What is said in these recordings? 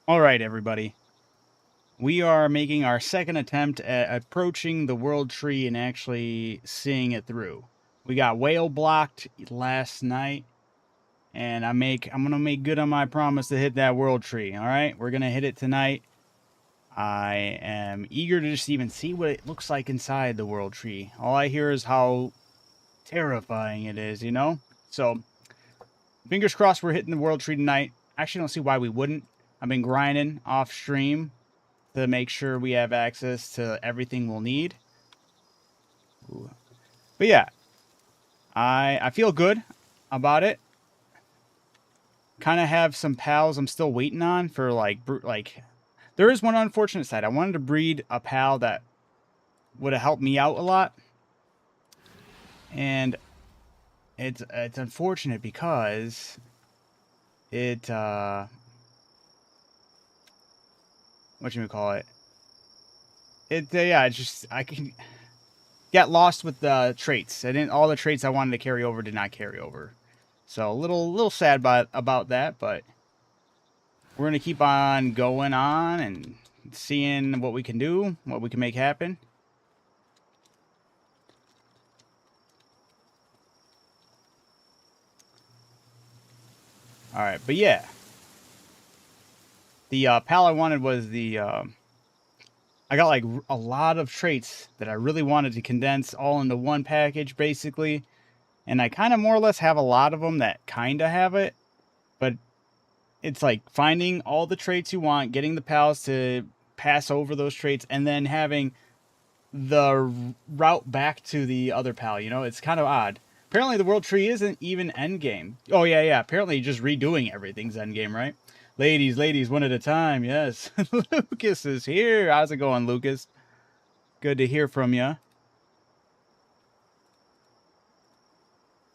All right, everybody. We are making our second attempt at approaching the world tree and actually seeing it through. We got whale blocked last night, and I'm gonna make good on my promise to hit that world tree. All right, we're gonna hit it tonight. I am eager to just even see what it looks like inside the world tree. All I hear is how terrifying it is, you know? So, fingers crossed we're hitting the world tree tonight. I actually don't see why we wouldn't. I've been grinding off stream to make sure we have access to everything we'll need. Ooh. But yeah, I feel good about it. Kind of have some pals I'm still waiting on for like there is one unfortunate side. I wanted to breed a pal that would have helped me out a lot, and it's unfortunate because it what you call it? Yeah, it's just I can get lost with the traits. I didn't all the traits I wanted to carry over did not carry over. So a little sad about that, but we're gonna keep on going on and seeing what we can do, what we can make happen. All right, but yeah, the pal I wanted was the. I got like a lot of traits that I really wanted to condense all into one package, basically, and I kind of more or less have a lot of them that kind of have it, but it's like finding all the traits you want, getting the pals to pass over those traits, and then having the route back to the other pal. You know, it's kind of odd. Apparently, the world tree isn't even endgame. Oh yeah. Apparently, just redoing everything's endgame, right? Ladies, one at a time. Yes, Lucas is here. How's it going, Lucas? Good to hear from you.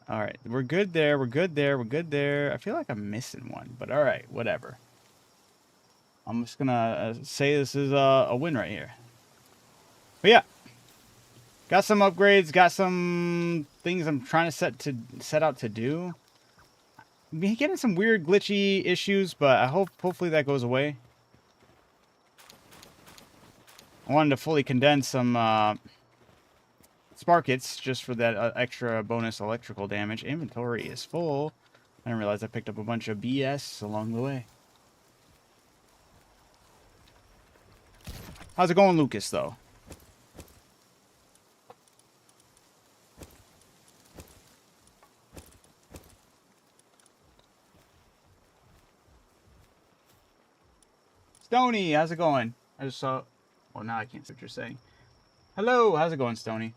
All right, we're good there. We're good there. We're good there. I feel like I'm missing one, but all right, whatever. I'm just gonna say this is a win right here. But yeah, got some upgrades. Got some things I'm trying to set out to do. Been getting some weird glitchy issues, but I hopefully that goes away. I wanted to fully condense some Sparkets just for that extra bonus electrical damage. Inventory is full. I didn't realize I picked up a bunch of BS along the way. How's it going, Lucas, though? Stony, how's it going? I just saw... Well, now I can't see what you're saying. Hello, how's it going, Stony?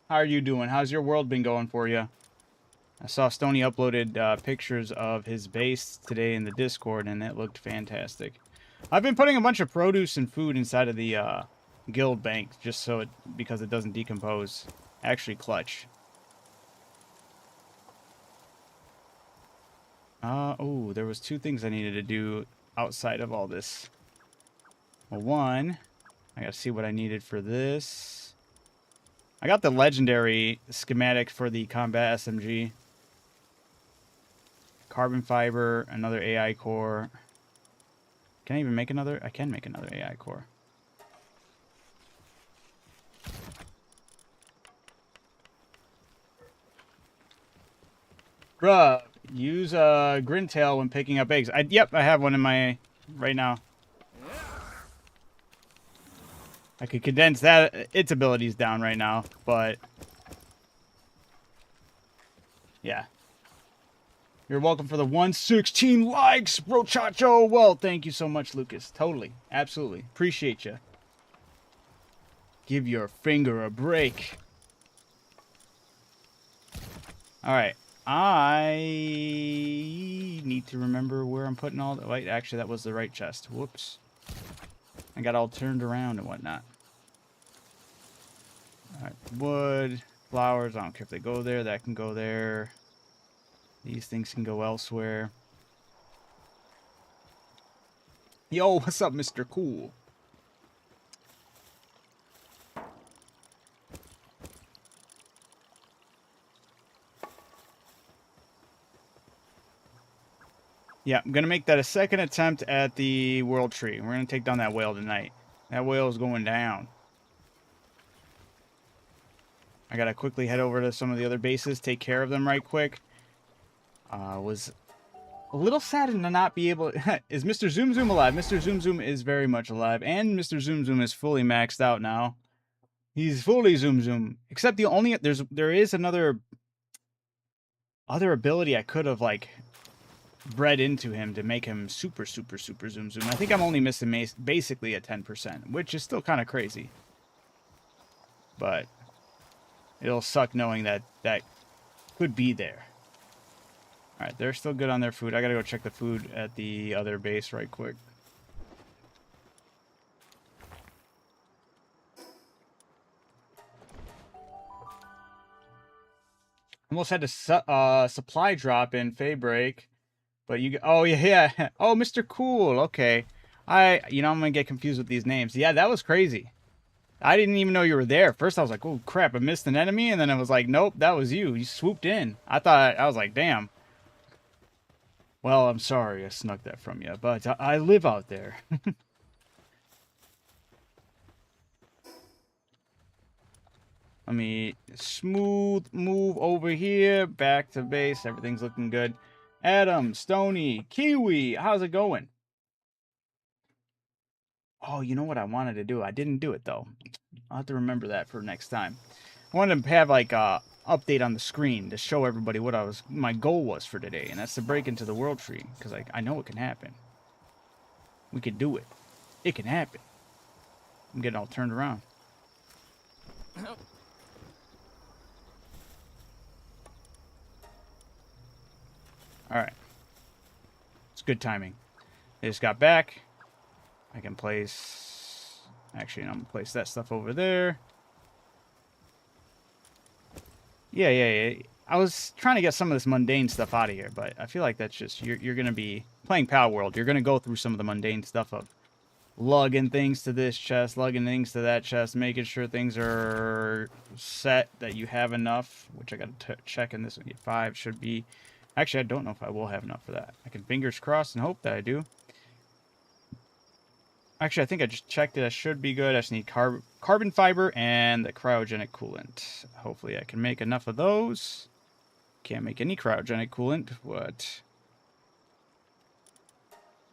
How are you doing? How's your world been going for you? I saw Stony uploaded pictures of his base today in the Discord, and it looked fantastic. I've been putting a bunch of produce and food inside of the guild bank just so because it doesn't decompose. Actually, clutch. Oh, there was two things I needed to do outside of all this. Well, one, I gotta see what I needed for this. I got the legendary schematic for the combat SMG. Carbon fiber, another AI core. Can I even make another? I can make another AI core. Bruh, use a Grintail when picking up eggs. Yep, I have one in my right now. I could condense that its abilities down right now, but yeah. You're welcome for the 116 likes, bro chacho. Well, thank you so much, Lucas. Totally, absolutely, appreciate you. Give your finger a break. All right. I need to remember where I'm putting all the... Wait, actually, that was the right chest. Whoops. I got all turned around and whatnot. All right. Wood, flowers. I don't care if they go there. That can go there. These things can go elsewhere. Yo, what's up, Mr. Cool? Yeah, I'm going to make that a second attempt at the World Tree. We're going to take down that whale tonight. That whale is going down. I got to quickly head over to some of the other bases, take care of them right quick. Was a little saddened to not be able... Is Mr. Zoom Zoom alive? Mr. Zoom Zoom is very much alive. And Mr. Zoom Zoom is fully maxed out now. He's fully Zoom Zoom. Except the only... There is another... Other ability I could have, like... bred into him to make him super Zoom Zoom. I think I'm only missing basically at 10%, which is still kind of crazy. But it'll suck knowing that that could be there. Alright, they're still good on their food. I gotta go check the food at the other base right quick. Almost had to supply drop in Fay Break. But you... Oh, yeah. Oh, Mr. Cool. Okay. I'm gonna get confused with these names. Yeah, that was crazy. I didn't even know you were there. First, I was like, oh, crap, I missed an enemy. And then I was like, nope, that was you. You swooped in. I was like, damn. Well, I'm sorry I snuck that from you, but I live out there. Let me smooth move over here. Back to base. Everything's looking good. Adam, Stony, Kiwi, how's it going? Oh, you know what I wanted to do? I didn't do it, though. I'll have to remember that for next time. I wanted to have, like, a update on the screen to show everybody what my goal was for today, and that's to break into the World Tree, because, like, I know it can happen. We can do it. It can happen. I'm getting all turned around. Alright. It's good timing. They just got back. I can place... Actually, I'm going to place that stuff over there. Yeah. I was trying to get some of this mundane stuff out of here, but I feel like that's just... You're going to be playing PALWORLD. You're going to go through some of the mundane stuff of lugging things to this chest, lugging things to that chest, making sure things are set, that you have enough, which I got to check in this one. 5 should be... Actually, I don't know if I will have enough for that. I can fingers crossed and hope that I do. Actually, I think I just checked it. I should be good. I just need carbon fiber and the cryogenic coolant. Hopefully I can make enough of those. Can't make any cryogenic coolant. What?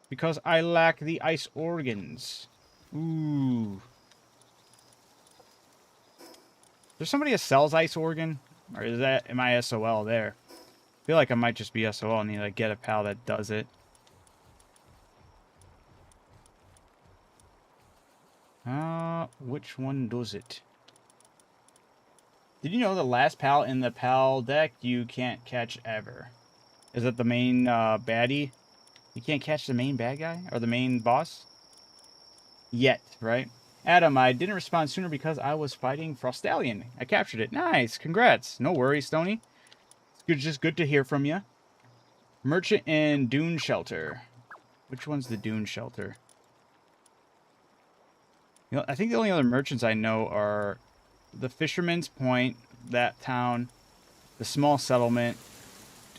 Because I lack the ice organs. Ooh. There's somebody that sells ice organ? Or is that... Am I SOL there? I feel like I might just be SOL and need to get a pal that does it. Which one does it? Did you know the last pal in the pal deck you can't catch ever? Is it the main baddie? You can't catch the main bad guy? Or the main boss? Yet, right? Adam, I didn't respond sooner because I was fighting Frostallion. I captured it. Nice. Congrats. No worries, Stony. It's just good to hear from you. Merchant and Dune Shelter. Which one's the Dune Shelter? You know, I think the only other merchants I know are the Fisherman's Point, that town, the small settlement.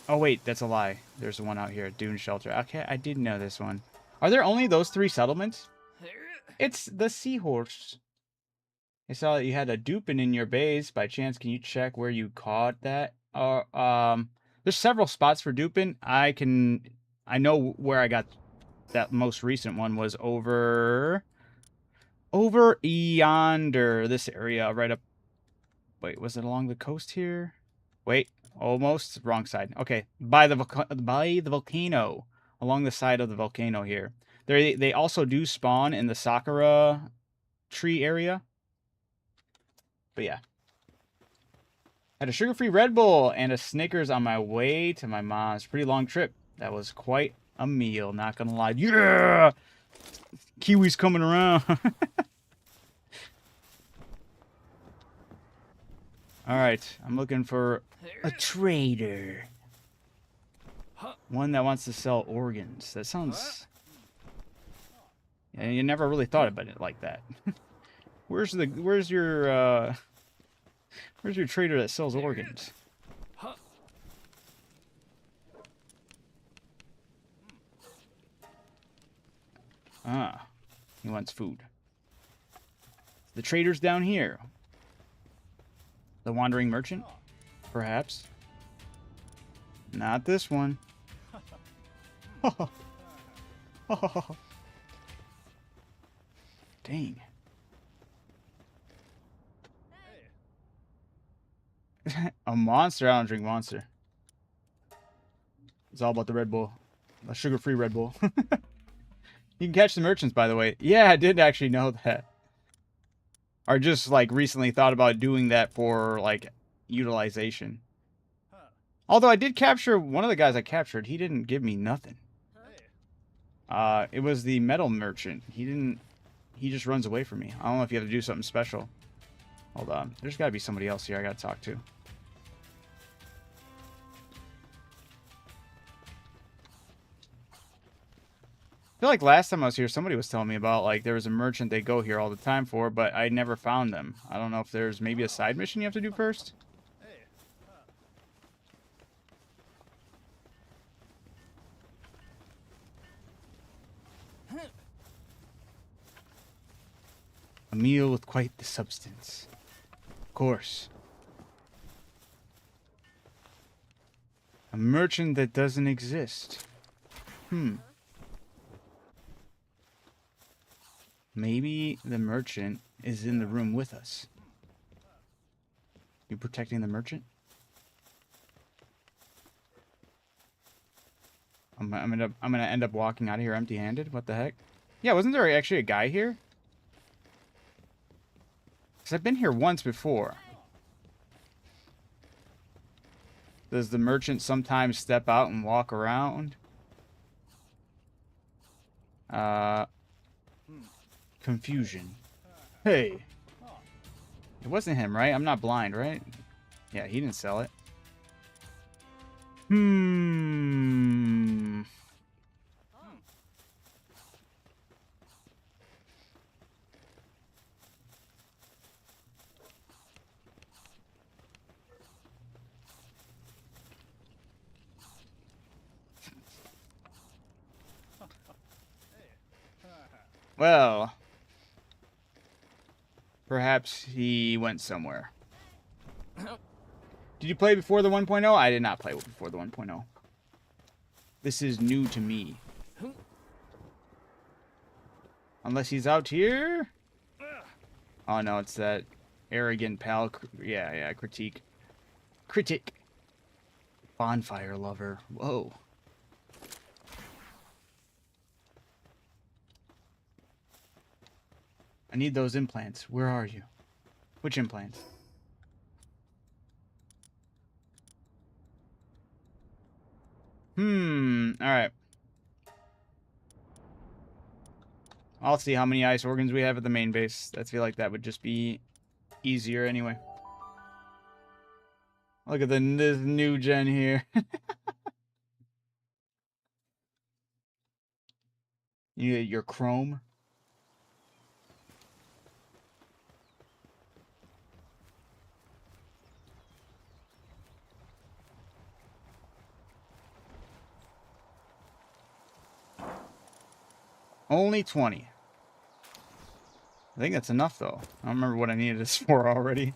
Oh, wait, that's a lie. There's one out here, Dune Shelter. Okay, I did know this one. Are there only those 3 settlements? It's the Seahorse. I saw that you had a Dupin in your base. By chance, can you check where you caught that? There's several spots for Dupin. I know where I got that most recent one was over yonder, this area, right up... Wait, was it along the coast here? Wait, almost. Wrong side. Okay, by the volcano. Along the side of the volcano here. They also do spawn in the Sakura tree area. But yeah. Had a sugar-free Red Bull and a Snickers on my way to my mom's. Pretty long trip. That was quite a meal, not gonna lie. Yeah! Kiwi's coming around. Alright, I'm looking for a trader. One that wants to sell organs. That sounds... Yeah, you never really thought about it like that. Where's your trader that sells organs? Ah, he wants food. The trader's down here. The wandering merchant? Perhaps. Not this one. Dang. A monster? I don't drink Monster. It's all about the Red Bull. A sugar-free Red Bull. You can catch the merchants, by the way. Yeah, I did actually know that. Or just, like, recently thought about doing that for, like, utilization. Although I did capture one of the guys I captured. He didn't give me nothing. It was the metal merchant. He just runs away from me. I don't know if you have to do something special. Hold on. There's got to be somebody else here I got to talk to. I feel like last time I was here, somebody was telling me about, like, there was a merchant they go here all the time for, but I never found them. I don't know if there's maybe a side mission you have to do first. A meal with quite the substance. Of course. A merchant that doesn't exist. Maybe the merchant is in the room with us. You protecting the merchant? I'm gonna end up walking out of here empty-handed. What the heck? Yeah, wasn't there actually a guy here? Because I've been here once before. Does the merchant sometimes step out and walk around? Confusion. Hey. It wasn't him, right? I'm not blind, right? Yeah, he didn't sell it. Well, perhaps he went somewhere. Did you play before the 1.0? I did not play before the 1.0. This is new to me. Unless he's out here? Oh, no, it's that arrogant pal. Yeah, critique. Critic. Bonfire lover. Whoa. I need those implants. Where are you? Which implants? Alright. I'll see how many ice organs we have at the main base. I feel like that would just be easier anyway. Look at this new gen here. You get your chrome. Only 20. I think that's enough, though. I don't remember what I needed this for already.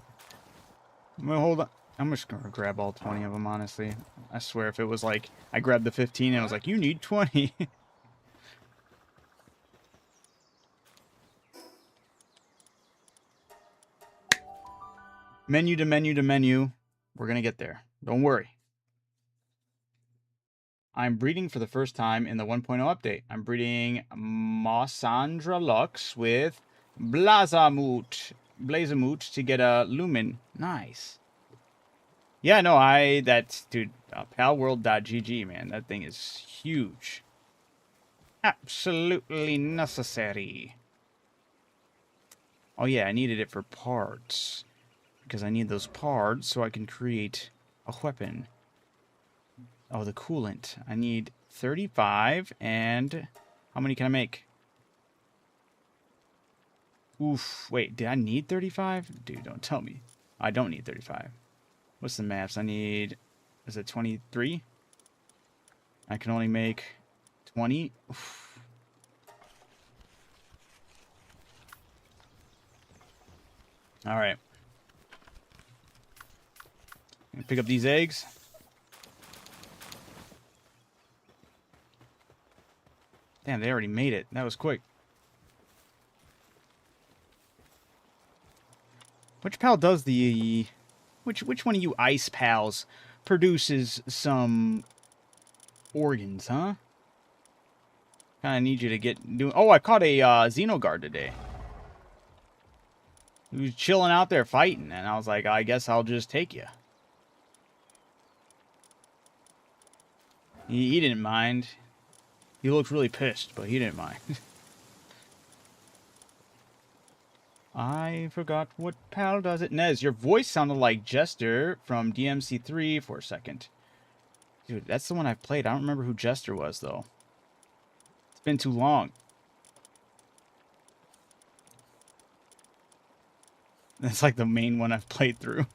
I'm gonna hold on. I'm just gonna grab all 20 of them, honestly. I swear, if it was like, I grabbed the 15 and I was like, you need 20. Menu to menu to menu. We're gonna get there. Don't worry. I'm breeding for the first time in the 1.0 update. I'm breeding Mossandra Lux with Blazamut to get a Lumen. Nice. Yeah, no, dude, PALWORLD.gg, man. That thing is huge. Absolutely necessary. Oh, yeah, I needed it for parts. Because I need those parts so I can create a weapon. Oh, the coolant. I need 35, and how many can I make? Oof, wait, did I need 35? Dude, don't tell me. I don't need 35. What's the maps? I need, is it 23? I can only make 20. Oof. All right. Pick up these eggs. Damn, they already made it. That was quick. Which pal does the... Which one of you ice pals produces some organs, huh? Kind of need you to get... Oh, I caught a Xenoguard today. He was chilling out there fighting, and I was like, I guess I'll just take you. He didn't mind. He looked really pissed, but he didn't mind. I forgot what pal does it. Nez, your voice sounded like Jester from DMC3 for a second. Dude, that's the one I've played. I don't remember who Jester was, though. It's been too long. That's like the main one I've played through.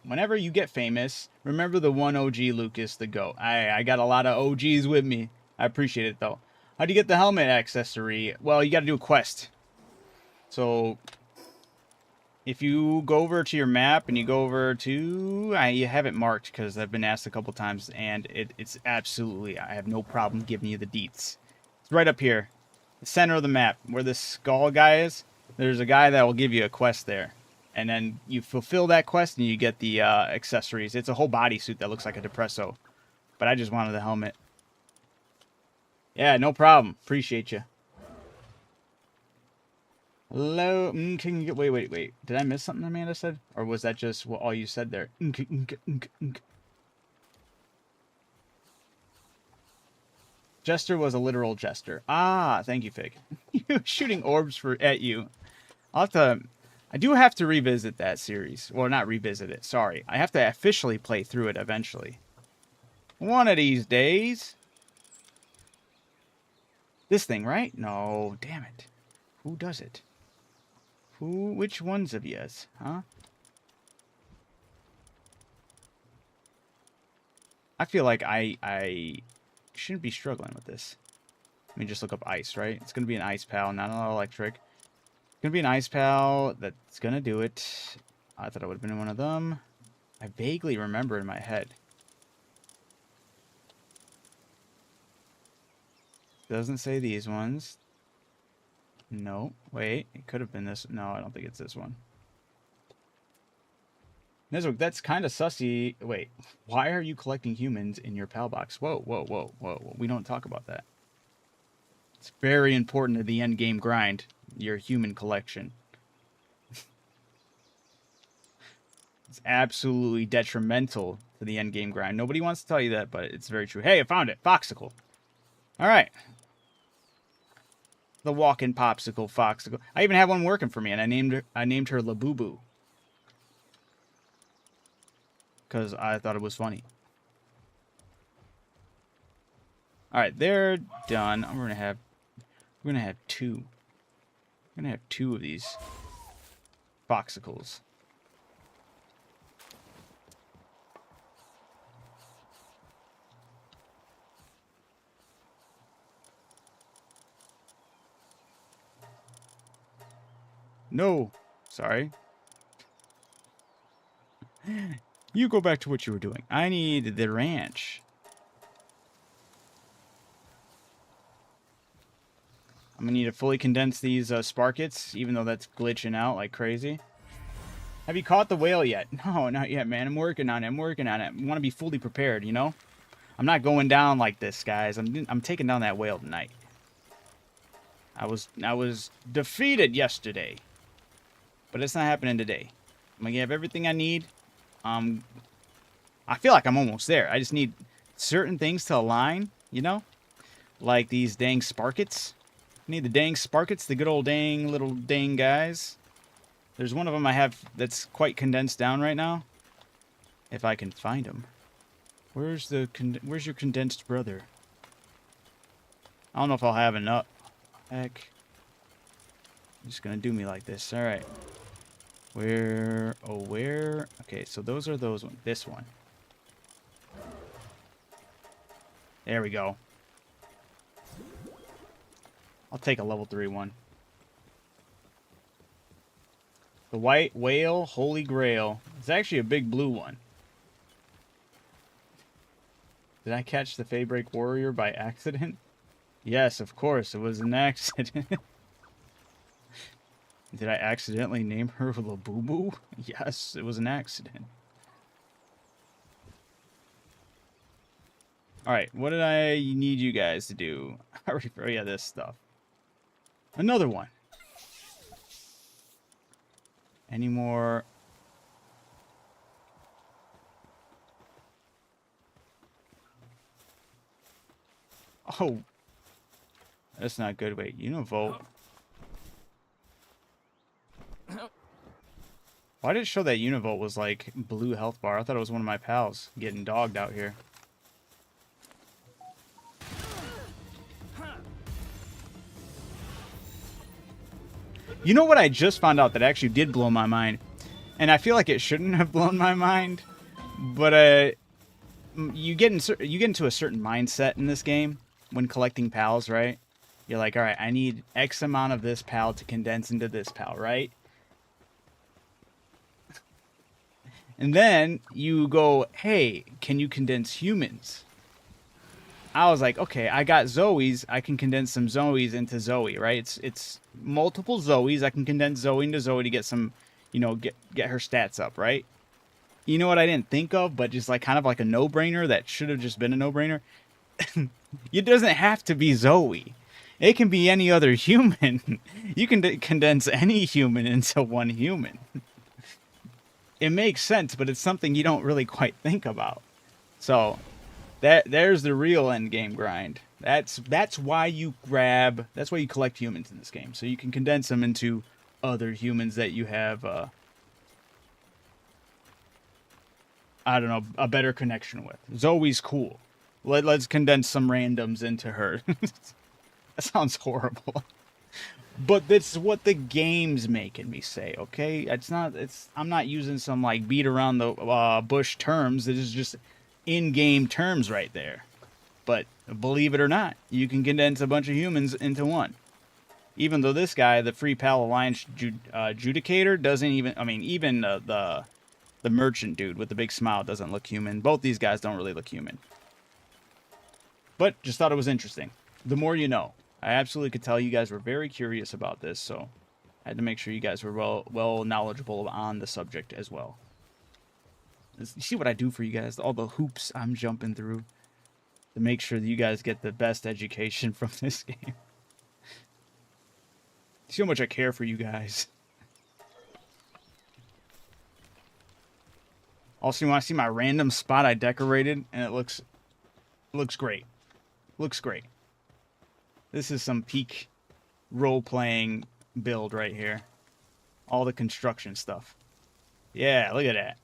Whenever you get famous, remember the one OG Lucas, the GOAT. I got a lot of OGs with me. I appreciate it, though. How do you get the helmet accessory? Well, you got to do a quest. So, if you go over to your map and you go over to... you have it marked because I've been asked a couple times, and it's absolutely... I have no problem giving you the deets. It's right up here. The center of the map, where this skull guy is. There's a guy that will give you a quest there. And then you fulfill that quest and you get the accessories. It's a whole bodysuit that looks like a Depresso. But I just wanted the helmet. Yeah, no problem. Appreciate you. Hello. Can you get... Wait. Did I miss something Amanda said? Or was that just all you said there? Jester was a literal jester. Ah, thank you, Fig. Shooting orbs at you. I'll have to... I do have to revisit that series. Well, not revisit it, sorry. I have to officially play through it eventually. One of these days. This thing, right? No, damn it. Who does it? Which ones of yous, huh? I feel like I shouldn't be struggling with this. Let me just look up ice, right? It's going to be an ice pal, not an electric. Gonna be an ice pal that's gonna do it. I thought it would have been one of them. I vaguely remember in my head. Doesn't say these ones. No, wait, it could have been this. No, I don't think it's this one. Nezwick, that's kind of sussy. Wait, why are you collecting humans in your pal box? Whoa. We don't talk about that. It's very important to the end game grind. Your human collection. It's absolutely detrimental to the end game grind. Nobody wants to tell you that, but it's very true. Hey, I found it. Foxicle. All right. The walking popsicle, Foxicle. I even have one working for me, and I named her Labubu. Because I thought it was funny. All right, they're done. We're gonna have two. I'm gonna have two of these Foxicles. No, sorry. You go back to what you were doing. I need the ranch. I'm gonna need to fully condense these sparkets, even though that's glitching out like crazy. Have you caught the whale yet? No, not yet, man. I'm working on it. I want to be fully prepared, you know? I'm not going down like this, guys. I'm taking down that whale tonight. I was defeated yesterday. But it's not happening today. I'm gonna have everything I need. I feel like I'm almost there. I just need certain things to align, you know? Like these dang sparkets. I need the dang sparkets, the good old little dang guys. There's one of them I have that's quite condensed down right now. If I can find him. Where's your condensed brother? I don't know if I'll have enough. Heck. Just gonna do me like this. Alright. Where? Okay, so those are those ones. This one. There we go. I'll take a level 3 one. The white whale, holy grail. It's actually a big blue one. Did I catch the Faybreak warrior by accident? Yes, of course, it was an accident. Did I accidentally name her Labubu? Yes, it was an accident. Alright, what did I need you guys to do? I already forgot this stuff. Another one. Any more? Oh. That's not good. Wait, Univolt. Why did it show that Univolt was like blue health bar? I thought it was one of my pals getting dogged out here. You know what I just found out that actually did blow my mind? And I feel like it shouldn't have blown my mind. But you get into a certain mindset in this game when collecting pals, right? You're like, all right, I need X amount of this pal to condense into this pal, right? And then you go, hey, can you condense humans? I was like, okay, I got Zoes. I can condense some Zoes into Zoe, right? It's multiple Zoes. I can condense Zoe into Zoe to get some, get her stats up, right? You know what I didn't think of, but just like kind of like a no-brainer that should have just been a no-brainer? It doesn't have to be Zoe. It can be any other human. You can condense any human into one human. It makes sense, but it's something you don't really quite think about. So there's the real end game grind. That's why you collect humans in this game, so you can condense them into other humans that you have I don't know, a better connection with. Zoe's cool. Let's condense some randoms into her. That sounds horrible. But that's what the game's making me say, okay? I'm not using some like beat around the bush terms. It is just in-game terms right there. But believe it or not, you can condense a bunch of humans into one. Even though this guy, the Free Pal Alliance Judicator, doesn't even... I mean, even the merchant dude with the big smile doesn't look human. Both these guys don't really look human. But just thought it was interesting. The more you know. I absolutely could tell you guys were very curious about this, so I had to make sure you guys were well knowledgeable on the subject as well. You see what I do for you guys? All the hoops I'm jumping through to make sure that you guys get the best education from this game. See how much I care for you guys. Also, you want to see my random spot I decorated, and it looks great. Looks great. This is some peak role-playing build right here. All the construction stuff. Yeah, look at that.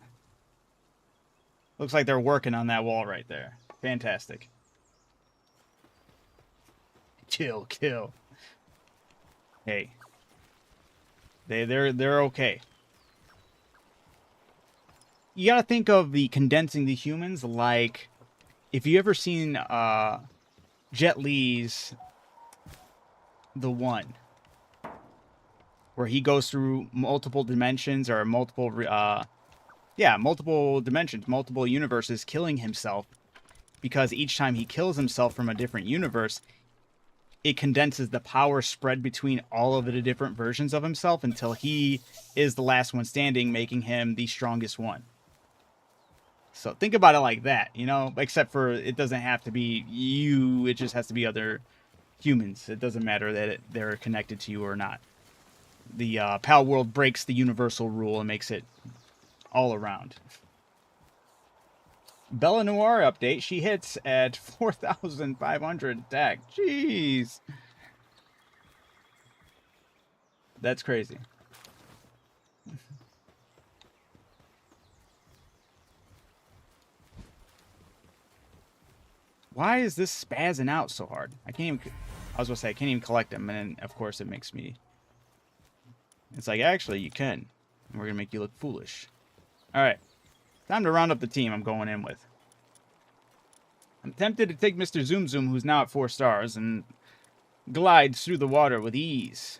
Looks like they're working on that wall right there. Fantastic. Kill. Hey. They're okay. You gotta think of the condensing the humans like if you ever seen Jet Li's The One, where he goes through multiple dimensions or multiple dimensions, multiple universes, killing himself, because each time he kills himself from a different universe, it condenses the power spread between all of the different versions of himself until he is the last one standing, making him the strongest one. So think about it like that, except for it doesn't have to be you, it just has to be other humans. It doesn't matter that they're connected to you or not. The PAL World breaks the universal rule and makes it all around. Bella Noir update. She hits at 4,500 attack. Jeez. That's crazy. Why is this spazzing out so hard? I can't even collect them, and then, of course, it makes me... It's like, actually, you can. And we're going to make you look foolish. Alright. Time to round up the team I'm going in with. I'm tempted to take Mr. Zoom Zoom, who's now at 4 stars, and glides through the water with ease.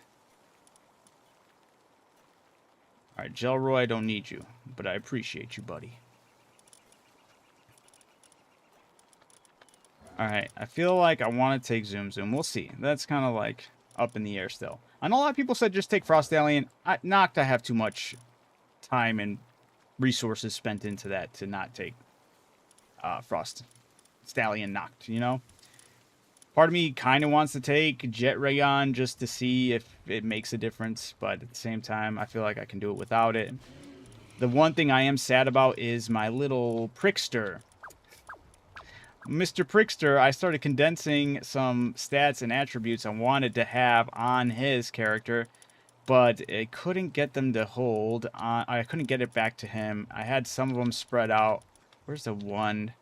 Alright, Gelroy, I don't need you, but I appreciate you, buddy. Alright, I feel like I want to take Zoom Zoom. We'll see. That's kind of like up in the air still. I know a lot of people said just take Frost Alien. Not to have too much time and resources spent into that to not take Frost Stallion knocked, you know? Part of me kind of wants to take Jet Rayon just to see if it makes a difference, but at the same time, I feel like I can do it without it. The one thing I am sad about is my little Prickster. Mr. Prickster, I started condensing some stats and attributes I wanted to have on his character, but I couldn't get them to hold. I couldn't get it back to him. I had some of them spread out. Where's the one?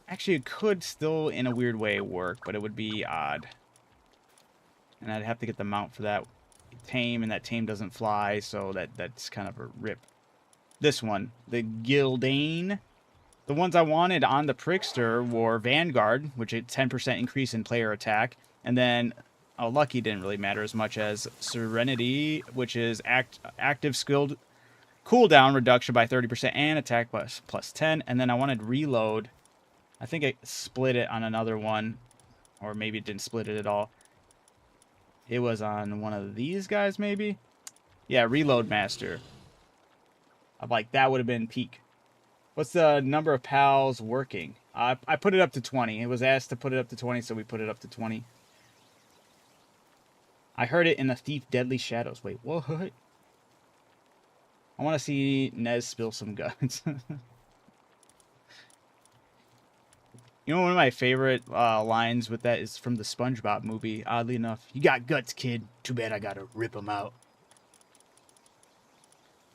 Actually, it could still, in a weird way, work, but it would be odd. And I'd have to get the mount for that tame, and that tame doesn't fly, so that's kind of a rip. This one, the Gildane. The ones I wanted on the Prickster were Vanguard, which is 10% increase in player attack, and then Lucky didn't really matter as much as Serenity, which is active skilled cooldown reduction by 30% and attack plus 10. And then I wanted Reload. I think I split it on another one, or maybe it didn't split it at all. It was on one of these guys, maybe? Yeah, Reload Master. I'm like, that would have been peak. What's the number of pals working? I put it up to 20. It was asked to put it up to 20, so we put it up to 20. I heard it in The Thief Deadly Shadows. Wait, what? I want to see Nez spill some guns. You know, one of my favorite lines with that is from the SpongeBob movie, oddly enough. You got guts, kid. Too bad I gotta rip them out.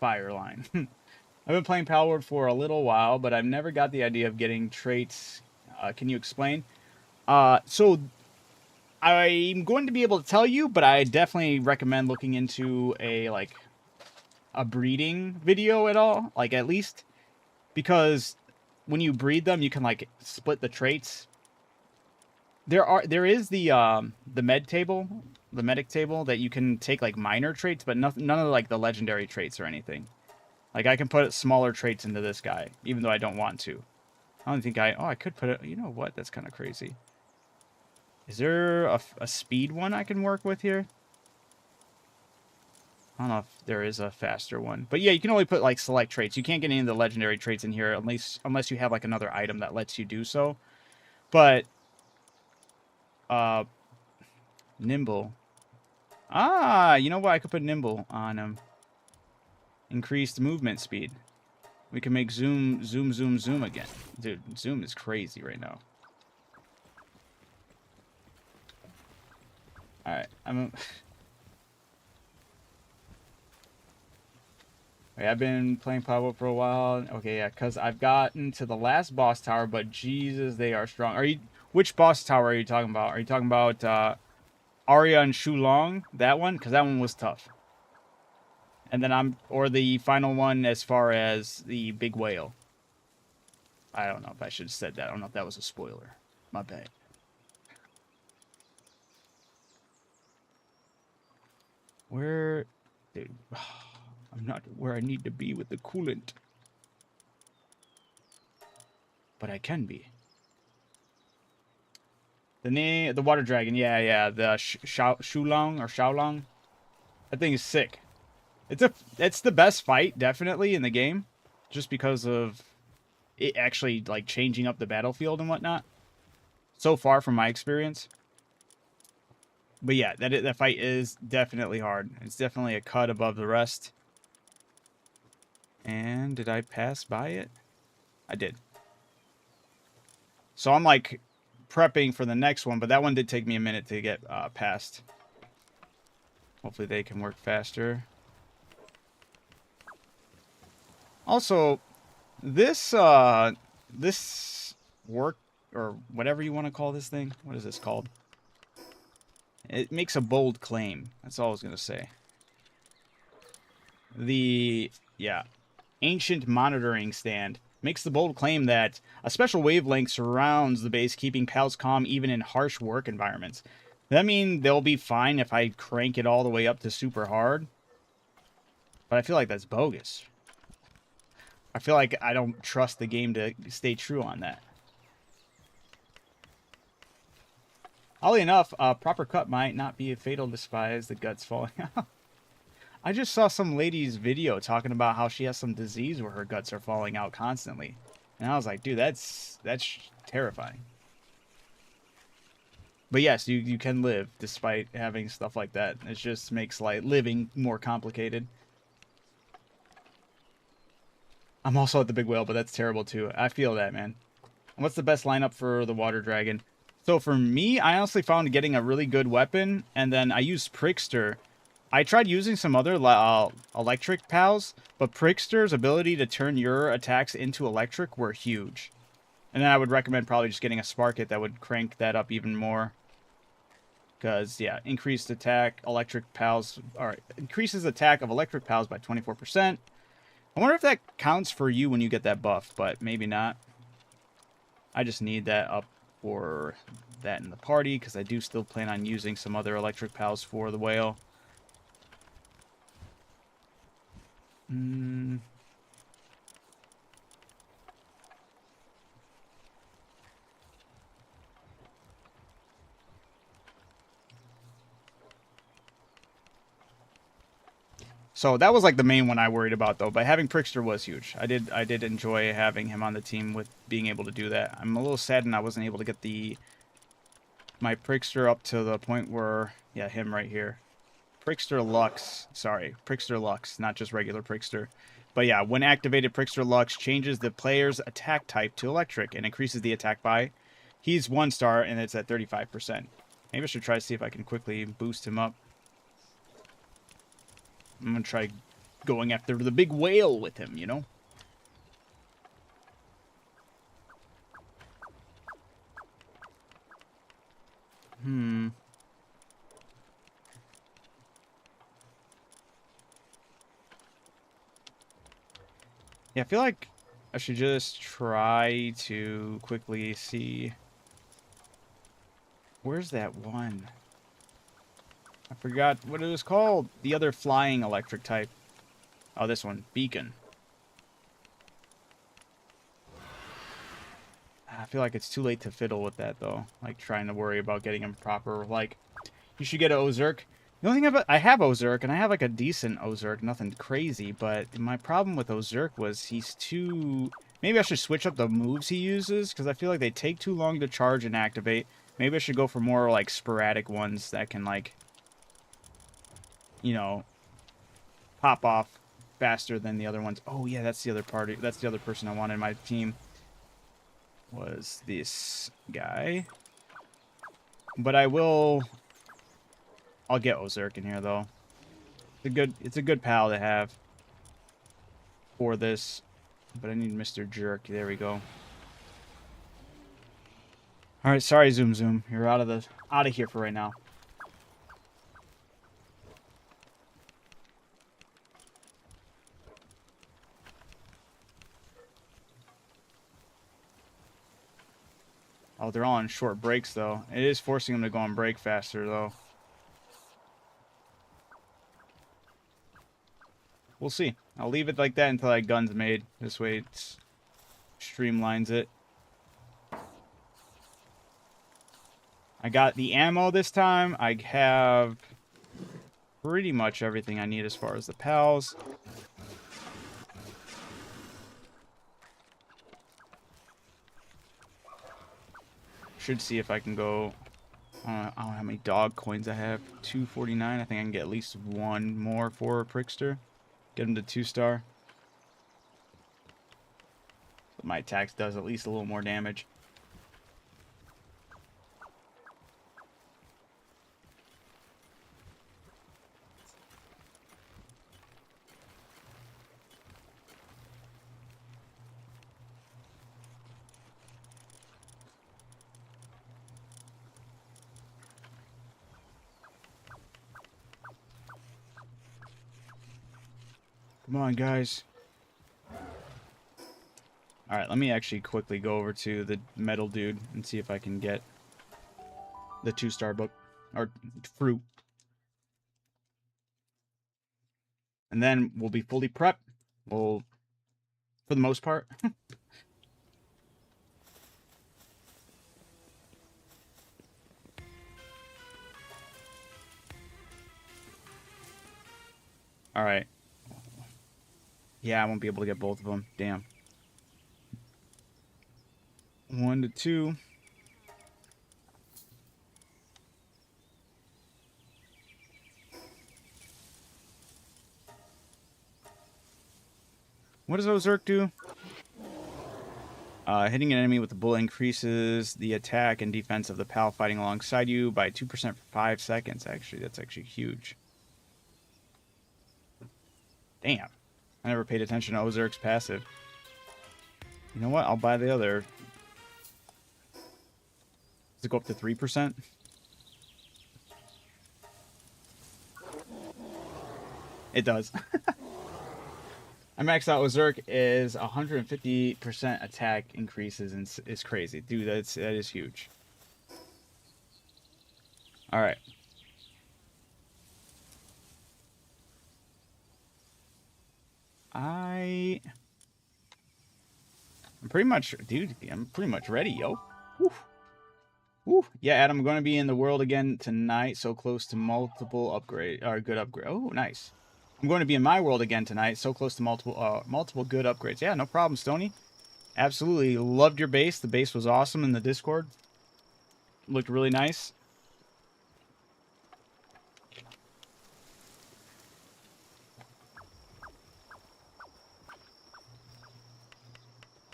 Fire line. I've been playing Palworld for a little while, but I've never got the idea of getting traits. Can you explain? So I'm going to be able to tell you, but I definitely recommend looking into a breeding video at all, like at least, because when you breed them, you can like split the traits. There is the medic table that you can take like minor traits, but none of like the legendary traits or anything. Like, I can put smaller traits into this guy, even though I don't want to. I don't think I could put it... You know what? That's kind of crazy. Is there a speed one I can work with here? I don't know if there is a faster one. But yeah, you can only put, like, select traits. You can't get any of the legendary traits in here unless you have, like, another item that lets you do so. But... Nimble. Ah, you know what? I could put Nimble on him. Increased movement speed. We can make zoom again. Dude, zoom is crazy right now. Alright, I've been playing Palworld for a while. Okay, yeah, because I've gotten to the last boss tower, but Jesus, they are strong. Which boss tower are you talking about? Are you talking about Arya and Shulong? That one? Because that one was tough. And then or the final one as far as the big whale. I don't know if I should have said that. I don't know if that was a spoiler. My bad. Where... Dude, I'm not where I need to be with the coolant. But I can be. The water dragon, yeah. The Shaolong. That thing is sick. It's the best fight, definitely, in the game. Just because of it actually, like, changing up the battlefield and whatnot. So far, from my experience. But yeah, that fight is definitely hard. It's definitely a cut above the rest. And did I pass by it? I did. So I'm, like, prepping for the next one, but that one did take me a minute to get past. Hopefully they can work faster. Also, this work, or whatever you want to call this thing, what is this called? It makes a bold claim. That's all I was going to say. Yeah, ancient monitoring stand makes the bold claim that a special wavelength surrounds the base, keeping pals calm even in harsh work environments. Does that mean they'll be fine if I crank it all the way up to super hard? But I feel like that's bogus. I feel like I don't trust the game to stay true on that. Oddly enough, a proper cut might not be fatal despite the guts falling out. I just saw some lady's video talking about how she has some disease where her guts are falling out constantly. And I was like, dude, that's terrifying. But yes, you can live despite having stuff like that. It just makes like living more complicated. I'm also at the big whale, but that's terrible too. I feel that, man. What's the best lineup for the water dragon? So for me, I honestly found getting a really good weapon, and then I used Prickster. I tried using some other electric pals, but Prickster's ability to turn your attacks into electric were huge. And then I would recommend probably just getting a Sparkit that would crank that up even more. Because, yeah, increased attack, electric pals, or increases attack of electric pals by 24%. I wonder if that counts for you when you get that buff, but maybe not. I just need that up for that in the party, because I do still plan on using some other electric pals for the whale. So that was like the main one I worried about though, but having Prickster was huge. I did enjoy having him on the team with being able to do that. I'm a little saddened I wasn't able to get my Prickster up to the point where, yeah, him right here. Prickster Lux, sorry, Prickster Lux, not just regular Prickster. But yeah, when activated, Prickster Lux changes the player's attack type to electric and increases the attack by. He's 1-star and it's at 35%. Maybe I should try to see if I can quickly boost him up. I'm going to try going after the big whale with him, you know? Yeah, I feel like I should just try to quickly see... Where's that one? I forgot what it was called. The other flying electric type. Oh, this one. Beacon. I feel like it's too late to fiddle with that, though. Like, trying to worry about getting him proper. Like, you should get an Ozurk. The only thing I have Ozurk, and I have, like, a decent Ozurk. Nothing crazy, but my problem with Ozurk was he's too... Maybe I should switch up the moves he uses, because I feel like they take too long to charge and activate. Maybe I should go for more, like, sporadic ones that can, like... You know... Pop off faster than the other ones. Oh, yeah, that's the other party. That's the other person I want in my team. Was this guy. But I'll get Ozurk in here though. It's a good pal to have for this. But I need Mr. Jerk. There we go. Alright, sorry Zoom Zoom. You're out of here for right now. Oh, they're all on short breaks, though. It is forcing them to go on break faster, though. We'll see. I'll leave it like that until that gun's made. This way it streamlines it. I got the ammo this time. I have pretty much everything I need as far as the pals. Should see if I can go... I don't know how many dog coins I have. 249. I think I can get at least one more for Prickster. Get him to 2-star. So my attack does at least a little more damage. Come on, guys. All right, let me actually quickly go over to the metal dude and see if I can get the 2-star book or fruit. And then we'll be fully prepped. We'll, for the most part. All right. Yeah, I won't be able to get both of them. Damn. 1 to 2. What does Ozark do? Hitting an enemy with the bullet increases the attack and defense of the pal fighting alongside you by 2% for 5 seconds. Actually, that's actually huge. Damn. I never paid attention to Ozark's passive. You know what? I'll buy the other. Does it go up to 3%? It does. I maxed out Ozark is 150% attack increases and is crazy. Dude, that is huge. All right. I'm pretty much, dude, I'm pretty much ready, yo. Woo. Woo. Yeah, Adam, I'm going to be in the world again tonight, so close to multiple upgrade, or good upgrade. Oh, nice. I'm going to be in my world again tonight, so close to multiple good upgrades. Yeah, no problem, Stony. Absolutely loved your base. The base was awesome in the Discord. Looked really nice.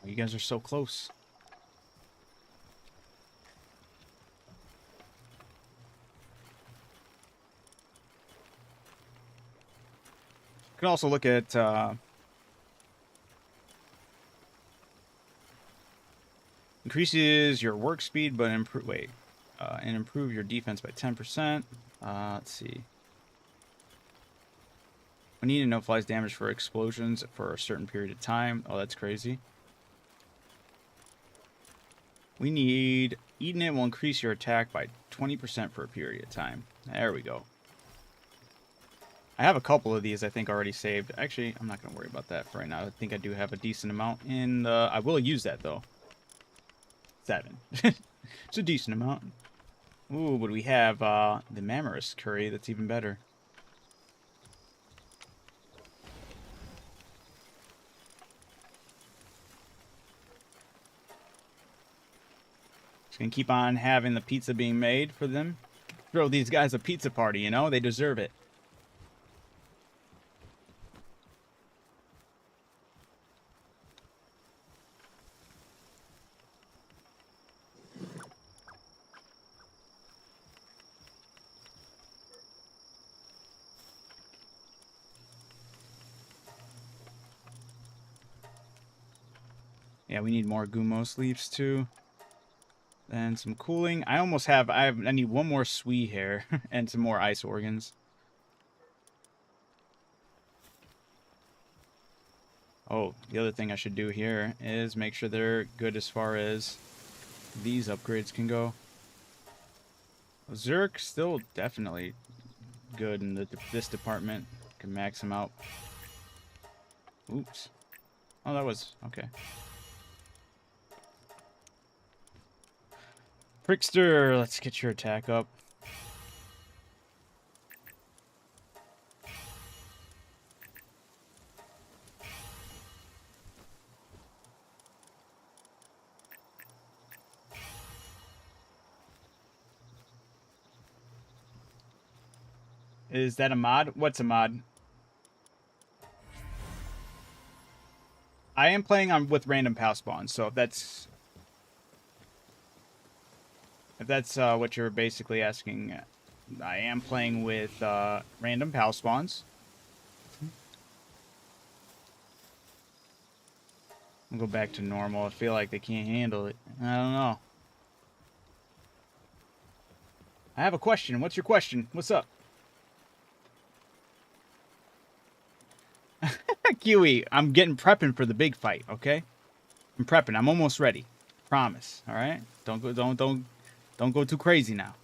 You guys are so close. You can also look at increases your work speed, but improve and improve your defense by 10%. Let's see. We need to know flies damage for explosions for a certain period of time. Oh, that's crazy. We need eating it will increase your attack by 20% for a period of time. There we go. I have a couple of these I think already saved. Actually, I'm not going to worry about that for right now. I think I do have a decent amount in the... I will use that though. 7. It's a decent amount. Ooh, but we have the Mammoris curry. That's even better. Just gonna keep on having the pizza being made for them. Throw these guys a pizza party, you know? They deserve it. Yeah, we need more Gumos leaves too. And some cooling. I need one more Sui hair and some more ice organs. Oh, the other thing I should do here is make sure they're good as far as these upgrades can go. Zerk still definitely good in this department. Can max him out. Oops. Oh, that was okay. Prickster, let's get your attack up. Is that a mod? What's a mod? I am playing on with random pal spawns, so if that's what you're basically asking, I am playing with random pal spawns. I'll go back to normal. I feel like they can't handle it. I don't know. I have a question. What's your question? What's up? Kiwi, I'm getting prepping for the big fight, okay? I'm prepping. I'm almost ready. Promise. All right. Don't go too crazy now.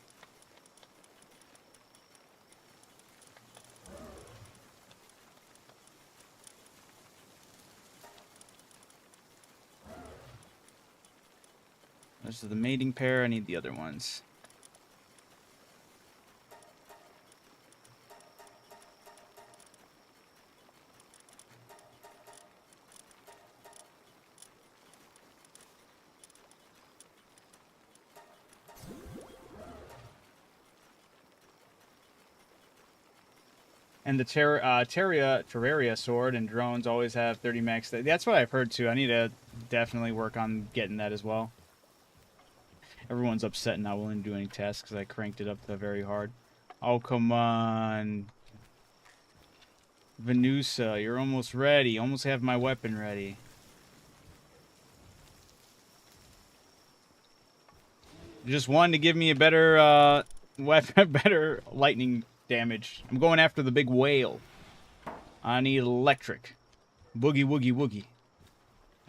This is the mating pair. I need the other ones. And the Terraria sword and drones always have 30 max. That's what I've heard too. I need to definitely work on getting that as well. Everyone's upset and not willing to do any tests because I cranked it up to very hard. Oh, come on. Venusa, you're almost ready. Almost have my weapon ready. Just wanted to give me a better weapon, better lightning damage. I'm going after the big whale. I need electric. Boogie woogie woogie.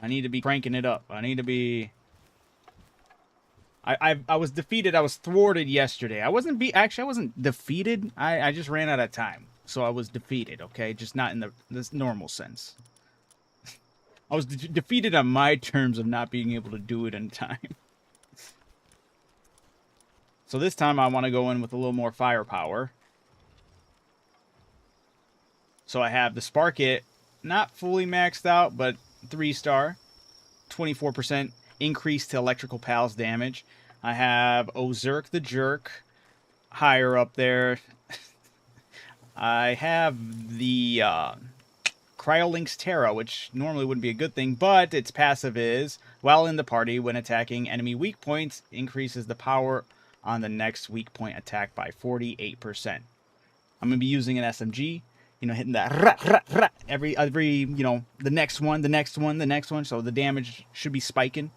I need to be cranking it up. I need to be... I was defeated. I was thwarted yesterday. I wasn't defeated. I just ran out of time. So I was defeated, okay? Just not in this normal sense. I was defeated on my terms of not being able to do it in time. So this time I want to go in with a little more firepower. So I have the Spark It, not fully maxed out, but 3-star. 24% increase to electrical pals damage. I have Ozurk the Jerk higher up there. I have the Cryolink's Terra, which normally wouldn't be a good thing, but its passive is, while in the party, when attacking enemy weak points, increases the power on the next weak point attack by 48%. I'm going to be using an SMG, you know, hitting that rah, rah, rah, every, you know, the next one, the next one, the next one, so the damage should be spiking.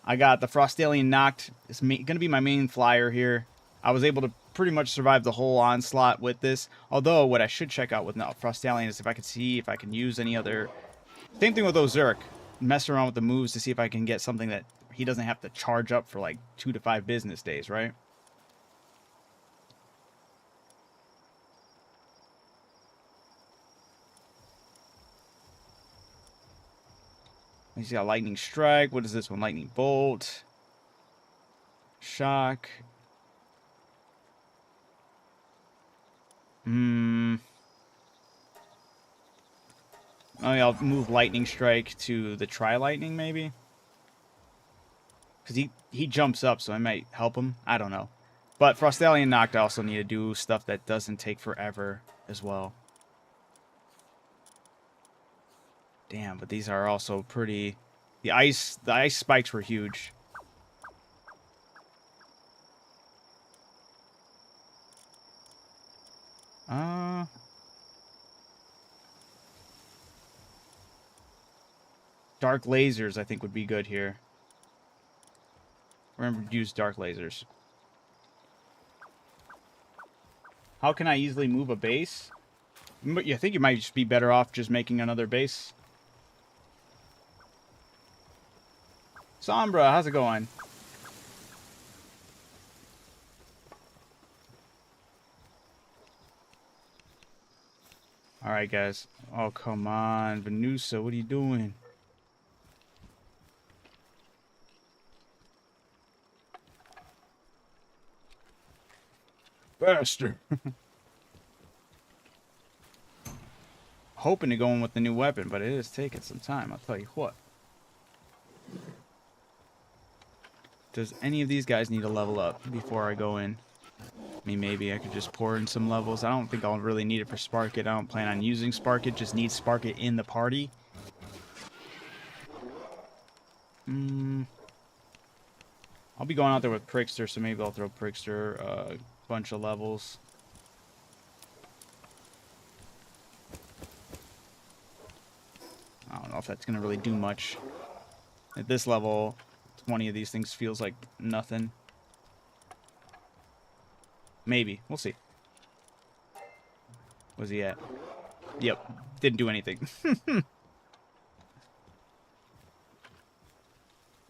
I got the Frostallion knocked. It's going to be my main flyer here. I was able to pretty much survive the whole onslaught with this. Although, what I should check out with Frostallion is if I can see if I can use any other... Same thing with Ozurk. Mess around with the moves to see if I can get something that he doesn't have to charge up for like 2 to 5 business days, right? He's got Lightning Strike. What is this one? Lightning Bolt. Shock. Oh, yeah, I'll move Lightning Strike to the Tri-Lightning, maybe? Because he jumps up, so I might help him. I don't know. But Frostallion knocked, I also need to do stuff that doesn't take forever as well. Damn, but these are also pretty... The ice spikes were huge. Dark lasers, I think, would be good here. Remember to use dark lasers. How can I easily move a base? I think you might just be better off just making another base. Sombra, how's it going? Alright, guys. Oh, come on. Venusa, what are you doing? Faster. Hoping to go in with the new weapon, but it is taking some time, I'll tell you what. Does any of these guys need to level up before I go in? I mean, maybe I could just pour in some levels. I don't think I'll really need it for Spark It. I don't plan on using Spark It. Just need Spark It in the party. I'll be going out there with Prickster, so maybe I'll throw Prickster a bunch of levels. I don't know if that's going to really do much. At this level, 20 of these things feels like nothing. Maybe. We'll see. Where's he at? Yep. Didn't do anything.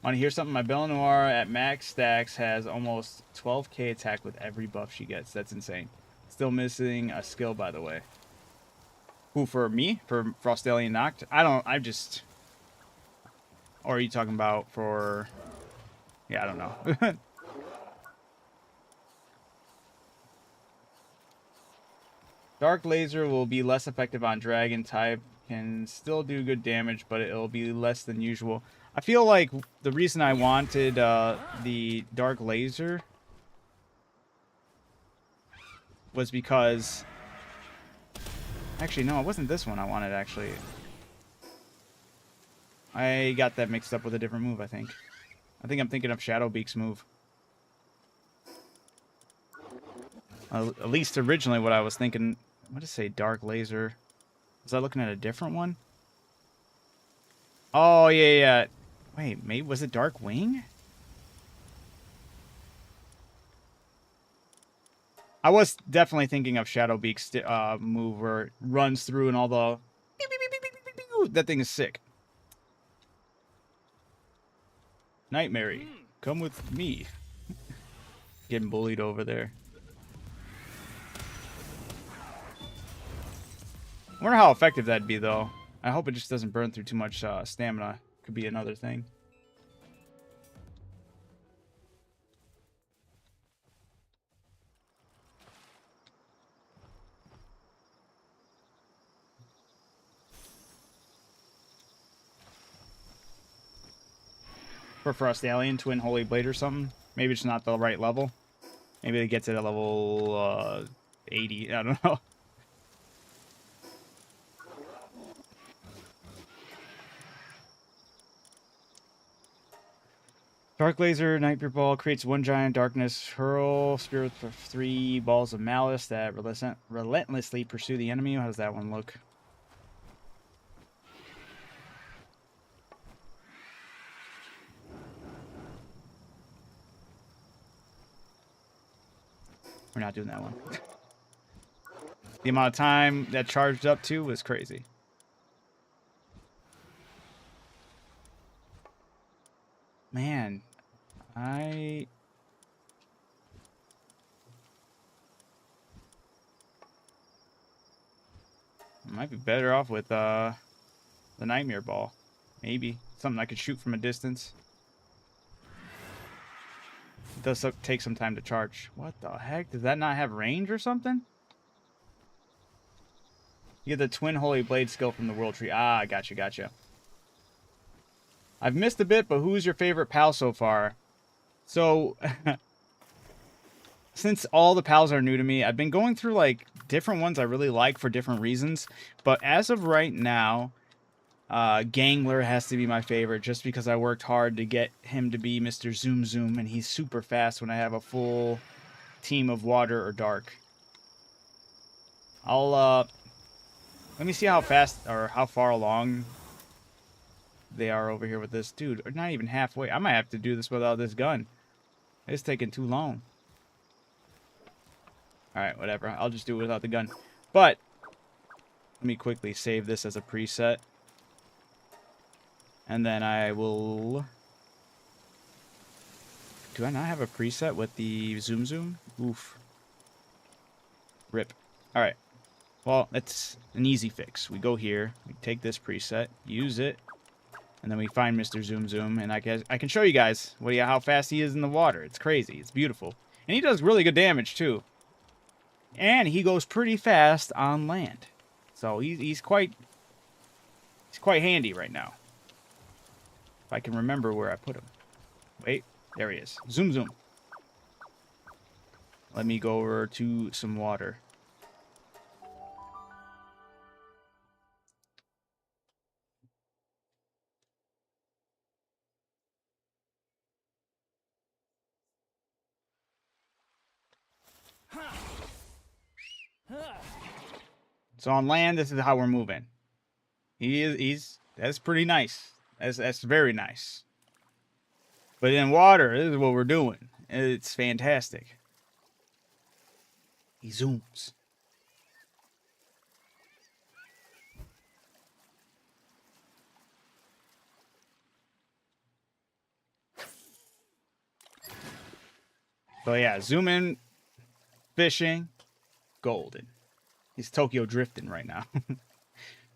Want to hear something? My Belle Noire at max stacks has almost 12k attack with every buff she gets. That's insane. Still missing a skill, by the way. Who, for me? For Frostallion Noct? I just... Or are you talking about for... Yeah, I don't know. Dark Laser will be less effective on Dragon type. Can still do good damage, but it'll be less than usual. I feel like the reason I wanted the Dark Laser was because... Actually, no, it wasn't this one I wanted, actually. I got that mixed up with a different move, I think. I think I'm thinking of Shadowbeak's move. At least originally what I was thinking... What did it say? Dark Laser. Was I looking at a different one? Oh, yeah, yeah. Wait, maybe... Was it Dark Wing? I was definitely thinking of Shadowbeak's move where it runs through and all the... That thing is sick. Nightmare, come with me. Getting bullied over there. I wonder how effective that'd be, though. I hope it just doesn't burn through too much stamina. Could be another thing. For Frostallion, Twin Holy Blade or something. Maybe it's not the right level. Maybe it gets it at level 80. I don't know. Dark Laser, Nightmare Ball creates one giant darkness hurl spirit for 3 balls of malice that relentlessly pursue the enemy. How does that one look? We're not doing that one. The amount of time that charged up to was crazy. Man, I might be better off with the Nightmare Ball. Maybe. Something I could shoot from a distance. It does take some time to charge. What the heck? Does that not have range or something? You get the Twin Holy Blade skill from the World Tree. Ah, gotcha, gotcha. I've missed a bit, but who's your favorite pal so far? So, since all the pals are new to me, I've been going through, like, different ones I really like for different reasons. But as of right now, Gangler has to be my favorite, just because I worked hard to get him to be Mr. Zoom Zoom, and he's super fast when I have a full team of water or dark. I'll, let me see how fast, or how far along they are over here with this. Dude, not even halfway. I might have to do this without this gun. It's taking too long. Alright, whatever. I'll just do it without the gun. But, let me quickly save this as a preset. And then I will... Do I not have a preset with the Zoom Zoom? Oof. Rip. Alright. Well, it's an easy fix. We go here, we take this preset, use it, and then we find Mr. Zoom Zoom, and I can show you guys how fast he is in the water. It's crazy. It's beautiful. And he does really good damage, too. And he goes pretty fast on land. So he's quite handy right now. If I can remember where I put him. Wait, there he is. Zoom Zoom. Let me go over to some water. So on land, this is how we're moving. That's pretty nice. That's very nice. But in water, this is what we're doing. It's fantastic. He zooms. But yeah, zoom in, fishing, golden. He's Tokyo drifting right now.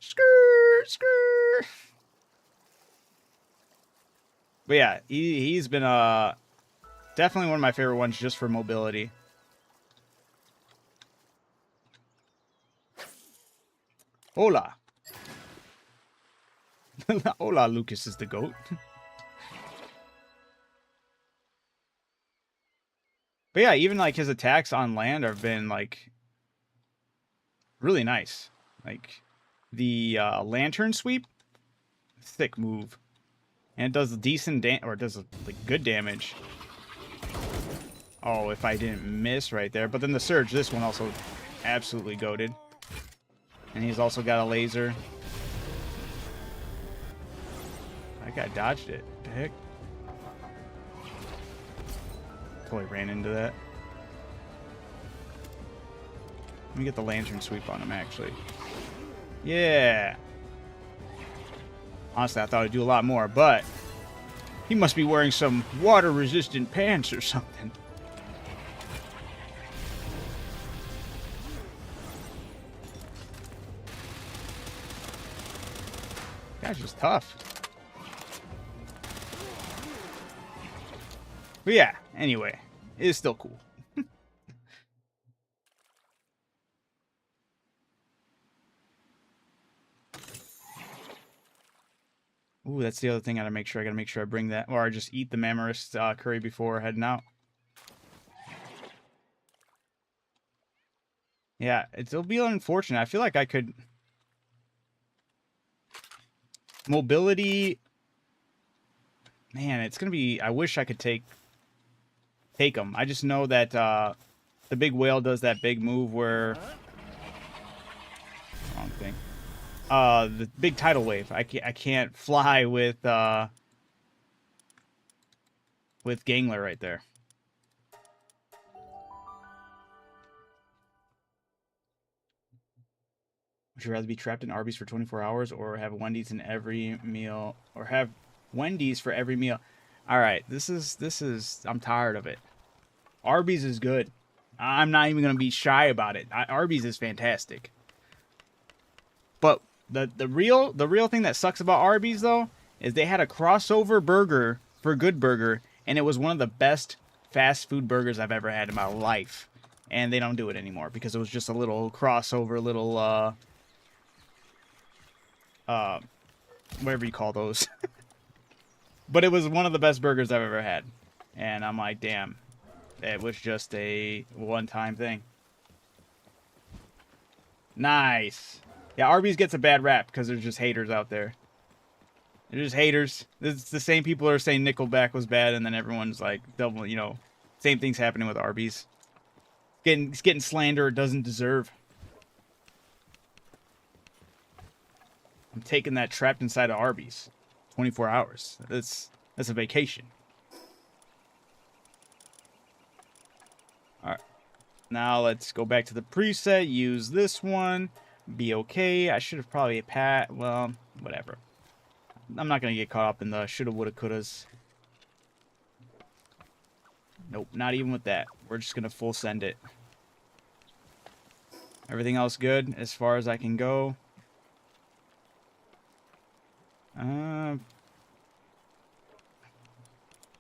Skrrr, skrrr. But yeah, he's been definitely one of my favorite ones just for mobility. Hola. Hola, Lucas is the goat. But yeah, even like his attacks on land have been like really nice. Like the lantern sweep, thick move. And it does decent or it does like good damage. Oh, if I didn't miss right there. But then the surge, this one also absolutely goated. And he's also got a laser. That guy dodged it. What the heck? Totally ran into that. Let me get the lantern sweep on him, actually. Yeah. Honestly, I thought I'd do a lot more, but he must be wearing some water-resistant pants or something. Guy's just tough. But yeah, anyway, it is still cool. Ooh, that's the other thing I gotta make sure. I gotta make sure I bring that, or I just eat the Mammoris curry before heading out. Yeah, it'll be unfortunate. I feel like I could... Mobility... Man, it's gonna be... I wish I could take them. I just know that the big whale does that big move where... Wrong thing. The big tidal wave. I can't fly with Gangler right there. Would you rather be trapped in Arby's for 24 hours or have Wendy's in every meal, or have Wendy's for every meal? All right, this is I'm tired of it. Arby's is good. I'm not even going to be shy about it. Arby's is fantastic. But the real thing that sucks about Arby's though is they had a crossover burger for Good Burger, and it was one of the best fast food burgers I've ever had in my life. And they don't do it anymore because it was just a little crossover, little whatever you call those. But it was one of the best burgers I've ever had. And I'm like, damn, it was just a one-time thing. Nice. Yeah, Arby's gets a bad rap because there's just haters out there. They're just haters. It's the same people who are saying Nickelback was bad, and then everyone's like, double, you know, same thing's happening with Arby's. It's getting slander it doesn't deserve. I'm taking that trapped inside of Arby's. 24 hours. That's a vacation. Alright. Now let's go back to the preset. Use this one. Be okay. I should have probably well, whatever. I'm not going to get caught up in the shoulda, woulda, couldas. Nope, not even with that. We're just going to full send it. Everything else good as far as I can go.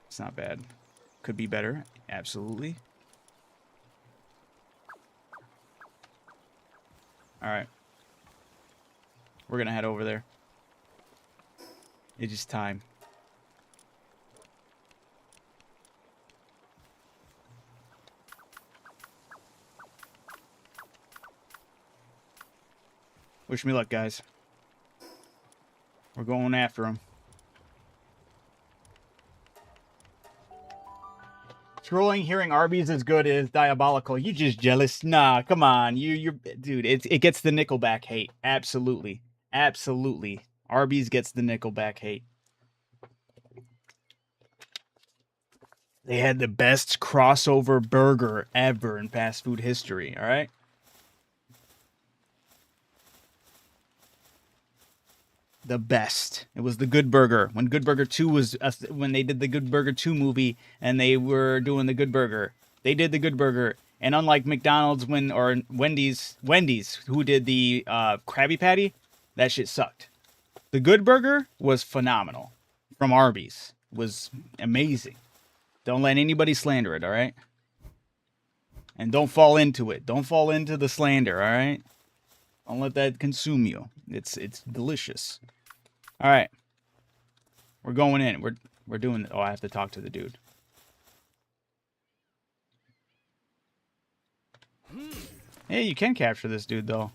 It's not bad. Could be better. Absolutely. Alright. We're gonna head over there. It's just time. Wish me luck, guys. We're going after him. Scrolling, hearing Arby's is good is diabolical. You just jealous? Nah, come on. You're dude. It gets the Nickelback hate. Absolutely, absolutely. Arby's gets the Nickelback hate. They had the best crossover burger ever in fast food history. All right. The best. It was the Good Burger. When Good Burger 2 was when they did the Good Burger 2 movie and they were doing the Good Burger. They did the good burger. And unlike McDonald's or Wendy's, who did the Krabby Patty, that shit sucked. The good burger was phenomenal. From Arby's. Was amazing. Don't let anybody slander it, all right? And don't fall into it. Don't fall into the slander, all right? Don't let that consume you. It's delicious. All right. We're going in. We're doing it. Oh, I have to talk to the dude. Hey, you can capture this dude, though.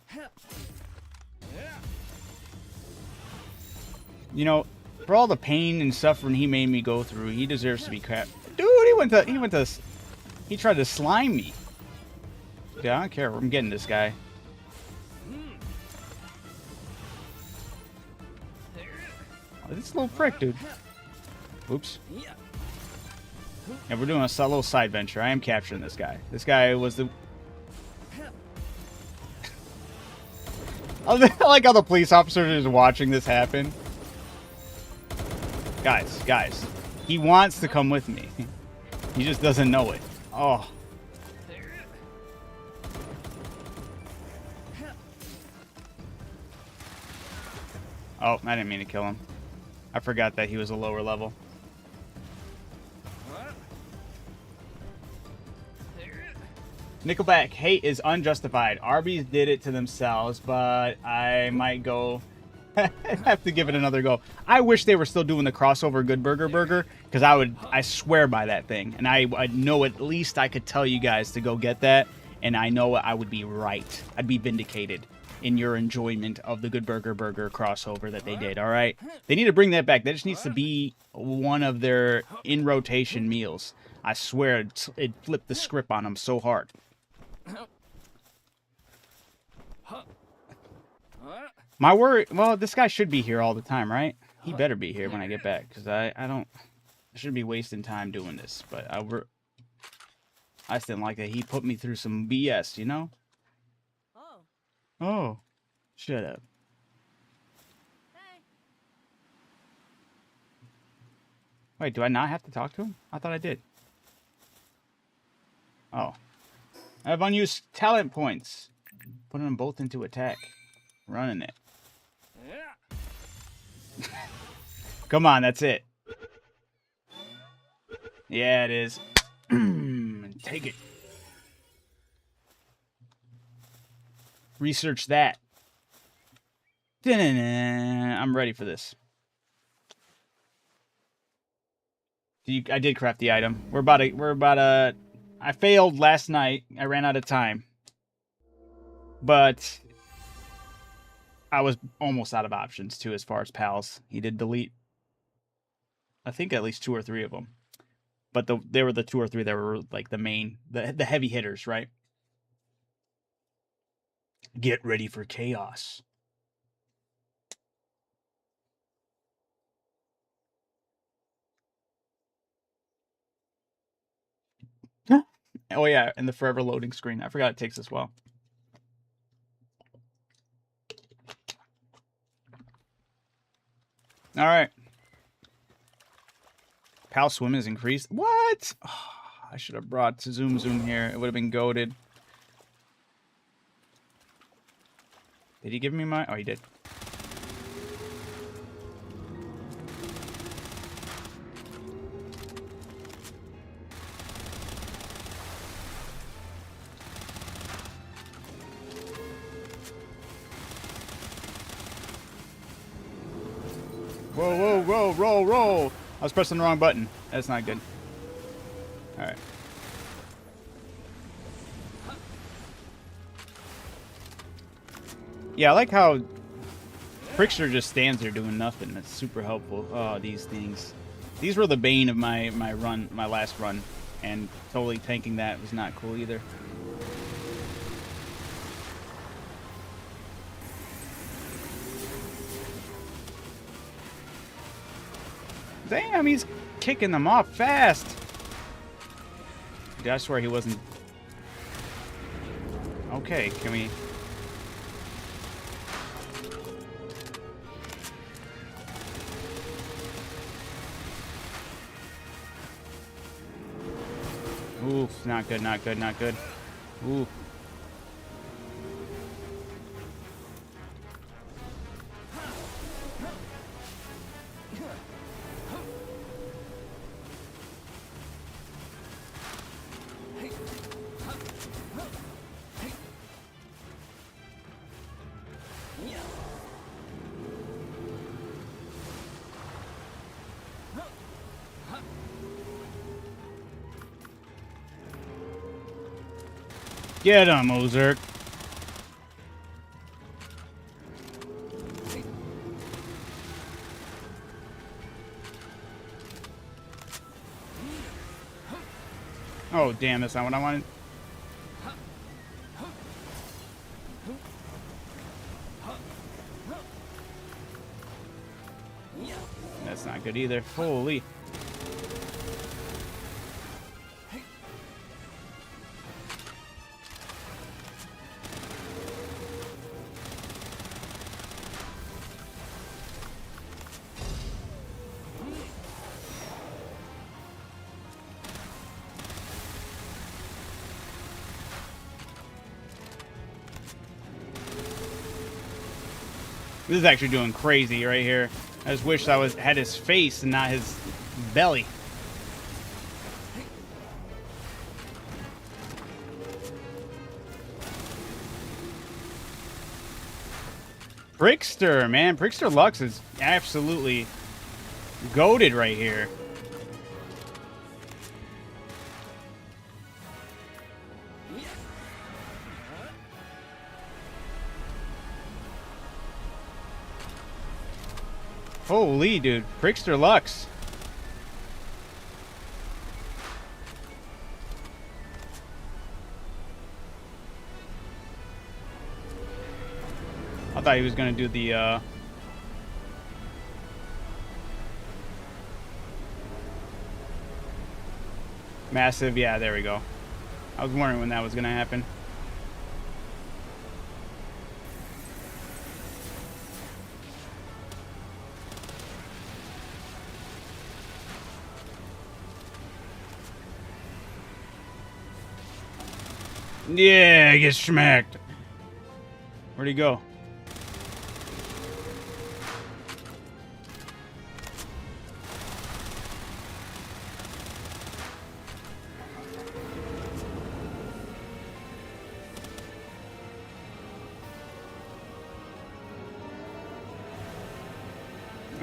You know, for all the pain and suffering he made me go through, he deserves to be crap. Dude, he tried to slime me. Dude, I don't care. I'm getting this guy. Oh, this little prick, dude. Oops. Yeah, we're doing a little side venture. I am capturing this guy. This guy was the... I like how the police officer is watching this happen. Guys. He wants to come with me. He just doesn't know it. Oh. Oh, I didn't mean to kill him. I forgot that he was a lower level. Nickelback, hate is unjustified. Arby's did it to themselves, but I might go... have to give it another go. I wish they were still doing the crossover Good Burger, because I swear by that thing. And I know at least I could tell you guys to go get that, and I know I would be right. I'd be vindicated in your enjoyment of the Good Burger crossover that they did, all right? They need to bring that back. That just needs to be one of their in-rotation meals. I swear it flipped the script on them so hard. My worry... Well, this guy should be here all the time, right? He better be here when I get back, because I shouldn't be wasting time doing this, but I just didn't like that he put me through some BS, you know? Oh, shut up. Hey. Wait, do I not have to talk to him? I thought I did. Oh. I have unused talent points. Putting them both into attack. Running it. Come on, that's it. Yeah, it is. Take it. Research that. I'm ready for this. I did craft the item. I failed last night. I ran out of time. But I was almost out of options too as far as pals. He did delete, I think, at least 2 or 3 of them. But they were the 2 or 3 that were like the main, the heavy hitters, right? Get ready for chaos. Oh yeah, and the forever loading screen. I forgot it takes as well. All right. Pal swim is increased. What? Oh, I should have brought Zoom here. It would have been goated. Did he give me my... Oh, he did. Whoa, roll. I was pressing the wrong button. That's not good. All right. Yeah, I like how Frickster just stands there doing nothing. That's super helpful. Oh, these things. These were the bane of my last run, and totally tanking that was not cool either. Damn, he's kicking them off fast. Dude, I swear he wasn't... Okay, can we... Oof, not good, not good, not good. Ooh. Get him, Ozark. Oh, damn, that's not what I wanted. That's not good either. Holy. This is actually doing crazy right here. I just wish I had his face and not his belly. Prickster, man. Prickster Lux is absolutely goated right here. Holy, dude. Prickster Lux. I thought he was going to do the, massive. Yeah, there we go. I was wondering when that was going to happen. Yeah, get smacked. Where'd he go?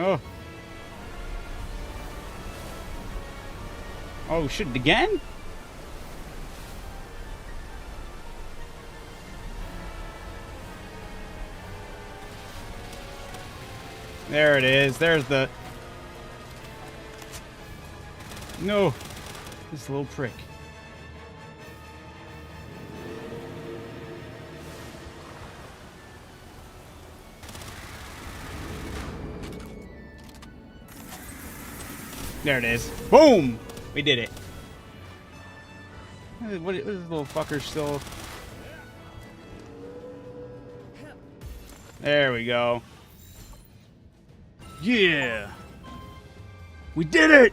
Oh. Oh, shit, again? There it is. There's the... No. This little prick. There it is. Boom! We did it. What is this little fucker still? There we go. Yeah! We did it!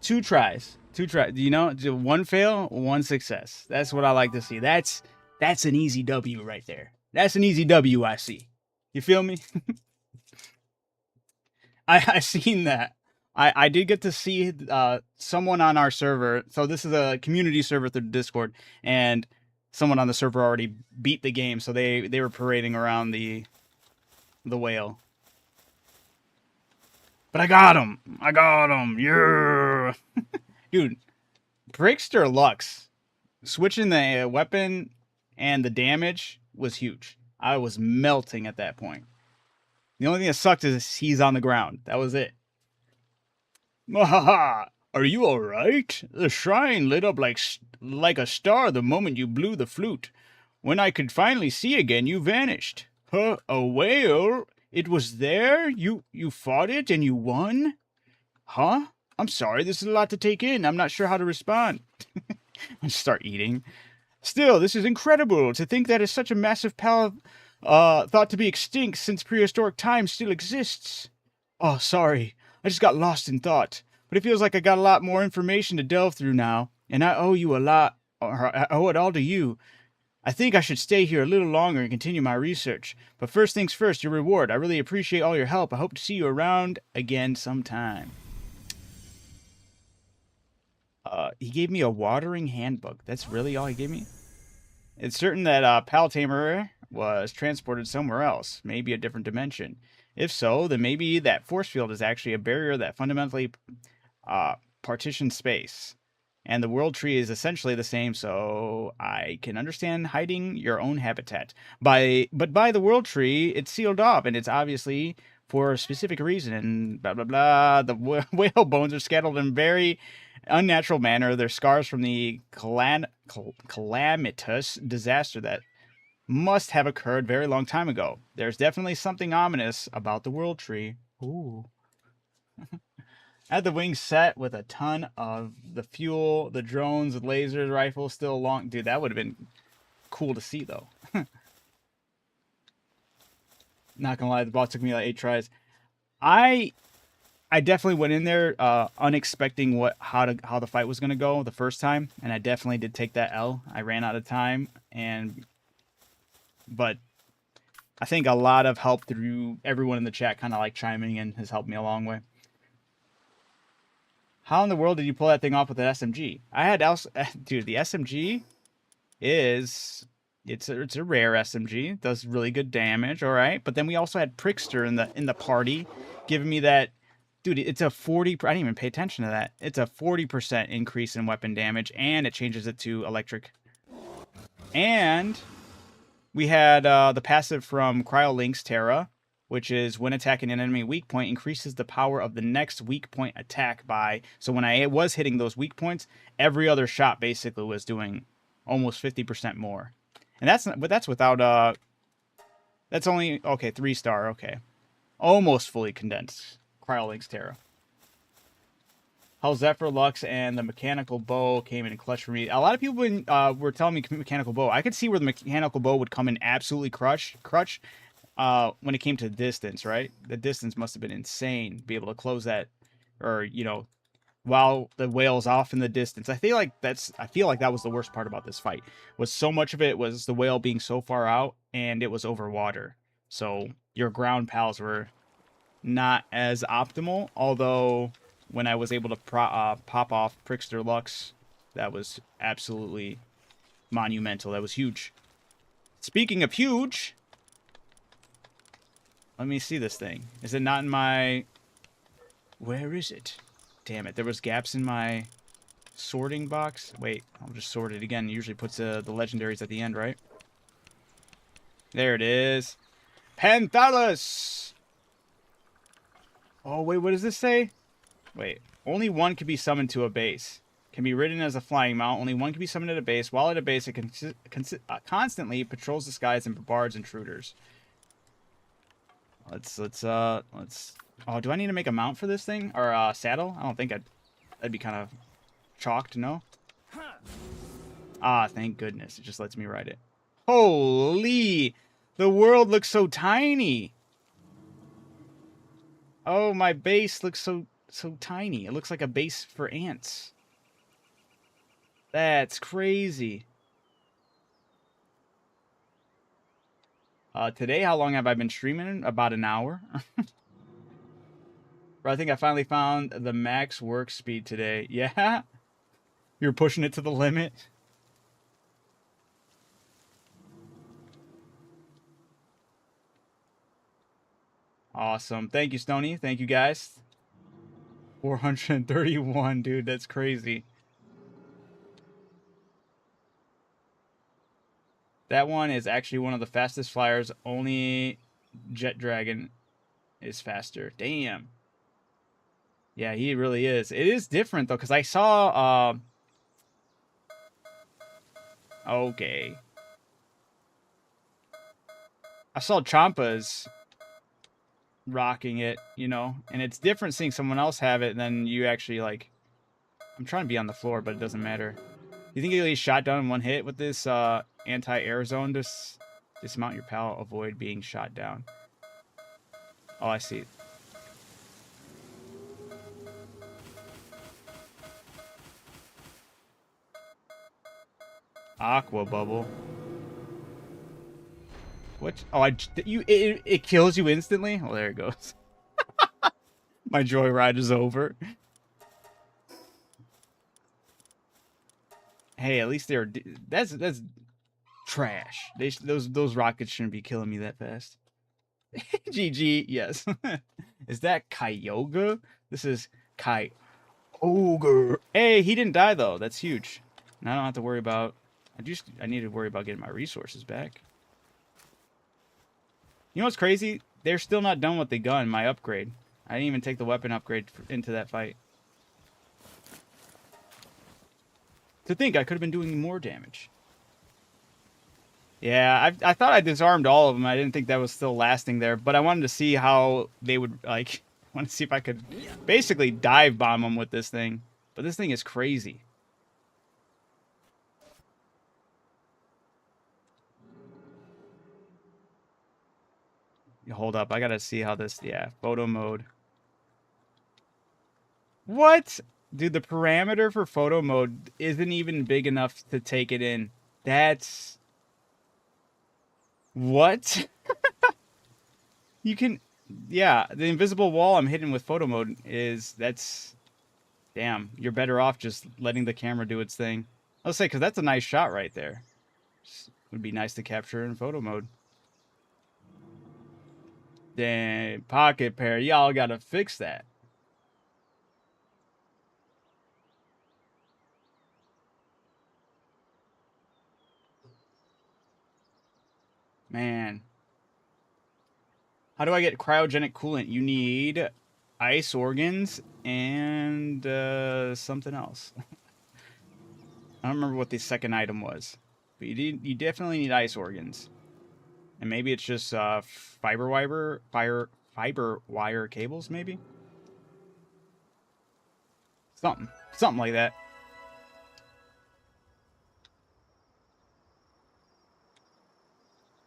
2 tries. 2 tries. You know, 1 fail, 1 success. That's what I like to see. That's an easy W right there. That's an easy W I see. You feel me? I seen that. I did get to see someone on our server. So this is a community server through Discord, and someone on the server already beat the game, so they were parading around the whale. But I got him. I got him. Yeah. Dude, Prickster Lux switching the weapon and the damage was huge. I was melting at that point. The only thing that sucked is he's on the ground. That was it. Mahaha! Are you all right? The shrine lit up like a star the moment you blew the flute. When I could finally see again, you vanished. Huh? A whale? It was there? You fought it and you won? Huh? I'm sorry, this is a lot to take in. I'm not sure how to respond. I'll start eating. Still, this is incredible. To think that is such a massive pal thought to be extinct since prehistoric times still exists. Oh, sorry. I just got lost in thought. But it feels like I got a lot more information to delve through now, and I owe you a lot, or I owe it all to you. I think I should stay here a little longer and continue my research. But first things first, your reward. I really appreciate all your help. I hope to see you around again sometime. He gave me a watering handbook. That's really all he gave me? It's certain that Paltamer was transported somewhere else, maybe a different dimension. If so, then maybe that force field is actually a barrier that fundamentally partitions space. And the world tree is essentially the same, so I can understand hiding your own habitat. But by the world tree, it's sealed off, and it's obviously for a specific reason, and blah, blah, blah. The whale bones are scattered in very unnatural manner. They're scars from the calamitous disaster that must have occurred very long time ago. There's definitely something ominous about the world tree. Ooh. I had the wings set with a ton of the fuel, the drones, the lasers, rifles still along. Dude, that would have been cool to see, though. Not gonna lie, the boss took me like 8 tries. I definitely went in there unexpecting how the fight was gonna go the first time, and I definitely did take that L. I ran out of time, but I think a lot of help through everyone in the chat kind of like chiming in has helped me a long way. How in the world did you pull that thing off with an SMG? Dude, the SMG it's a rare SMG. It does really good damage, all right. But then we also had Prickster in the party, giving me that. Dude, it's a 40. I didn't even pay attention to that. It's a 40% increase in weapon damage, and it changes it to electric. And we had the passive from Cryolink's Terra, which is when attacking an enemy weak point, increases the power of the next weak point attack by. So when I was hitting those weak points, every other shot basically was doing almost 50% more. And that's without that's only okay, 3-star, okay. Almost fully condensed. Cryolink's Terra. How Zephyr, Lux, and the mechanical bow came in clutch for me. A lot of people were telling me mechanical bow. I could see where the mechanical bow would come in absolutely crutch when it came to distance, right? The distance must have been insane to be able to close that, or while the whale's off in the distance. I feel like that was the worst part about this fight. Was so much of it was the whale being so far out and it was over water. So your ground pals were not as optimal, although when I was able to pop off Prickster Lux, that was absolutely monumental. That was huge. Speaking of huge, let me see this thing. Is it not in my... Where is it? Damn it, there was gaps in my sorting box. Wait, I'll just sort it again. It usually puts the legendaries at the end, right? There it is. Panthalus! Oh, wait, what does this say? Wait, only one can be summoned to a base. Can be ridden as a flying mount. Only one can be summoned at a base. While at a base, it constantly patrols the skies and bombards intruders. Let's. Oh, do I need to make a mount for this thing or a saddle? I don't think that'd be kind of chalked. No. Ah, thank goodness. It just lets me ride it. Holy! The world looks so tiny. Oh, my base looks so tiny. It looks like a base for ants. That's crazy. Today, how long have I been streaming? About an hour. But I think I finally found the max work speed today. Yeah? You're pushing it to the limit? Awesome. Thank you, Stony. Thank you, guys. 431, dude. That's crazy. That one is actually one of the fastest flyers. Only Jet Dragon is faster. Damn. Yeah, he really is. It is different, though, because I saw... Okay. I saw Champa's rocking it, and it's different seeing someone else have it than you actually, like... I'm trying to be on the floor, but it doesn't matter. You think you'll get shot down in one hit with this anti-air zone? Dismount your pal, avoid being shot down. Oh, I see. Aqua bubble. What? Oh, it kills you instantly? Oh, there it goes. My joyride is over. Hey, at least they're that's trash. Those rockets shouldn't be killing me that fast. GG, yes. Is that Kyogre? This is Kyogre. Hey, he didn't die though. That's huge. And I don't have to worry about. I need to worry about getting my resources back. You know what's crazy? They're still not done with the gun, my upgrade. I didn't even take the weapon upgrade into that fight. To think I could have been doing more damage. Yeah, I thought I disarmed all of them. I didn't think that was still lasting there, but I wanted to see how they would, like, I want to see if I could basically dive bomb them with this thing. But this thing is crazy. Hold up, I gotta see how this, yeah, photo mode. What? Dude, the parameter for photo mode isn't even big enough to take it in. That's... What? You can... Yeah, the invisible wall I'm hitting with photo mode is... That's... Damn, you're better off just letting the camera do its thing. I'll say, because that's a nice shot right there. Would be nice to capture in photo mode. Dang, pocket pair. Y'all gotta fix that. Man. How do I get cryogenic coolant? You need ice organs and something else. I don't remember what the second item was. But you definitely need ice organs. And maybe it's just fiber wire cables, maybe? Something like that.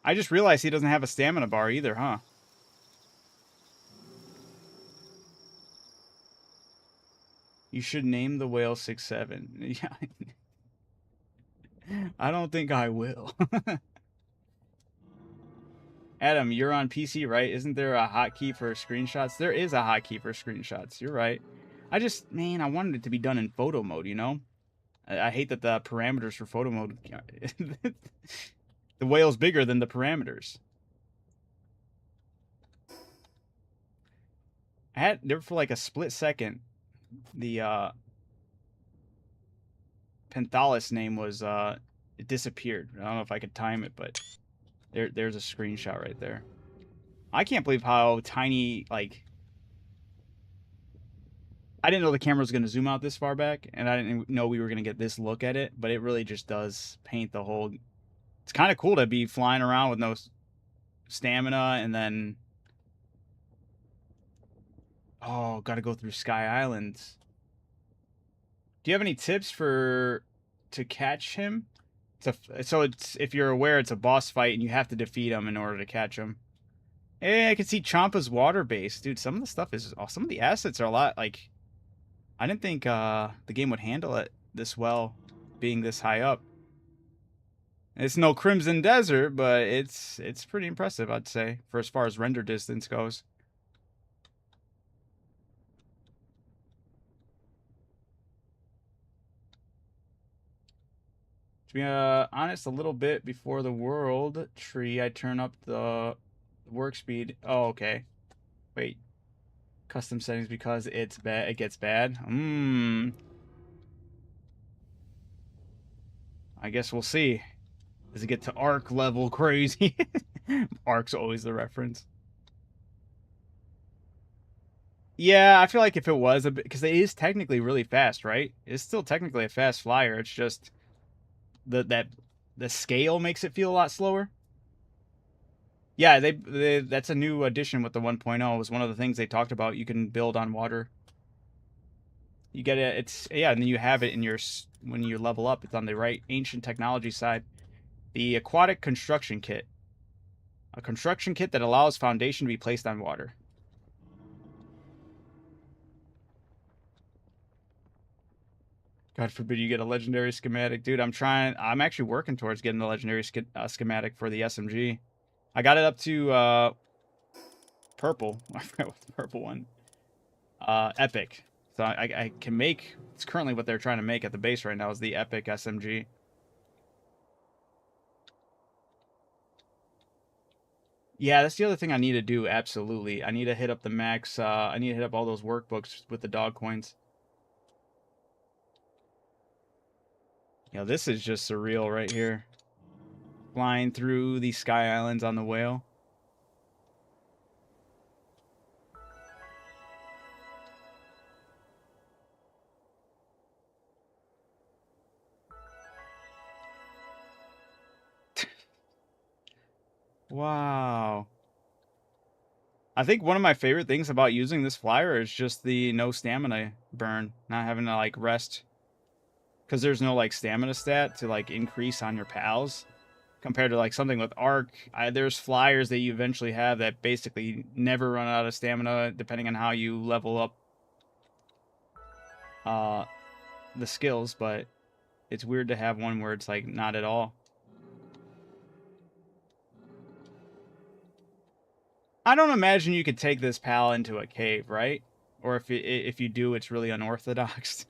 I just realized he doesn't have a stamina bar either, huh? You should name the whale 6-7. Yeah. I don't think I will. Adam, you're on PC, right? Isn't there a hotkey for screenshots? There is a hotkey for screenshots. You're right. Man, I wanted it to be done in photo mode, you know? I hate that the parameters for photo mode... The whale's bigger than the parameters. I had there for like a split second. The Penthalis name was it disappeared. I don't know if I could time it, but there's a screenshot right there. I can't believe how tiny, like, I didn't know the camera was going to zoom out this far back, and I didn't know we were going to get this look at it, but it really just does paint the whole... It's kind of cool to be flying around with no stamina, and then... Oh, got to go through Sky Islands. Do you have any tips to catch him? So it's, if you're aware, it's a boss fight, and you have to defeat him in order to catch him. Hey, I can see Champa's water base. Dude, some of the stuff is... Some of the assets are a lot, like... I didn't think the game would handle it this well, being this high up. It's no Crimson Desert, but it's pretty impressive, I'd say, for as far as render distance goes. To be honest, a little bit before the world tree, I turn up the work speed. Oh, okay. Wait. Custom settings because it's bad. It gets bad. I guess we'll see. Does it get to arc level crazy? Arc's always the reference. Yeah, I feel like if it was a bit, because it is technically really fast, right? It's still technically a fast flyer. It's just the scale makes it feel a lot slower. Yeah, that's a new addition with the 1.0. It was one of the things they talked about. You can build on water. You get it. It's yeah, and then you have it in your when you level up. It's on the right ancient technology side. The aquatic construction kit. A construction kit that allows foundation to be placed on water. God forbid you get a legendary schematic. Dude, I'm actually working towards getting the legendary schematic for the SMG. I got it up to purple. I forgot what the purple one. Epic. So I can make, it's currently what they're trying to make at the base right now is the Epic SMG. Yeah, that's the other thing I need to do, absolutely. I need to hit up the max, I need to hit up all those workbooks with the dog coins. Yeah, this is just surreal right here. Flying through these sky islands on the whale. Wow. I think one of my favorite things about using this flyer is just the no stamina burn. Not having to, like, rest. Because there's no, like, stamina stat to, like, increase on your pals. Compared to, like, something with Arc, there's flyers that you eventually have that basically never run out of stamina, depending on how you level up the skills, but it's weird to have one where it's, like, not at all. I don't imagine you could take this pal into a cave, right? Or if you do, it's really unorthodox.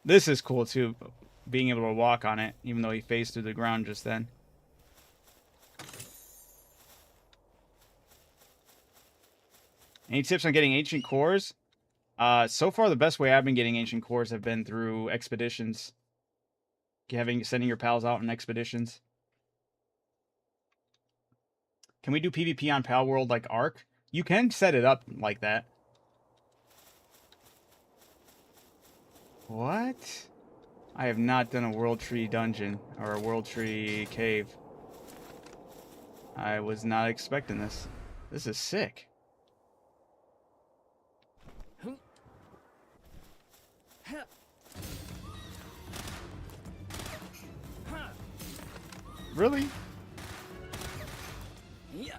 This is cool, too, being able to walk on it, even though he phased through the ground just then. Any tips on getting ancient cores? So far, the best way I've been getting ancient cores have been through expeditions. Sending your pals out on expeditions. Can we do PvP on PALWORLD like Arc? You can set it up like that. What? I have not done a World Tree dungeon or a World Tree cave. I was not expecting this. This is sick. Really? Dude,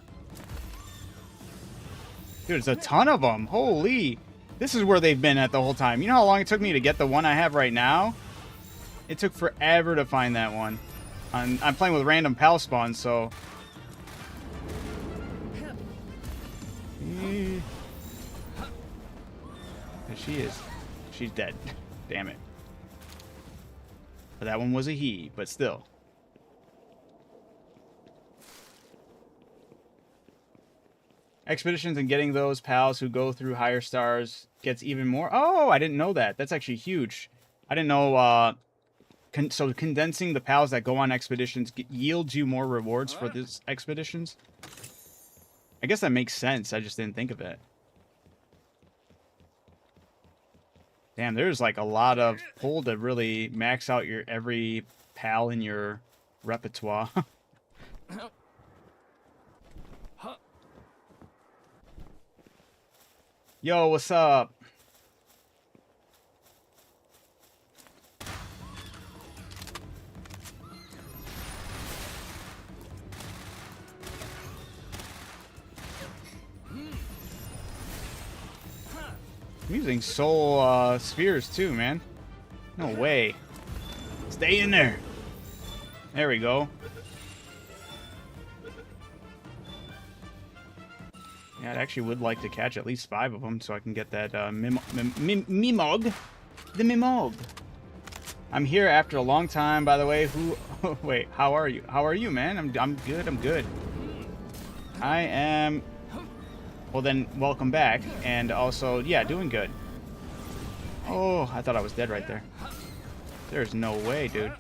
there's a ton of them. Holy. This is where they've been at the whole time. You know how long it took me to get the one I have right now? It took forever to find that one. I'm playing with random pal spawns, so... There she is. She's dead. Damn it. But that one was a he, but still. Expeditions and getting those pals who go through higher stars gets even more. Oh, I didn't know that. That's actually huge. I didn't know. So condensing the pals that go on expeditions yields you more rewards for these expeditions. I guess that makes sense. I just didn't think of it. Damn, there's like a lot of pull to really max out your every pal in your repertoire. Yo, what's up? I'm using soul spheres too, man. No way. Stay in there. There we go. Yeah, I actually would like to catch at least 5 of them so I can get that Mimog. The Mimog. I'm here after a long time, by the way. Wait, how are you? How are you, man? I'm good. I'm good. I am... Well, then, welcome back. And also, yeah, doing good. Oh, I thought I was dead right there. There's no way, dude.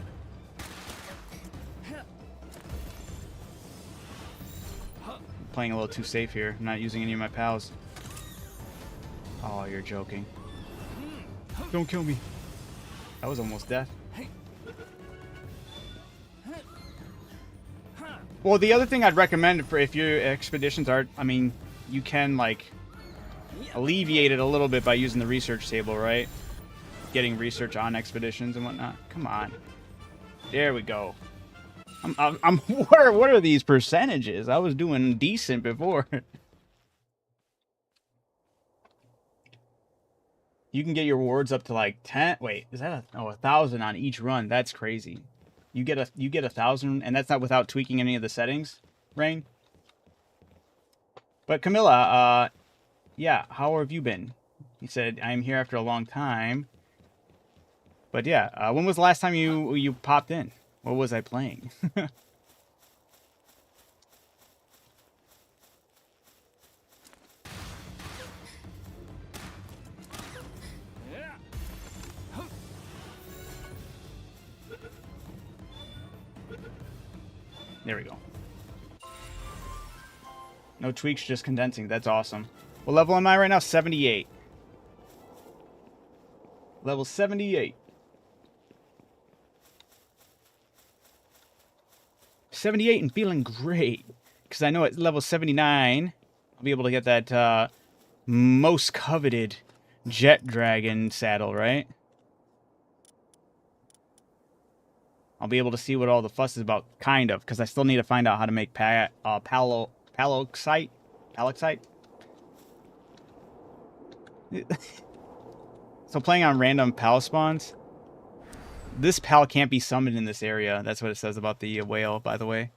Playing a little too safe here. I'm not using any of my pals. Oh, you're joking. Don't kill me. That was almost death. Well, the other thing I'd recommend for if your expeditions are, I mean, you can, like, alleviate it a little bit by using the research table, right? Getting research on expeditions and whatnot. Come on. There we go. What are these percentages? I was doing decent before. You can get your rewards up to like 10. Wait, is that a 1,000 on each run? That's crazy. You get 1,000, and that's not without tweaking any of the settings, Rain. But Camilla, yeah, how have you been? He said, I'm here after a long time. But yeah, when was the last time you popped in? What was I playing? There we go. No tweaks, just condensing. That's awesome. What level am I right now? 78. Level 78. 78 and feeling great. Because I know at level 79, I'll be able to get that most coveted Jet Dragon saddle, right? I'll be able to see what all the fuss is about, kind of, because I still need to find out how to make paloxite. Paloxite? So playing on random pal spawns. This pal can't be summoned in this area. That's what it says about the whale, by the way.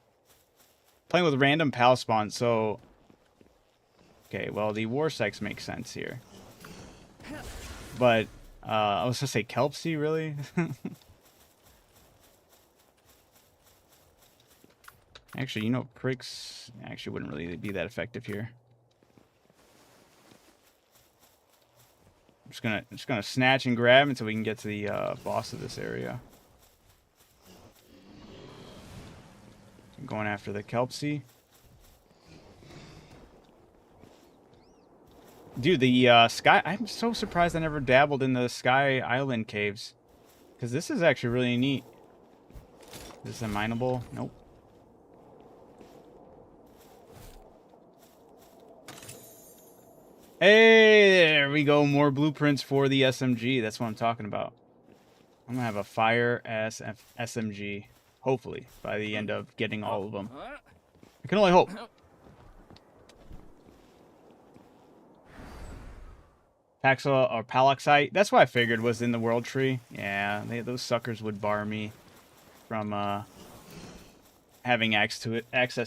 Playing with random pal spawns, so... Okay, well, the war sex makes sense here. But, I was gonna say Kelpsy, really? Actually, you know, pricks actually wouldn't really be that effective here. I'm just gonna snatch and grab until we can get to the boss of this area. I'm going after the Kelpsy. Dude, the sky... I'm so surprised I never dabbled in the Sky Island caves. Because this is actually really neat. Is this a mineable? Nope. Hey, there we go. More blueprints for the SMG. That's what I'm talking about. I'm going to have a fire ass SMG. Hopefully, by the end of getting all of them. I can only hope. Paxel or Paloxite. That's what I figured was in the world tree. Yeah, those suckers would bar me from having access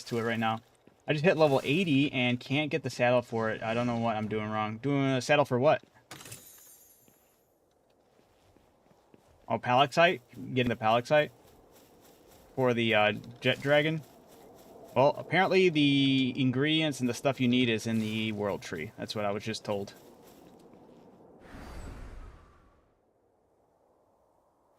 to it right now. I just hit level 80 and can't get the saddle for it. I don't know what I'm doing wrong. Doing a saddle for what? Oh, Paloxite? Getting the Paloxite? For the Jet Dragon? Well, apparently the ingredients and the stuff you need is in the world tree. That's what I was just told.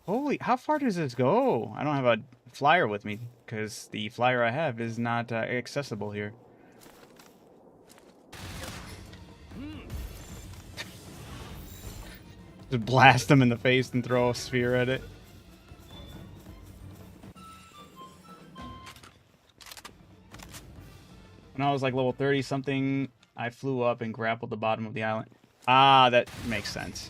Holy, how far does this go? I don't have a flyer with me, because the flyer I have is not accessible here. Just blast them in the face and throw a sphere at it. When I was like level 30 something, I flew up and grappled the bottom of the island. Ah, that makes sense.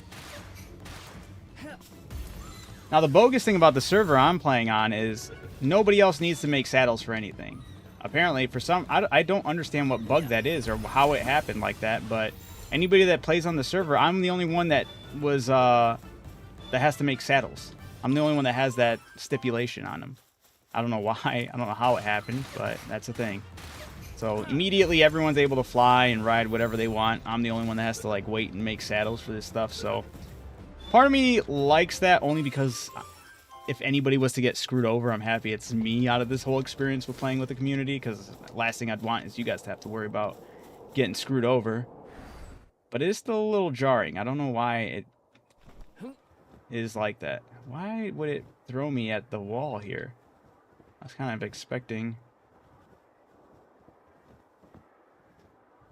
Now, the bogus thing about the server I'm playing on is nobody else needs to make saddles for anything. Apparently, for some... I don't understand what bug that is or how it happened like that, but anybody that plays on the server, I'm the only one that was... that has to make saddles. I'm the only one that has that stipulation on them. I don't know why. I don't know how it happened, but that's the thing. So, immediately, everyone's able to fly and ride whatever they want. I'm the only one that has to, like, wait and make saddles for this stuff, so... Part of me likes that only because if anybody was to get screwed over, I'm happy it's me out of this whole experience with playing with the community, because the last thing I'd want is you guys to have to worry about getting screwed over. But it is still a little jarring. I don't know why it is like that. Why would it throw me at the wall here? I was kind of expecting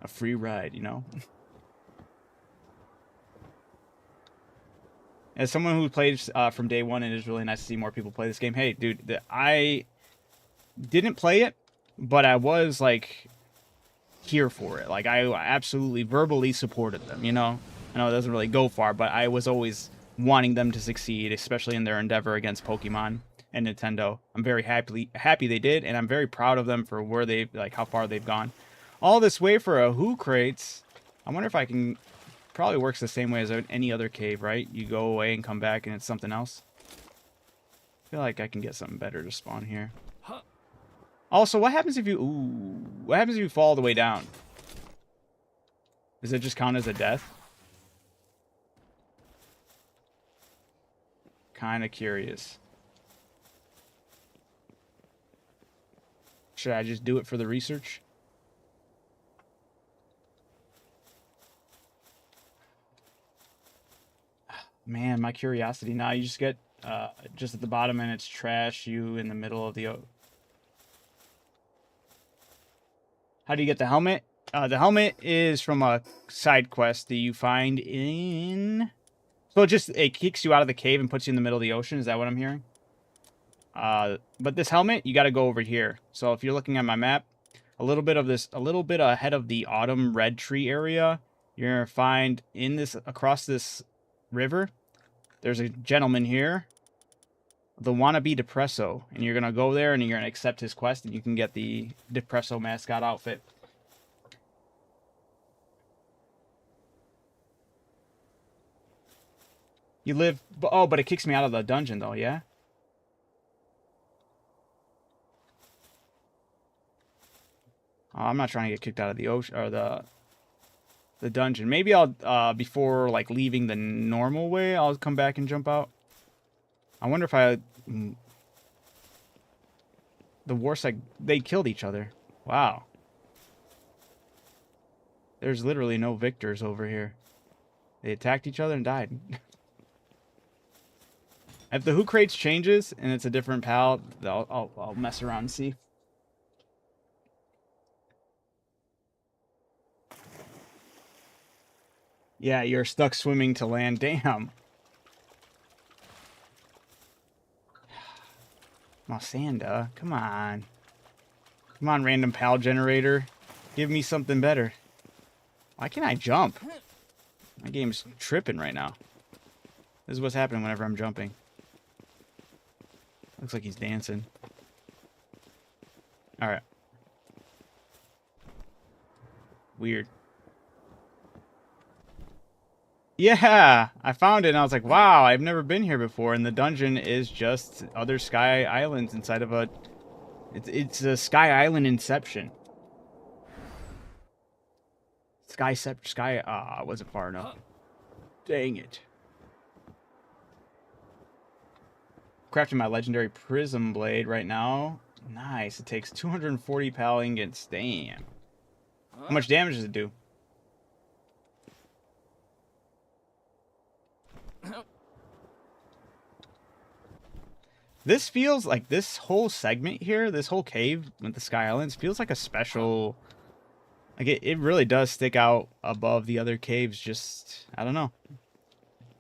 a free ride, you know? As someone who plays from day one, it is really nice to see more people play this game. Hey, dude, I didn't play it, but I was, like, here for it. Like, I absolutely verbally supported them, you know? I know it doesn't really go far, but I was always wanting them to succeed, especially in their endeavor against Pokemon and Nintendo. I'm very happy they did, and I'm very proud of them for where how far they've gone. All this way for a Who Crates. I wonder if I can probably works the same way as any other cave, right? You go away and come back and it's something else. I feel like I can get something better to spawn here. Also, what happens if you... Ooh. What happens if you fall all the way down? Does it just count as a death? Kind of curious. Should I just do it for the research? Man, my curiosity. Now you just get just at the bottom and it's trash. You in the middle of the... How do you get the helmet? The helmet is from a side quest that you find in... So it kicks you out of the cave and puts you in the middle of the ocean. Is that what I'm hearing? But this helmet, you got to go over here. So if you're looking at my map, a little bit ahead of the autumn red tree area, you're gonna find across this river, there's a gentleman here, the wannabe Depresso, and you're gonna go there and you're gonna accept his quest, and you can get the Depresso mascot outfit. You live... Oh, but it kicks me out of the dungeon, though, yeah? Oh, I'm not trying to get kicked out of the ocean, or the dungeon. Maybe I'll, before, like, leaving the normal way, I'll come back and jump out. I wonder if the Warsec, they killed each other. Wow. There's literally no victors over here. They attacked each other and died. If the Who Crates changes and it's a different PAL, I'll mess around and see. Yeah, you're stuck swimming to land. Damn. Mosanda, come on. Come on, random PAL generator. Give me something better. Why can't I jump? My game's tripping right now. This is what's happening whenever I'm jumping. Looks like he's dancing. Alright. Weird. Yeah! I found it and I was like, wow, I've never been here before. And the dungeon is just other sky islands inside of a... It's a Sky Island Inception. I wasn't far enough. Dang it. Crafting my legendary prism blade right now. Nice. It takes 240 PAL ingots. Damn. How much damage does it do? This feels like this whole segment here, this whole cave with the Sky Islands, feels like a special... Like, it really does stick out above the other caves. Just, I don't know.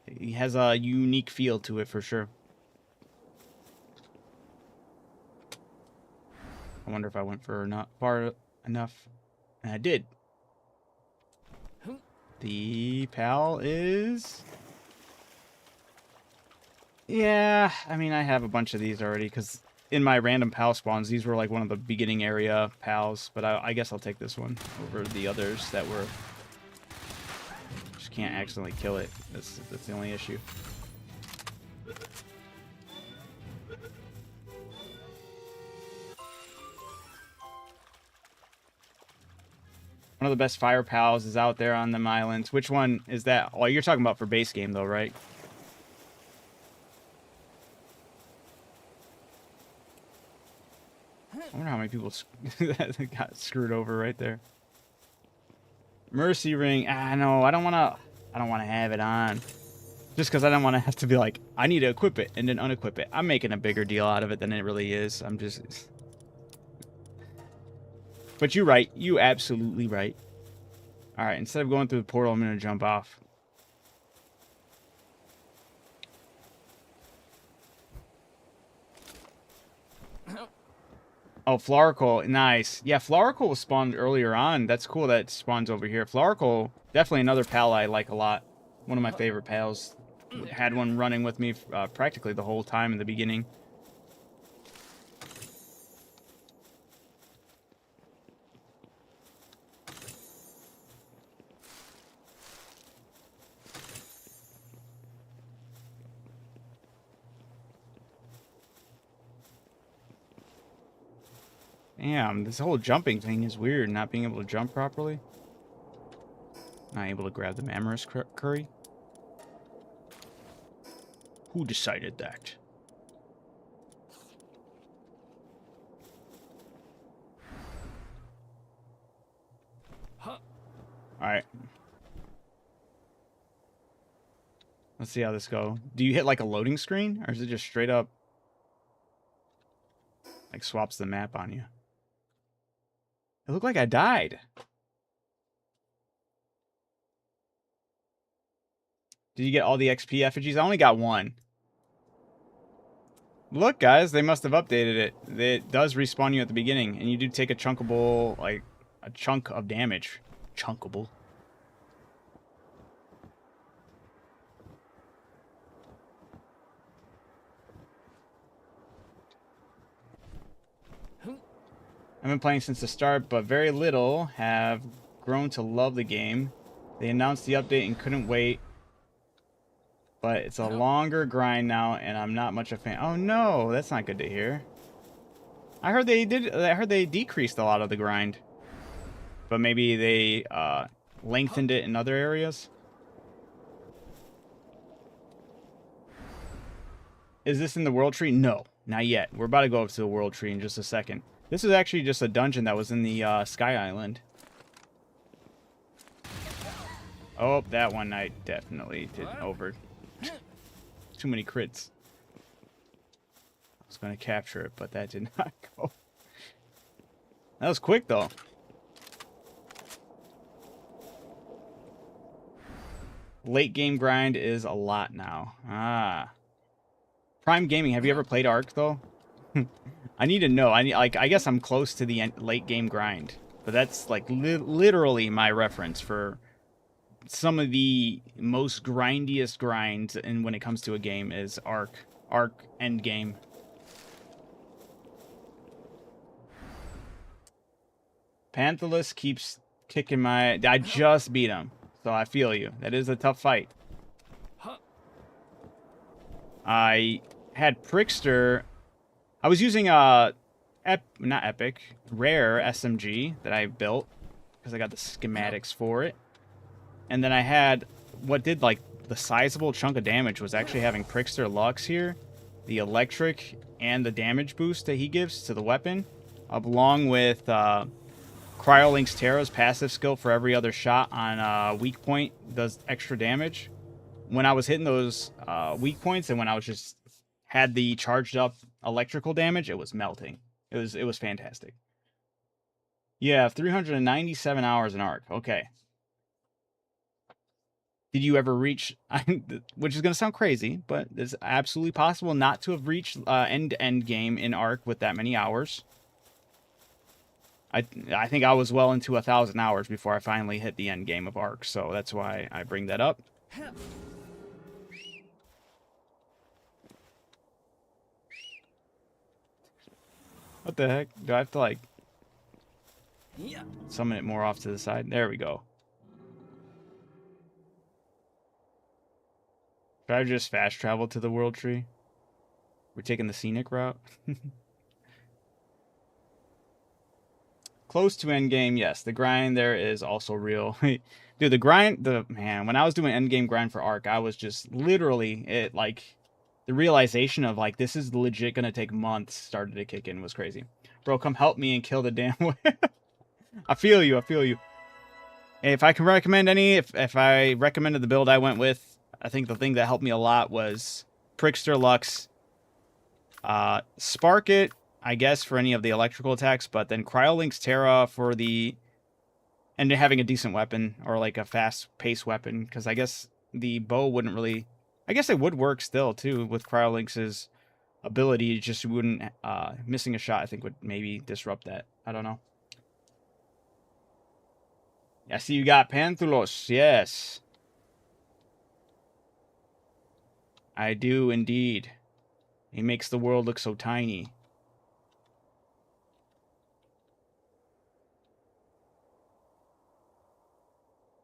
It has a unique feel to it for sure. I wonder if I went not far enough. And I did. The PAL is... Yeah, I mean, I have a bunch of these already, because in my random PAL spawns, these were like one of the beginning area PALs, but I guess I'll take this one over the others that were... Just can't accidentally kill it. That's the only issue. One of the best fire PALs is out there on them islands. Which one is that? Oh, you're talking about for base game, though, right? I wonder how many people got screwed over right there. Mercy ring. Ah, no, I don't want to have it on. Just because I don't want to have to be like, I need to equip it and then unequip it. I'm making a bigger deal out of it than it really is. I'm just... But you're right. You absolutely right. Alright, instead of going through the portal, I'm going to jump off. Oh, Floricle. Nice. Yeah, Floricle was spawned earlier on. That's cool that it spawns over here. Floricle, definitely another PAL I like a lot. One of my favorite PALs. Had one running with me practically the whole time in the beginning. Damn, this whole jumping thing is weird, not being able to jump properly. Not able to grab the Mammoris curry. Who decided that? Alright. Let's see how this goes. Do you hit like a loading screen? Or is it just straight up like swaps the map on you? It looked like I died. Did you get all the XP effigies? I only got one. Look, guys, they must have updated it. It does respawn you at the beginning, and you do take a chunkable, like, a chunk of damage. Chunkable. I've been playing since the start, but very little have grown to love the game. They announced the update and couldn't wait. But it's a longer grind now, and I'm not much a fan. Oh no, that's not good to hear. I heard they decreased a lot of the grind. But maybe they lengthened it in other areas. Is this in the world tree? No, not yet. We're about to go up to the world tree in just a second. This is actually just a dungeon that was in the Sky Island. Oh, that one I definitely didn't over. Too many crits. I was going to capture it, but that did not go. That was quick, though. Late game grind is a lot now. Ah. Prime Gaming, have you ever played Ark, though? I need to know. I guess I'm close to the late game grind. But that's, like, literally my reference for some of the most grindiest grinds and when it comes to a game is Ark end game. Panthalus keeps kicking my... I just beat him, so I feel you. That is a tough fight. I had Prickster. I was using not Epic, Rare SMG that I built because I got the schematics for it. And then I had what did like the sizable chunk of damage was actually having Prickster Lux here, the electric and the damage boost that he gives to the weapon, along with Cryolink's Terra's passive skill for every other shot on weak point does extra damage. When I was hitting those weak points and when I was just had the charged up electrical damage, it was melting. It was fantastic. Yeah, 397 hours in Ark. Okay. Did you ever reach, which is going to sound crazy, but it's absolutely possible not to have reached end-to-end game in Ark with that many hours. I think I was well into 1,000 hours before I finally hit the end game of Ark, so that's why I bring that up. What the heck? Do I have to, like, summon it more off to the side? There we go. Should I just fast travel to the world tree? We're taking the scenic route. Close to endgame, yes. The grind there is also real. Dude, the grind, man, when I was doing endgame grind for Ark, I was just literally, the realization of, like, this is legit gonna take months started to kick in was crazy. Bro, come help me and kill the damn I feel you, I feel you. If I can recommend any, if I recommended the build I went with, I think the thing that helped me a lot was Prickster Lux, Spark It, I guess, for any of the electrical attacks, but then Cryolink's Terra for the... and having a decent weapon, or like a fast-paced weapon, because I guess the bow wouldn't really... I guess it would work still, too, with Cryolink's ability, just wouldn't... missing a shot, I think, would maybe disrupt that. I don't know. I see you got Panthulos, yes. I do indeed. He makes the world look so tiny.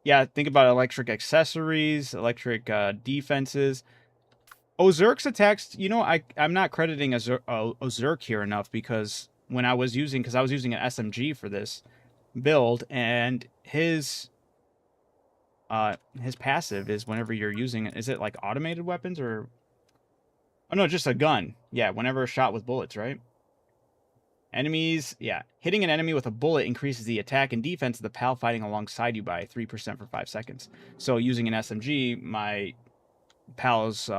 Yeah, think about electric accessories, electric defenses. Ozerk's attacks, you know, I'm not crediting Ozerk here enough because when I was using, because I was using an SMG for this build, and his passive is whenever you're using it. Is it like automated weapons or? Oh no, just a gun. Yeah, whenever shot with bullets, right? Enemies, yeah. Hitting an enemy with a bullet increases the attack and defense of the PAL fighting alongside you by 3% for 5 seconds. So using an SMG, my PAL's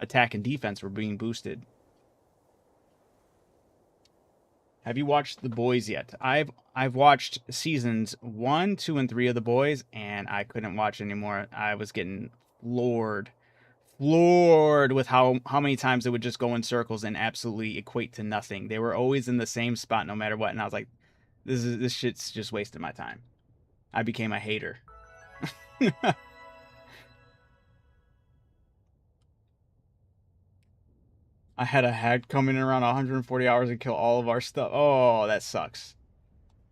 attack and defense were being boosted. Have you watched The Boys yet? I've watched seasons 1, 2, and 3 of The Boys, and I couldn't watch anymore. I was getting floored with how many times it would just go in circles and absolutely equate to nothing. They were always in the same spot no matter what, and I was like, this shit's just wasting my time. I became a hater. I had a hack come in around 140 hours and kill all of our stuff. Oh, that sucks.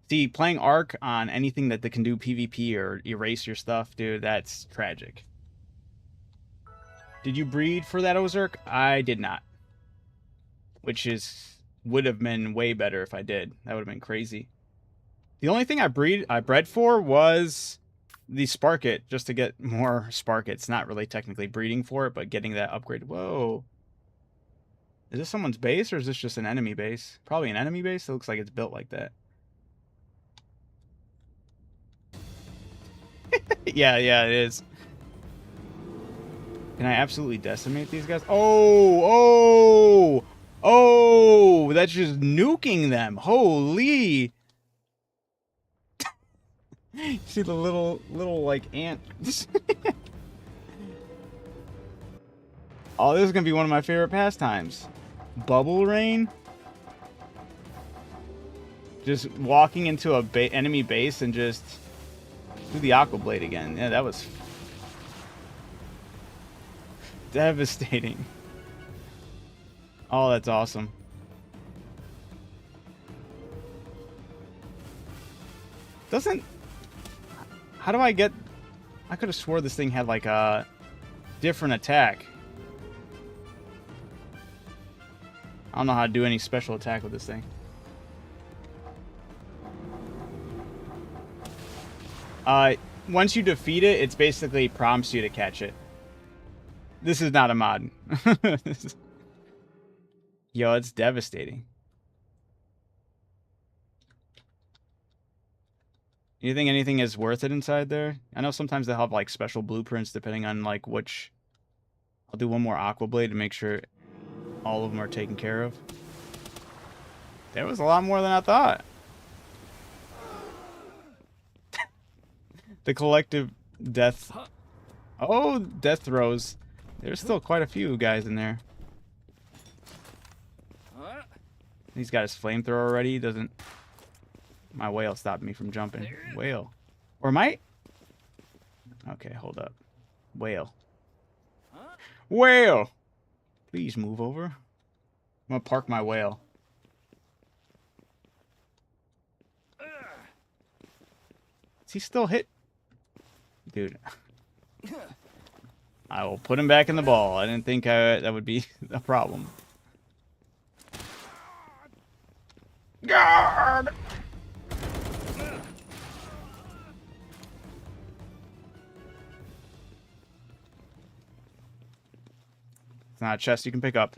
See, playing Ark on anything that can do PvP or erase your stuff, dude, that's tragic. Did you breed for that Ozark? I did not. Which would have been way better if I did. That would have been crazy. The only thing I bred for was the Sparket, just to get more Sparkets. Not really technically breeding for it, but getting that upgrade. Whoa. Is this someone's base, or is this just an enemy base? Probably an enemy base. It looks like it's built like that. Yeah, it is. Can I absolutely decimate these guys? Oh! That's just nuking them. Holy! See the little like ant. Oh, this is gonna be one of my favorite pastimes. Bubble rain. Just walking into a enemy base and just do the Aqua Blade again. Yeah, that was devastating. Oh, that's awesome. How do I get... I could have swore this thing had like a different attack. I don't know how to do any special attack with this thing. Once you defeat it, it's basically prompts you to catch it. This is not a mod. Yo, it's devastating. You think anything is worth it inside there? I know sometimes they have like special blueprints depending on like which... I'll do one more Aqua Blade to make sure all of them are taken care of. There was a lot more than I thought. The collective death... Oh, death throws. There's still quite a few guys in there. He's got his flamethrower already. Doesn't... My whale stopped me from jumping. Whale. Or might? Okay, hold up. Whale. Whale! Please move over. I'm gonna park my whale. Is he still hit? Dude. I will put him back in the ball. I didn't think that would be a problem. Guard! It's not a chest you can pick up.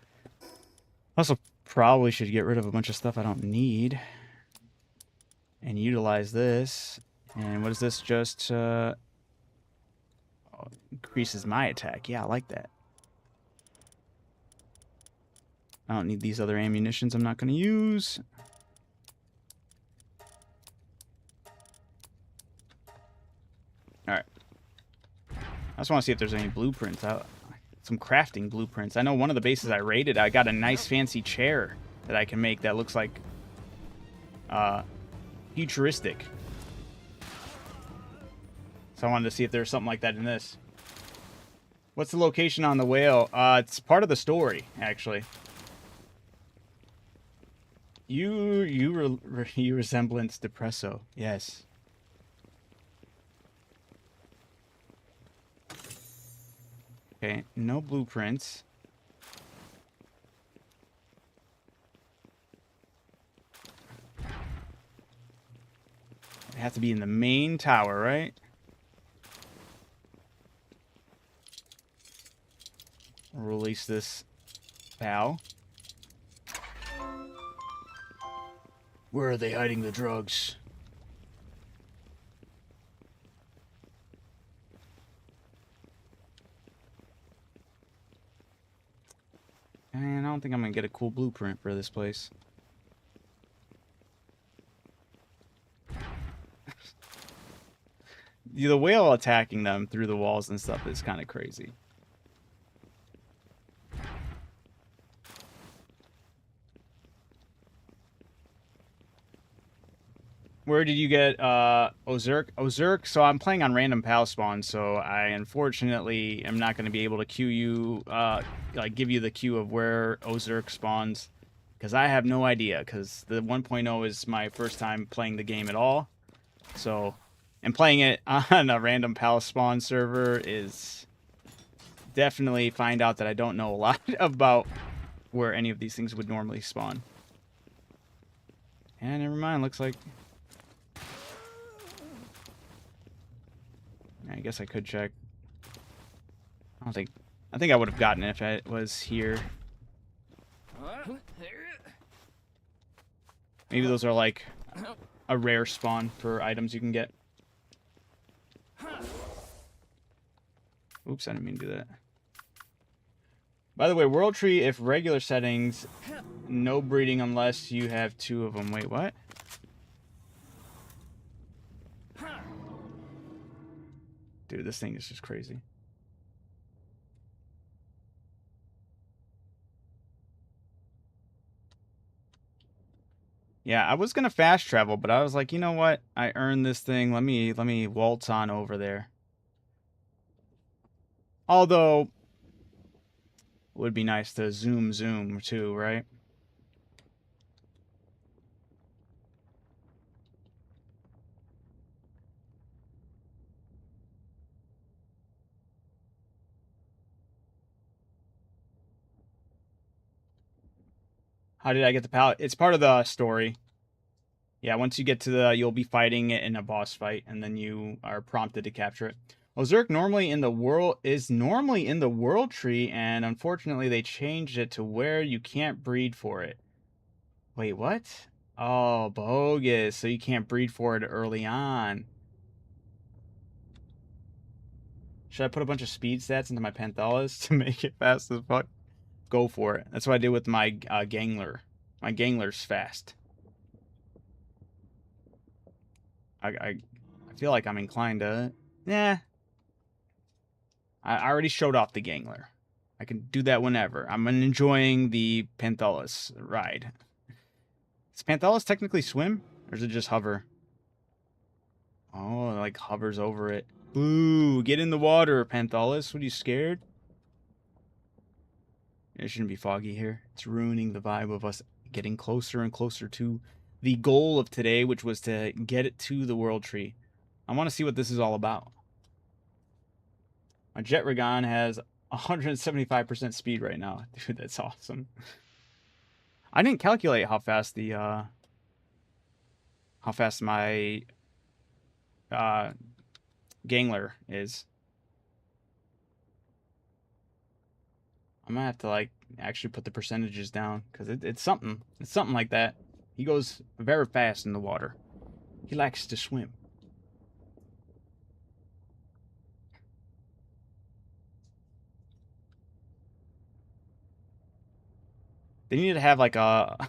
Also, probably should get rid of a bunch of stuff I don't need. And utilize this. And what is this? Just increases my attack. Yeah, I like that. I don't need these other ammunitions I'm not going to use. Alright. I just want to see if there's any blueprints out. Some crafting blueprints. I know one of the bases I raided, I got a nice fancy chair that I can make that looks like futuristic. So I wanted to see if there's something like that in this. What's the location on the whale? It's part of the story, actually. You resemblance Depresso. Yes. Okay, no blueprints. have to be in the main tower, right? Release this PAL. Where are they hiding the drugs? And I don't think I'm gonna get a cool blueprint for this place. The whale attacking them through the walls and stuff is kind of crazy. Where did you get Ozurk? Ozurk, so I'm playing on random PAL spawn, so I unfortunately am not going to be able to queue you, like give you the queue of where Ozurk spawns, because I have no idea, because the 1.0 is my first time playing the game at all, so, and playing it on a random PAL spawn server is definitely find out that I don't know a lot about where any of these things would normally spawn. And never mind, looks like... I guess I could check. I think I would have gotten it if it was here. Maybe those are like a rare spawn for items you can get. Oops, I didn't mean to do that. By the way, World Tree, if regular settings, no breeding unless you have 2 of them. Wait, what? Dude, this thing is just crazy. Yeah, I was gonna fast travel, but I was like, you know what? I earned this thing. Let me waltz on over there. Although, it would be nice to zoom too, right? How did I get the pallet? It's part of the story. Yeah, once you get to the, you'll be fighting it in a boss fight, and then you are prompted to capture it. Ozurk is normally in the world tree, and unfortunately they changed it to where you can't breed for it. Wait, what? Oh, bogus. So you can't breed for it early on. Should I put a bunch of speed stats into my Panthalas to make it fast as fuck? Go for it. That's what I did with my Gangler. My Gangler's fast. I feel like I'm inclined to... Yeah. I already showed off the Gangler. I can do that whenever. I'm enjoying the Panthalas ride. Does Panthalas technically swim? Or is it just hover? Oh, it like hovers over it. Ooh, get in the water, Panthalas. What, are you scared? It shouldn't be foggy here. It's ruining the vibe of us getting closer and closer to the goal of today, which was to get it to the world tree. I want to see what this is all about. My Jet Ragon has 175% speed right now. Dude, that's awesome. I didn't calculate how fast the my Gangler is. I'm gonna have to like actually put the percentages down because it's something. It's something like that. He goes very fast in the water. He likes to swim. They need to have like a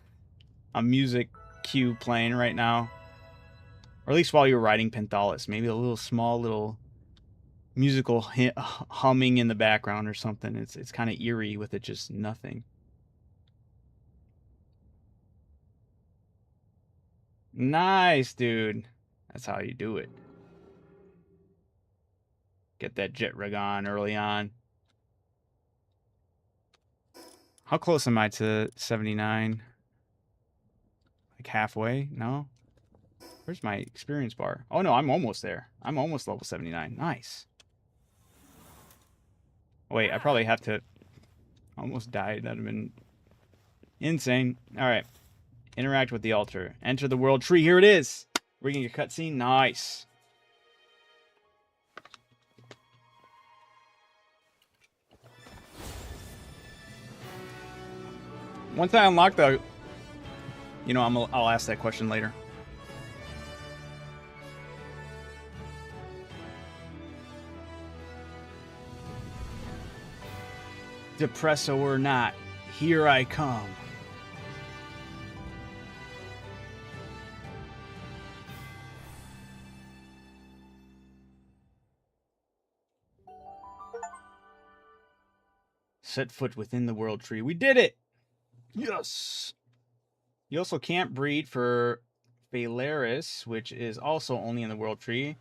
music cue playing right now, or at least while you're riding Panthalas. Maybe a little small little musical humming in the background or something. It's kind of eerie with it just nothing. Nice, dude. That's how you do it. Get that Jet Ragon early on. How close am I to 79? Like halfway? No? Where's my experience bar? Oh no, I'm almost there. I'm almost level 79. Nice. Wait, I probably have to... Almost died. That'd have been insane. Alright. Interact with the altar. Enter the world tree. Here it is. Rigging a cutscene? Nice. Once I unlock the... You know, I'll ask that question later. Depresso or not, here I come. Set foot within the world tree. We did it! Yes! You also can't breed for Phalaris, which is also only in the world tree.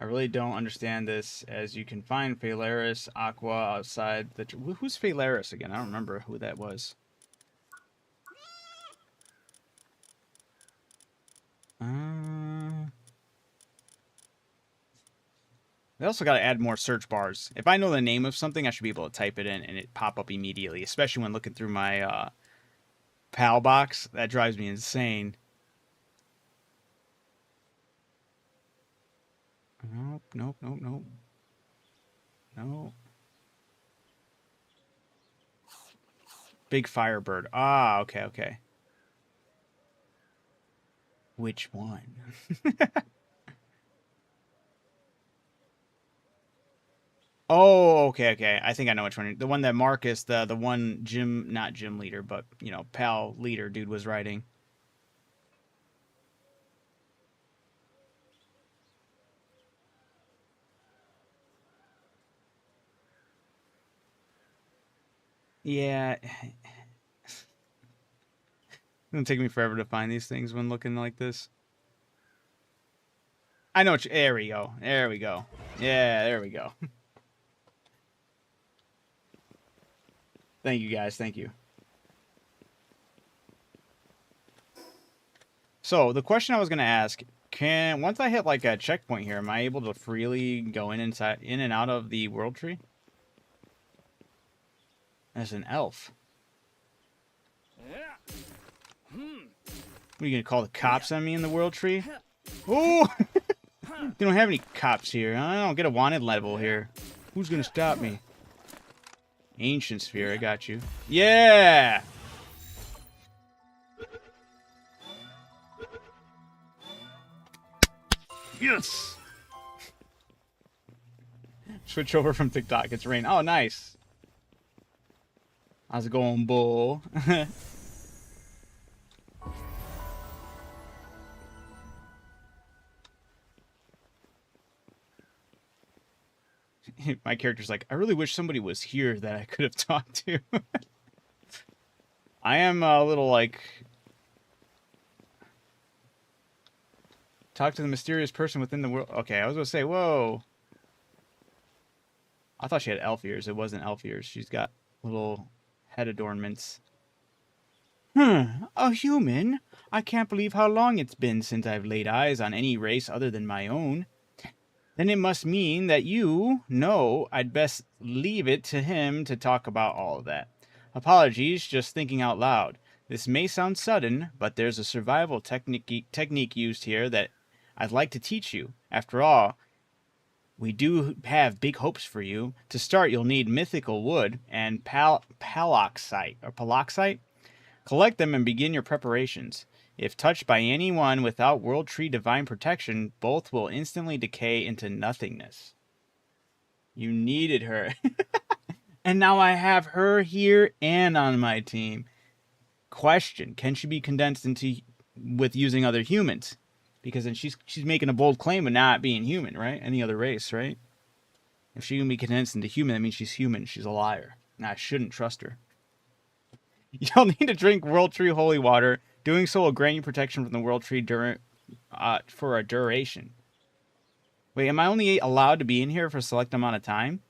I really don't understand this, as you can find Phalaris Aqua outside the... Who's Phalaris again? I don't remember who that was. They also got to add more search bars. If I know the name of something, I should be able to type it in and it pop up immediately, especially when looking through my PAL box. That drives me insane. Nope, nope, nope, nope. No. Big Firebird. Ah, okay, okay. Which one? Oh, okay, okay. I think I know which one. The one that Marcus, the one gym, not gym leader, but, you know, PAL leader dude was riding. Yeah. It's gonna take me forever to find these things when looking like this. I know. There we go. There we go. Yeah, there we go. Thank you, guys. Thank you. So, the question I was going to ask, once I hit like a checkpoint here, am I able to freely go in and out of the world tree? As an elf. What are you going to call the cops on me in the world tree? Oh! They don't have any cops here. I don't get a wanted level here. Who's going to stop me? Ancient Sphere, I got you. Yeah! Yes! Switch over from TikTok. It's rain. Oh, nice. How's it going, bull? My character's like, I really wish somebody was here that I could have talked to. I am a little like... Talk to the mysterious person within the world. Okay, I was going to say, whoa. I thought she had elf ears. It wasn't elf ears. She's got little head adornments. A human? I can't believe how long it's been since I've laid eyes on any race other than my own. Then it must mean that you know I'd best leave it to him to talk about all of that. Apologies, just thinking out loud. This may sound sudden, but there's a survival technique used here that I'd like to teach you. After all, we do have big hopes for you. To start, you'll need mythical wood and paloxite. Collect them and begin your preparations. If touched by anyone without World Tree Divine Protection, both will instantly decay into nothingness. You needed her. And now I have her here and on my team. Question, can she be condensed into with using other humans? Because then she's making a bold claim of not being human, right? Any other race, right? If she can be condensed into human, that means she's human. She's a liar. Now, I shouldn't trust her. You'll need to drink World Tree Holy Water. Doing so will grant you protection from the World Tree for a duration. Wait, am I only allowed to be in here for a select amount of time?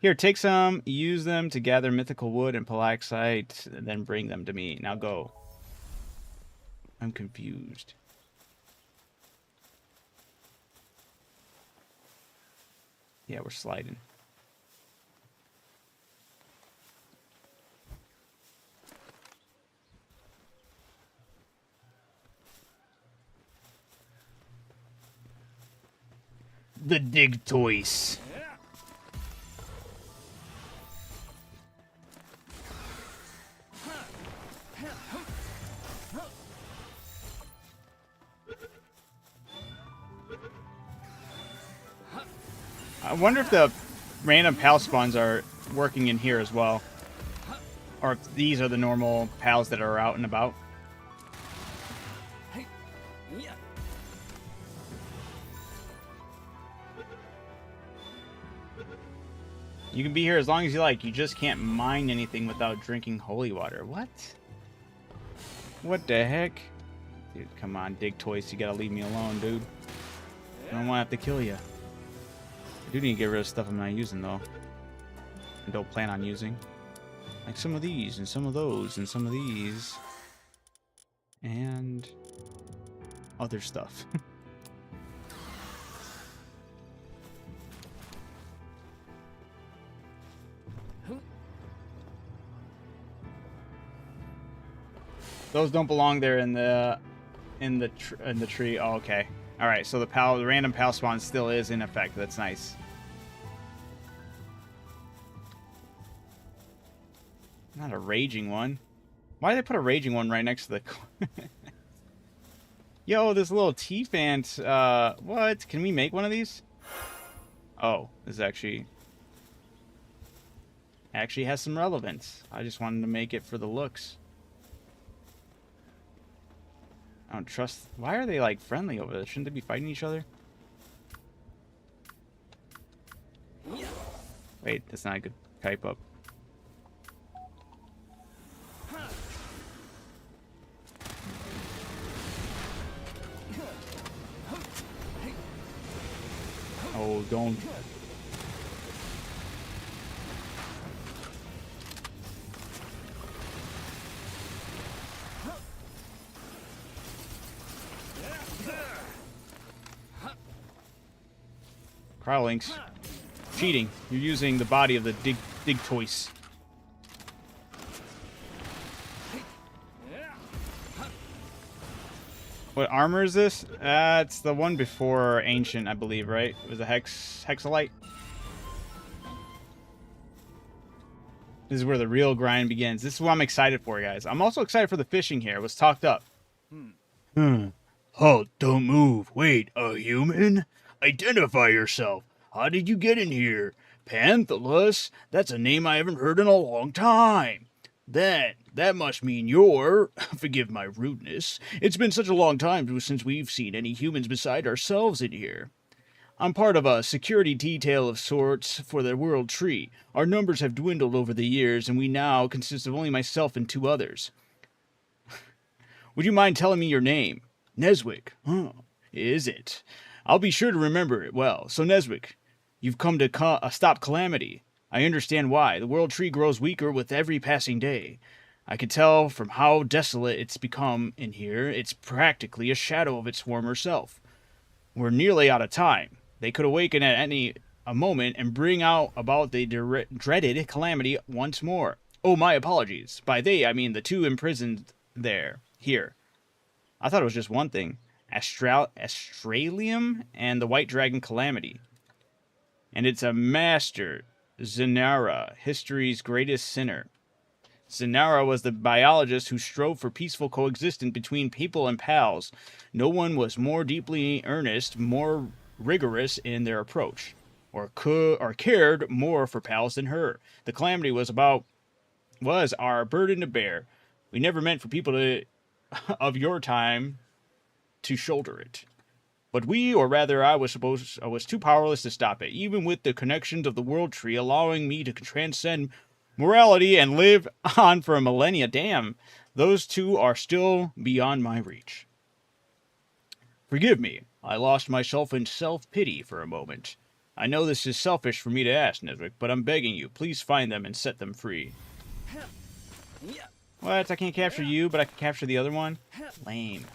Here, take some, use them to gather mythical wood and palaxite, and then bring them to me. Now go. I'm confused. Yeah, we're sliding. The dig toys. I wonder if the random pal spawns are working in here as well. Or if these are the normal pals that are out and about. You can be here as long as you like. You just can't mine anything without drinking holy water. What? What the heck? Dude, come on, dig toys. You gotta leave me alone, dude. I don't want to have to kill you. I do need to get rid of stuff I'm not using, though. And don't plan on using. Like some of these, and some of those, and some of these. And other stuff. Those don't belong there in the tree. Oh, okay. All right. So the random pal spawn still is in effect. That's nice. Not a raging one. Why did they put a raging one right next to the? Yo, this little T-Fant. What? Can we make one of these? Oh, this actually has some relevance. I just wanted to make it for the looks. I don't trust... Why are they, like, friendly over there? Shouldn't they be fighting each other? Wait, that's not a good type up. Oh, don't... Cryolinks. Cheating. You're using the body of the dig toys. What armor is this? It's the one before Ancient, I believe, right? It was a Hexalite. This is where the real grind begins. This is what I'm excited for, guys. I'm also excited for the fishing here. It was talked up. Halt, don't move. Wait, a human? Identify yourself. How did you get in here? Panthalus? That's a name I haven't heard in a long time. That must mean you're... Forgive my rudeness. It's been such a long time since we've seen any humans beside ourselves in here. I'm part of a security detail of sorts for the World Tree. Our numbers have dwindled over the years, and we now consist of only myself and 2 others. Would you mind telling me your name? Neswick. Huh. Is it? I'll be sure to remember it well. So, Neswick, you've come to stop Calamity. I understand why. The World Tree grows weaker with every passing day. I can tell from how desolate it's become in here. It's practically a shadow of its former self. We're nearly out of time. They could awaken at a moment and bring out about the dreaded Calamity once more. Oh, my apologies. By they, I mean the 2 imprisoned here. I thought it was just one thing. Astralium and the White Dragon Calamity. And it's a master, Zenara, history's greatest sinner. Zenara was the biologist who strove for peaceful coexistence between people and pals. No one was more deeply earnest, more rigorous in their approach, or cared more for pals than her. The Calamity was our burden to bear. We never meant for people of your time to shoulder it. But or rather I was too powerless to stop it, even with the connections of the World Tree allowing me to transcend morality and live on for a millennia. Damn, those 2 are still beyond my reach. Forgive me, I lost myself in self-pity for a moment. I know this is selfish for me to ask, Neswick, but I'm begging you, please find them and set them free. What? I can't capture you, but I can capture the other one? Lame.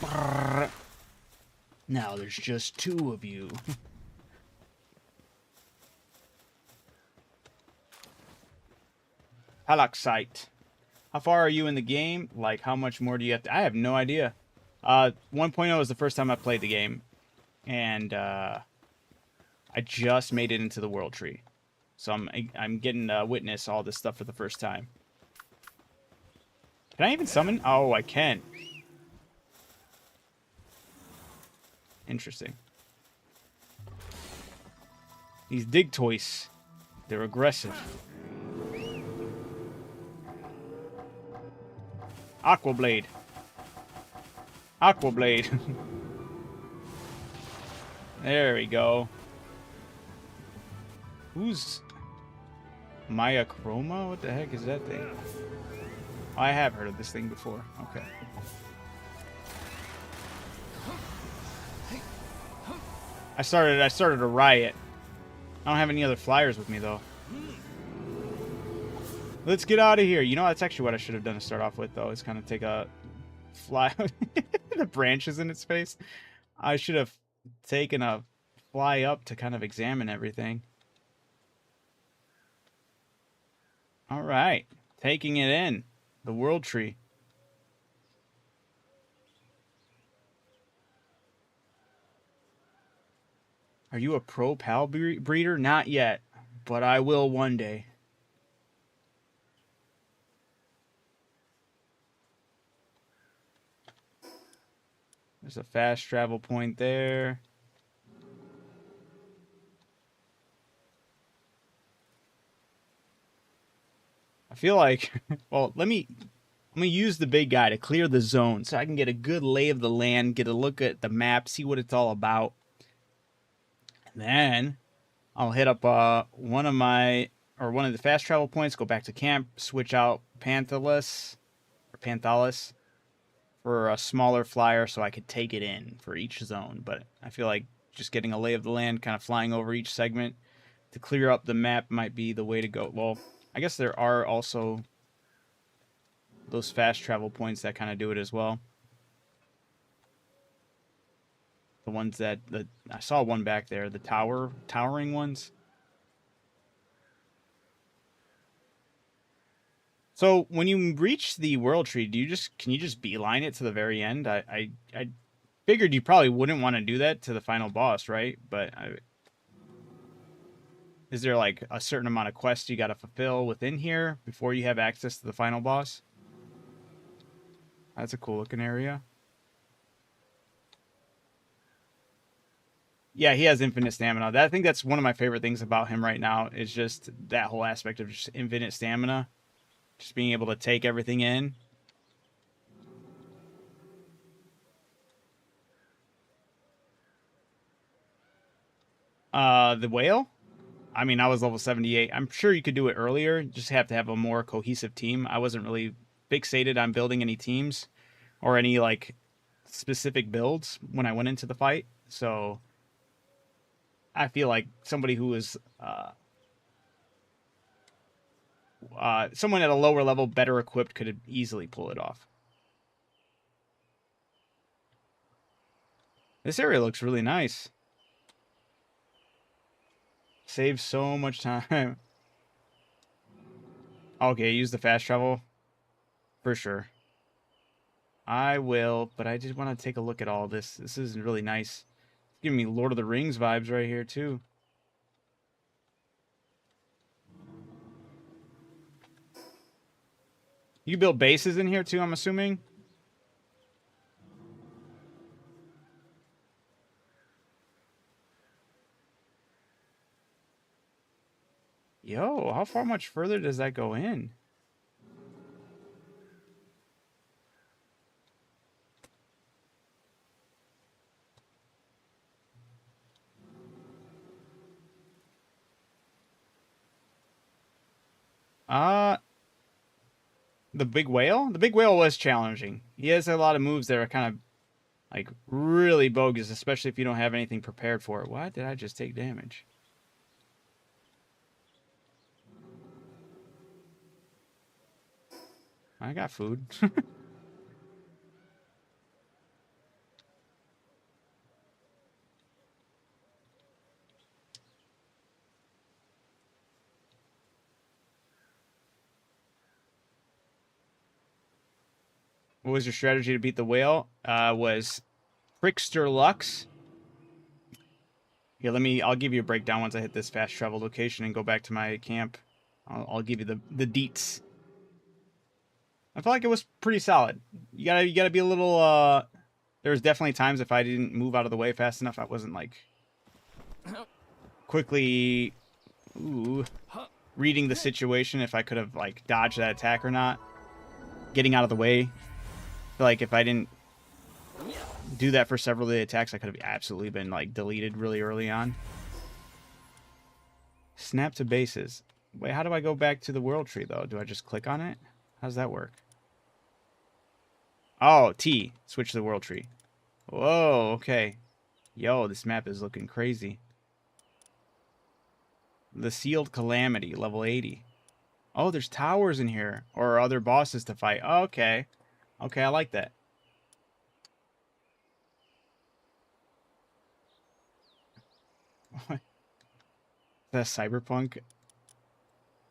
Brrr. Now there's just 2 of you. Palaxite. How far are you in the game? Like, how much more do you have to... I have no idea. 1.0 is the first time I played the game. And, I just made it into the World Tree. So I'm getting to witness all this stuff for the first time. Can I even summon? Oh, I can. Interesting. These dig toys, they're aggressive. Aqua Blade. Aqua Blade. There we go. Who's Maya Chroma? What the heck is that thing? Oh, I have heard of this thing before. Okay. I started a riot. I don't have any other flyers with me though. Let's get out of here. You know, that's actually what I should have done to start off with though, is kind of take a fly the branches in its face. I should have taken a fly up to kind of examine everything. All right. Taking it in. The World Tree. Are you a pro pal breeder? Not yet, but I will one day. There's a fast travel point there. I feel like, well, I'm gonna use the big guy to clear the zone so I can get a good lay of the land, get a look at the map, see what it's all about. And then I'll hit up one of the fast travel points, go back to camp, switch out Panthalus for a smaller flyer so I could take it in for each zone. But I feel like just getting a lay of the land, kind of flying over each segment to clear up the map might be the way to go. Well, I guess there are also those fast travel points that kind of do it as well. The ones that I saw one back there, the towering ones. So when you reach the World Tree, can you just beeline it to the very end? I figured you probably wouldn't want to do that to the final boss, right? But is there like a certain amount of quests you got to fulfill within here before you have access to the final boss? That's a cool looking area. Yeah, he has infinite stamina. I think that's one of my favorite things about him right now is just that whole aspect of just infinite stamina. Just being able to take everything in. The whale? I mean, I was level 78. I'm sure you could do it earlier. You just have to have a more cohesive team. I wasn't really fixated on building any teams or any like specific builds when I went into the fight. So I feel like somebody who is someone at a lower level, better equipped, could easily pull it off. This area looks really nice. Saves so much time. Okay, use the fast travel. For sure. I will, but I just want to take a look at all this. This is really nice. It's giving me Lord of the Rings vibes right here, too. You build bases in here, too, I'm assuming? Yo, how far much further does that go in? Uh, the big whale? The big whale was challenging. He has a lot of moves that are kind of, like, really bogus, especially if you don't have anything prepared for it. Why did I just take damage? I got food. What was your strategy to beat the whale? Was Trickster Lux. Here, I'll give you a breakdown once I hit this fast travel location and go back to my camp. I'll give you the deets. I feel like it was pretty solid. You gotta be a little, there was definitely times if I didn't move out of the way fast enough, I wasn't, like, quickly, reading the situation if I could have, like, dodged that attack or not. Getting out of the way. I feel like if I didn't do that for several of the attacks, I could have absolutely been, like, deleted really early on. Snap to bases. Wait, how do I go back to the world tree, though? Do I just click on it? How does that work? Oh, T. Switch to the world tree. Whoa, okay. Yo, this map is looking crazy. The Sealed Calamity, level 80. Oh, there's towers in here. Or other bosses to fight. Oh, okay. Okay, I like that. What? The Cyberpunk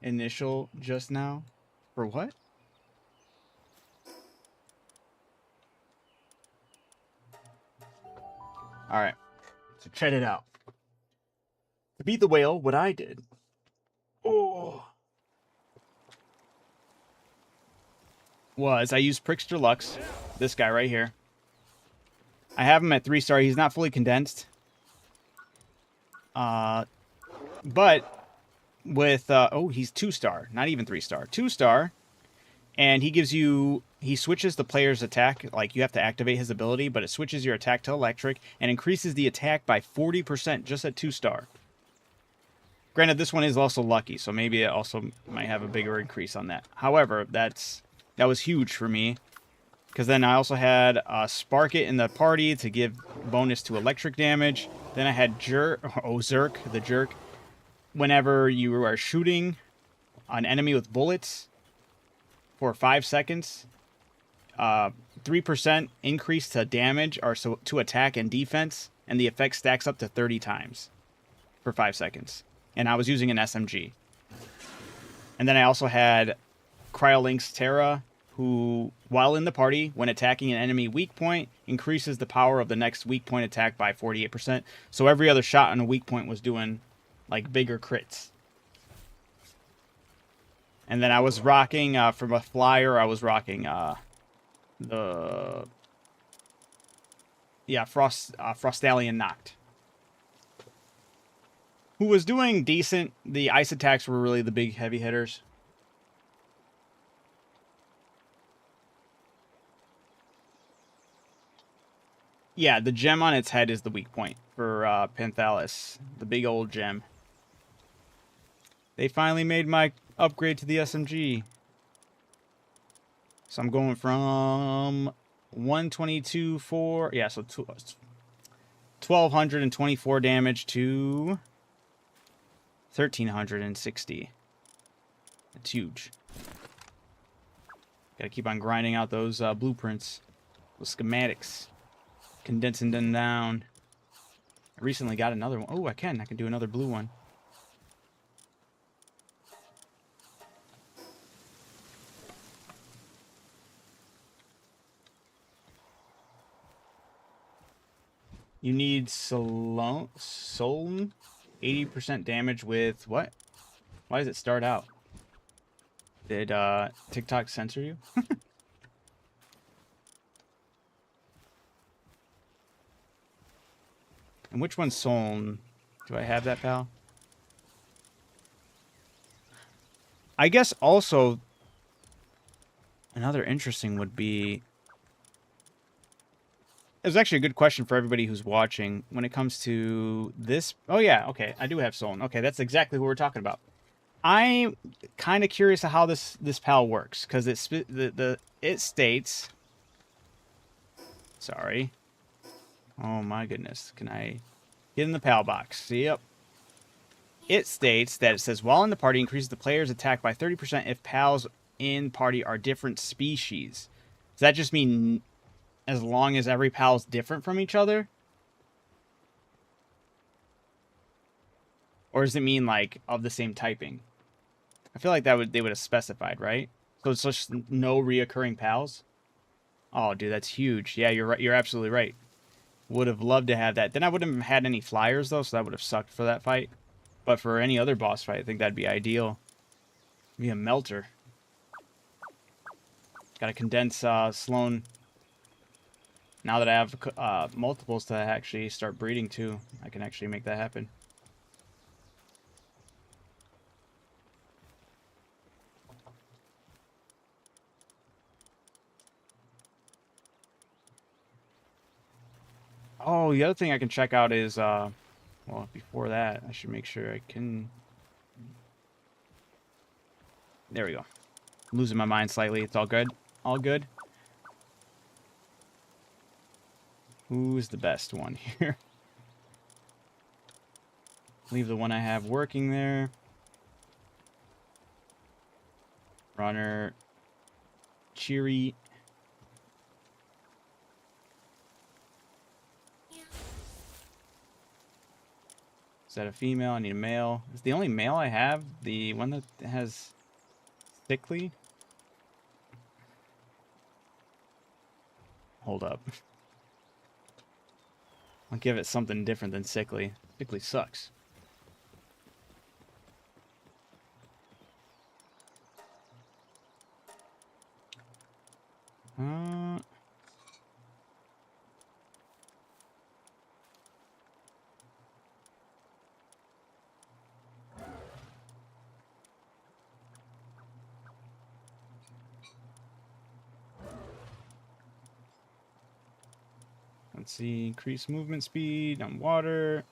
initial just now? For what? Alright. So check it out. To beat the whale, what I did. Oh. Was I used Prickster Lux. This guy right here. I have him at 3-star. He's not fully condensed. But with he's 2-star, not even 3-star, 2-star, and he switches the player's attack. Like, you have to activate his ability, but it switches your attack to electric and increases the attack by 40% just at 2-star. Granted, this one is also lucky, so maybe it also might have a bigger increase on that. However, that was huge for me, because then I also had Spark It in the party to give bonus to electric damage. Then I had Zerk, the Jerk. Whenever you are shooting an enemy with bullets for 5 seconds, 3% increase to damage or so to attack and defense, and the effect stacks up to 30 times for 5 seconds. And I was using an SMG. And then I also had Cryolink's Terra, who, while in the party, when attacking an enemy weak point, increases the power of the next weak point attack by 48%. So every other shot on a weak point was doing, like, bigger crits. And then I was rocking, from a flyer, I was rocking, Frostallion Noct, who was doing decent. The ice attacks were really the big heavy hitters. Yeah, the gem on its head is the weak point for Panthalis, the big old gem. They finally made my upgrade to the SMG. So I'm going from 122.4, yeah, so 1,224 damage to 1,360. It's huge. Gotta keep on grinding out those blueprints, those schematics, condensing them down. I recently got another one. Oh, I can do another blue one. You need Solon 80% damage with what? Why does it start out? Did TikTok censor you? And which one's Solon? Do I have that, pal? I guess also another interesting would be, it was actually a good question for everybody who's watching when it comes to this. Oh yeah, okay, I do have Solon. Okay, that's exactly what we're talking about. I'm kind of curious of how this PAL works, because it states. Sorry. Oh my goodness, can I get in the PAL box? Yep. It states that it says while in the party increases the player's attack by 30% if PALs in party are different species. Does that just mean as long as every PAL is different from each other? Or does it mean, like, of the same typing? I feel like they would have specified, right? So it's just no reoccurring PALs? Oh, dude, that's huge. Yeah, you're right. You're absolutely right. Would have loved to have that. Then I wouldn't have had any flyers, though, so that would have sucked for that fight. But for any other boss fight, I think that'd be ideal. Be a melter. Gotta condense Sloan. Now that I have multiples to actually start breeding, too, I can actually make that happen. Oh, the other thing I can check out is, well, before that, I should make sure I can... There we go. I'm losing my mind slightly. It's all good. All good. Who's the best one here? Leave the one I have working there. Runner. Cheery. Is that a female? I need a male. Is the only male I have the one that has sickly? Hold up. I'll give it something different than sickly. Sickly sucks. Let's see. Increase movement speed on water.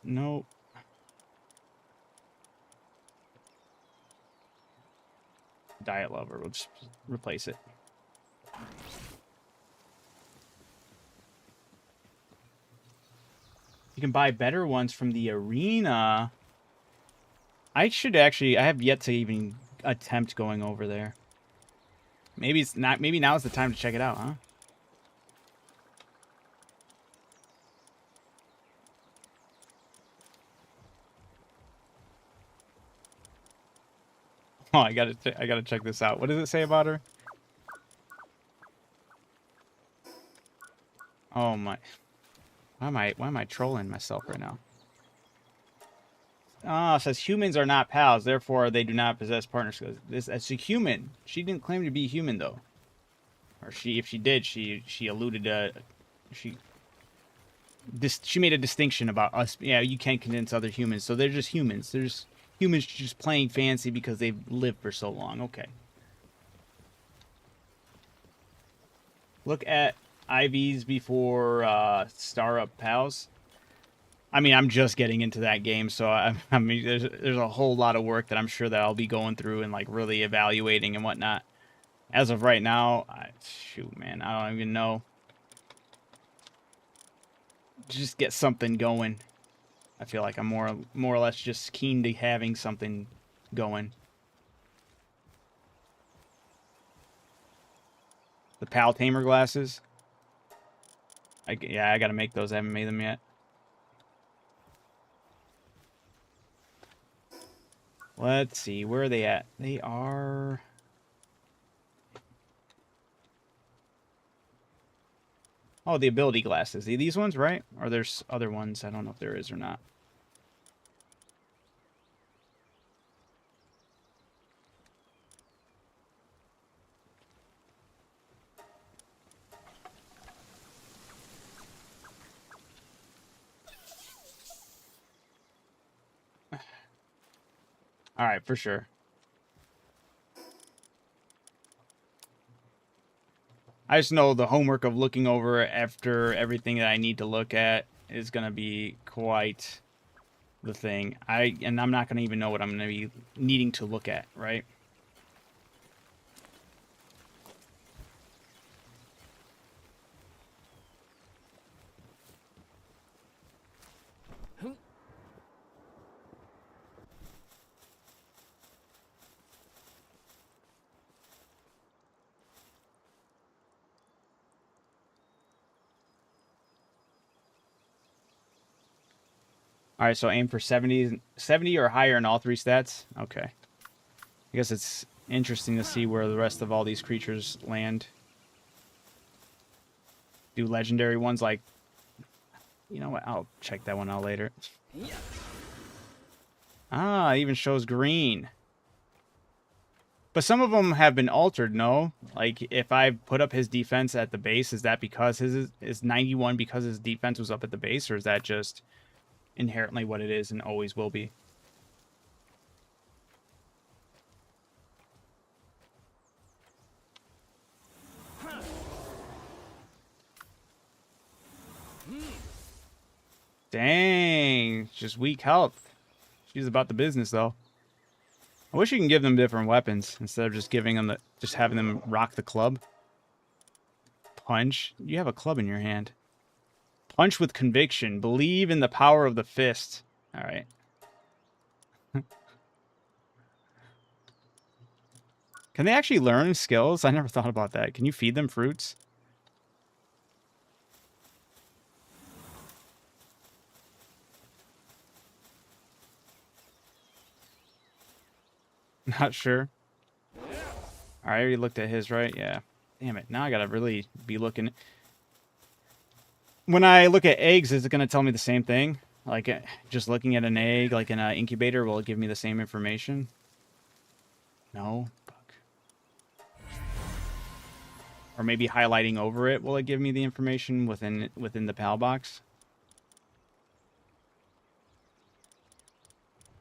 Nope. Diet lover. We'll just replace it. You can buy better ones from the arena. I should actually... I have yet to even attempt going over there. Maybe it's not... Maybe now is the time to check it out, huh? Oh, I gotta check this out. What does it say about her? Oh my... Why am I trolling myself right now? Ah, it says humans are not pals, therefore they do not possess partner skills. That's a human. She didn't claim to be human though. Or if she did, she alluded to she made a distinction about us. Yeah, you can't condense other humans, so they're just humans. There's humans just playing fancy because they've lived for so long. Okay. Look at IVs before Star Up Pals. I mean, I'm just getting into that game, so I mean, there's a whole lot of work that I'm sure that I'll be going through and like really evaluating and whatnot. As of right now, shoot, man, I don't even know. Just get something going. I feel like I'm more or less just keen to having something going. The Pal Tamer glasses. Yeah, I gotta make those. I haven't made them yet. Let's see, where are they at? They are... Oh, the ability glasses. These ones, right? Or there's other ones. I don't know if there is or not. All right, for sure. I just know the homework of looking over after everything that I need to look at is going to be quite the thing. And I'm not going to even know what I'm going to be needing to look at, right? All right, so aim for 70 or higher in all three stats. Okay. I guess it's interesting to see where the rest of all these creatures land. Do legendary ones like You know what? I'll check that one out later. Ah, it even shows green. But some of them have been altered, no? Like, if I put up his defense at the base, is that because his is 91 because his defense was up at the base, or is that just inherently what it is and always will be? Dang, just weak health. She's about the business, though. I wish you can give them different weapons instead of just giving them just having them rock the club. Punch. You have a club in your hand. Punch with conviction. Believe in the power of the fist. All right. Can they actually learn skills? I never thought about that. Can you feed them fruits? Not sure. I already looked at his, right? Yeah. Damn it. Now I gotta really be looking. When I look at eggs, is it gonna tell me the same thing? Like, just looking at an egg, like in an incubator, will it give me the same information? No? Fuck. Or maybe highlighting over it, will it give me the information within the PAL box?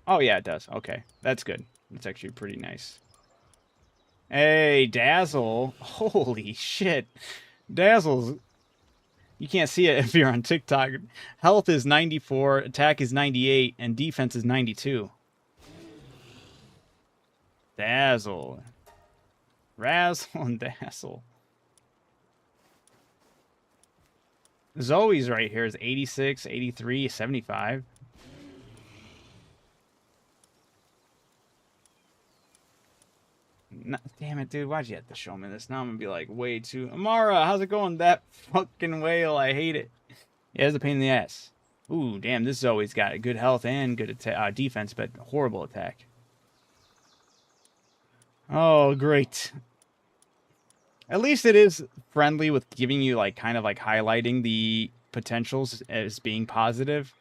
Oh, yeah, it does. Okay. That's good. That's actually pretty nice. Hey, Dazzle. Holy shit. Dazzle's... You can't see it if you're on TikTok. Health is 94, attack is 98, and defense is 92. Dazzle. Razzle and Dazzle. Zoe's right here is 86, 83, 75. No, damn it, dude. Why'd you have to show me this? Now I'm gonna be like, way too... Amara, how's it going? That fucking whale. I hate it. Yeah, it's a pain in the ass. Ooh, damn. This Zoe's got good health and good defense, but horrible attack. Oh, great. At least it is friendly with giving you, like, kind of like highlighting the potentials as being positive.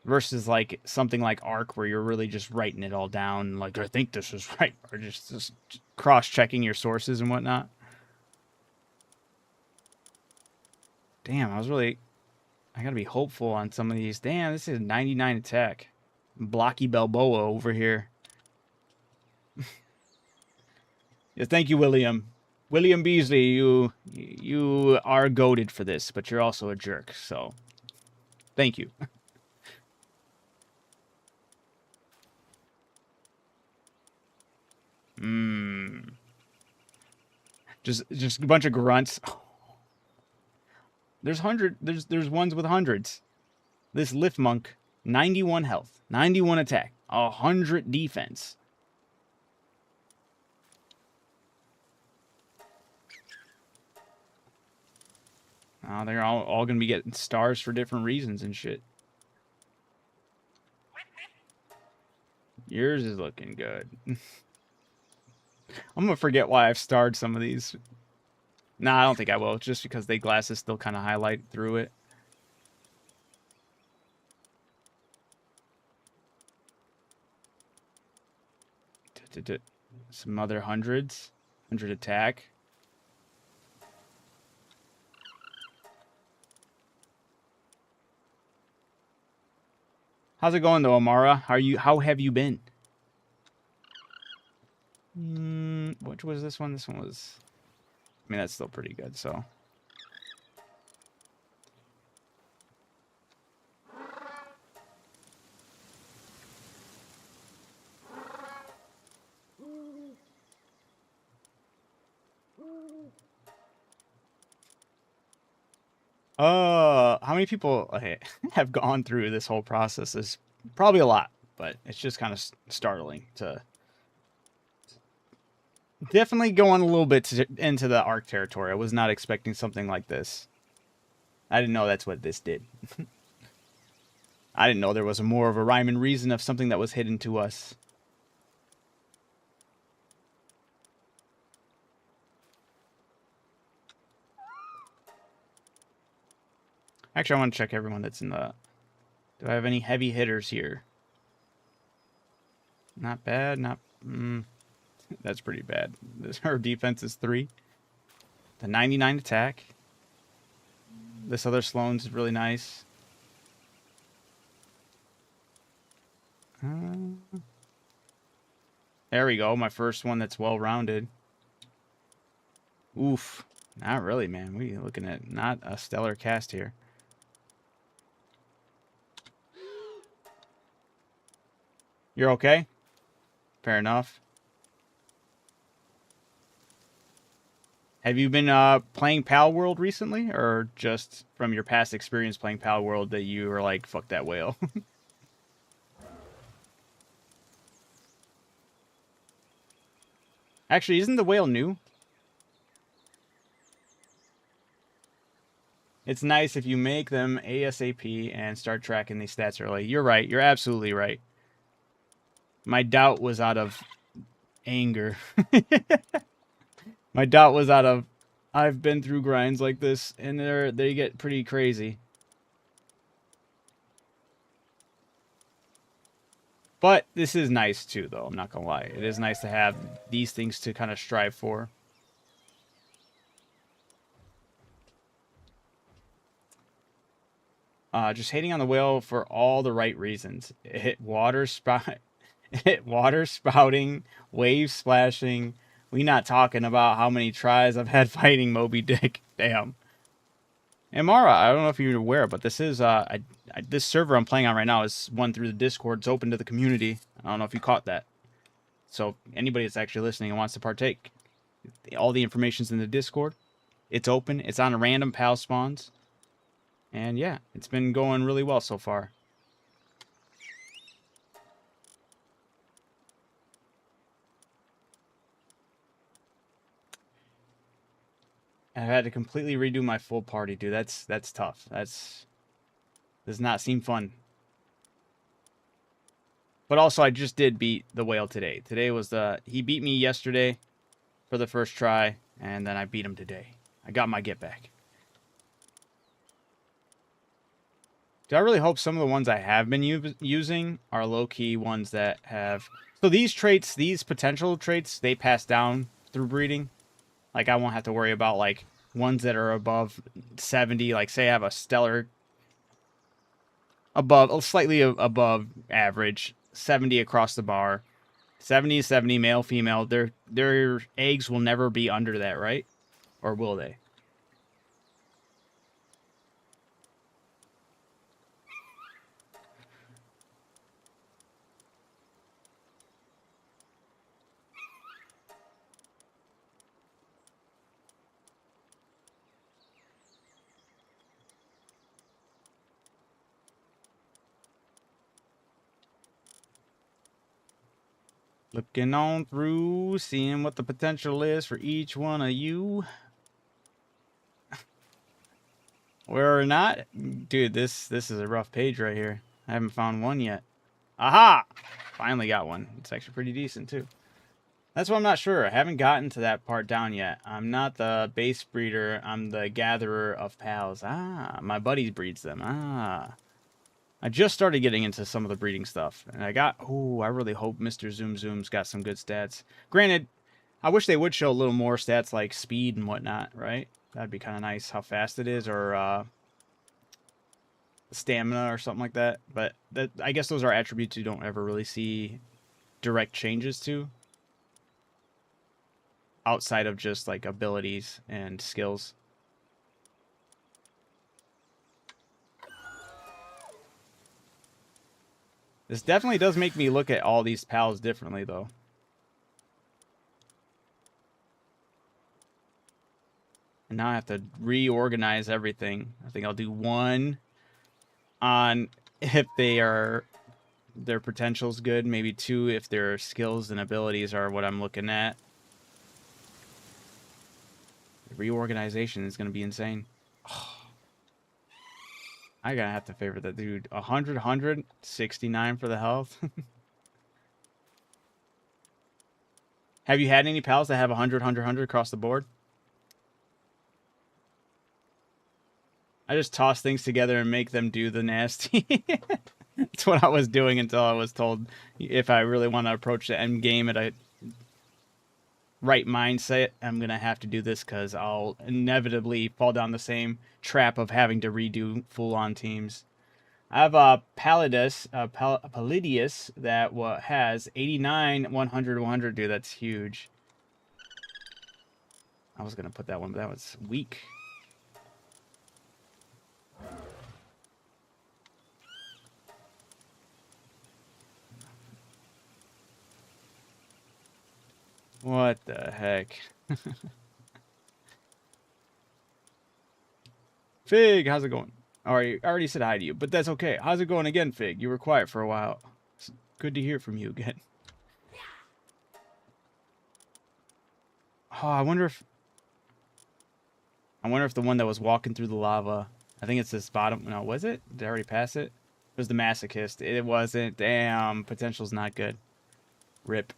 Versus, like, something like Arc where you're really just writing it all down. Like, I think this is right. Or just cross-checking your sources and whatnot. Damn, I gotta be hopeful on some of these. Damn, this is 99 attack. Blocky Balboa over here. Yeah, thank you, William. William Beasley, you are goated for this, but you're also a jerk, so thank you. Mmm. Just a bunch of grunts. There's ones with hundreds. This Lift Monk, 91 health, 91 attack, 100 defense. Oh, they're all going to be getting stars for different reasons and shit. Yours is looking good. I'm going to forget why I've starred some of these. Nah, I don't think I will, just because they glasses still kind of highlight through it. Some other hundreds. 100 attack. How's it going though, Amara? How have you been? Which was this one? This one was... I mean, that's still pretty good, so... How many people have gone through this whole process? Is probably a lot, but it's just kind of startling to... Definitely going a little bit into the Arc territory. I was not expecting something like this. I didn't know that's what this did. I didn't know there was more of a rhyme and reason of something that was hidden to us. Actually, I want to check everyone that's in the... Do I have any heavy hitters here? Not bad. Not... that's pretty bad. Her defense is 3. The 99 attack. This other Sloane's really nice. There we go. My first one that's well-rounded. Oof. Not really, man. We're looking at not a stellar cast here. You're okay? Fair enough. Have you been playing PALWORLD recently? Or just from your past experience playing PALWORLD that you were like, fuck that whale? Actually, isn't the whale new? It's nice if you make them ASAP and start tracking these stats early. You're right. You're absolutely right. My doubt was out of anger. My doubt was out of... I've been through grinds like this, and they get pretty crazy. But this is nice, too, though. I'm not going to lie. It is nice to have these things to kind of strive for. Just hating on the whale for all the right reasons. It hit water spouting, wave splashing. We not talking about how many tries I've had fighting Moby Dick. Damn. And Mara, I don't know if you're aware, but this is this server I'm playing on right now is one through the Discord. It's open to the community. I don't know if you caught that. So anybody that's actually listening and wants to partake, all the information's in the Discord. It's open. It's on random pal spawns. And yeah, it's been going really well so far. I've had to completely redo my full party, dude. That's tough. Does not seem fun. But also, I just did beat the whale today. Today was he beat me yesterday for the first try, and then I beat him today. I got my get back. Do I really hope some of the ones I have been using are low-key ones that have... So these traits, these potential traits, they pass down through breeding. Like, I won't have to worry about, like, ones that are above 70. Like, say I have a stellar... slightly above average. 70 across the bar. 70 is 70, male, female. Their eggs will never be under that, right? Or will they? Looking on through, seeing what the potential is for each one of you. Or not. Dude, this is a rough page right here. I haven't found one yet. Aha! Finally got one. It's actually pretty decent, too. That's what I'm not sure. I haven't gotten to that part down yet. I'm not the base breeder. I'm the gatherer of pals. Ah, my buddy breeds them. Ah. I just started getting into some of the breeding stuff. And I really hope Mr. Zoom Zoom's got some good stats. Granted, I wish they would show a little more stats like speed and whatnot, right? That'd be kind of nice, how fast it is, or stamina or something like that. But I guess those are attributes you don't ever really see direct changes to. Outside of just like abilities and skills. This definitely does make me look at all these pals differently, though. And now I have to reorganize everything. I think I'll do one on if their potential's good. Maybe 2 if their skills and abilities are what I'm looking at. The reorganization is going to be insane. Oh. I gotta have to favor that dude. 100, 69 for the health. Have you had any pals that have 100 across the board? I just toss things together and make them do the nasty. That's what I was doing until I was told if I really want to approach the end game at a right mindset, I'm going to have to do this because I'll inevitably fall down the same trap of having to redo full-on teams. I have a Palladius that has 89, 100, 100. Dude, that's huge. I was going to put that one, but that was weak. What the heck? Fig, how's it going? I already said hi to you, but that's okay. How's it going again, Fig? You were quiet for a while. It's good to hear from you again. Oh, I wonder if the one that was walking through the lava, I think it's this bottom. No, was it? Did I already pass it? It was the masochist. It wasn't. Damn, potential's not good. Rip.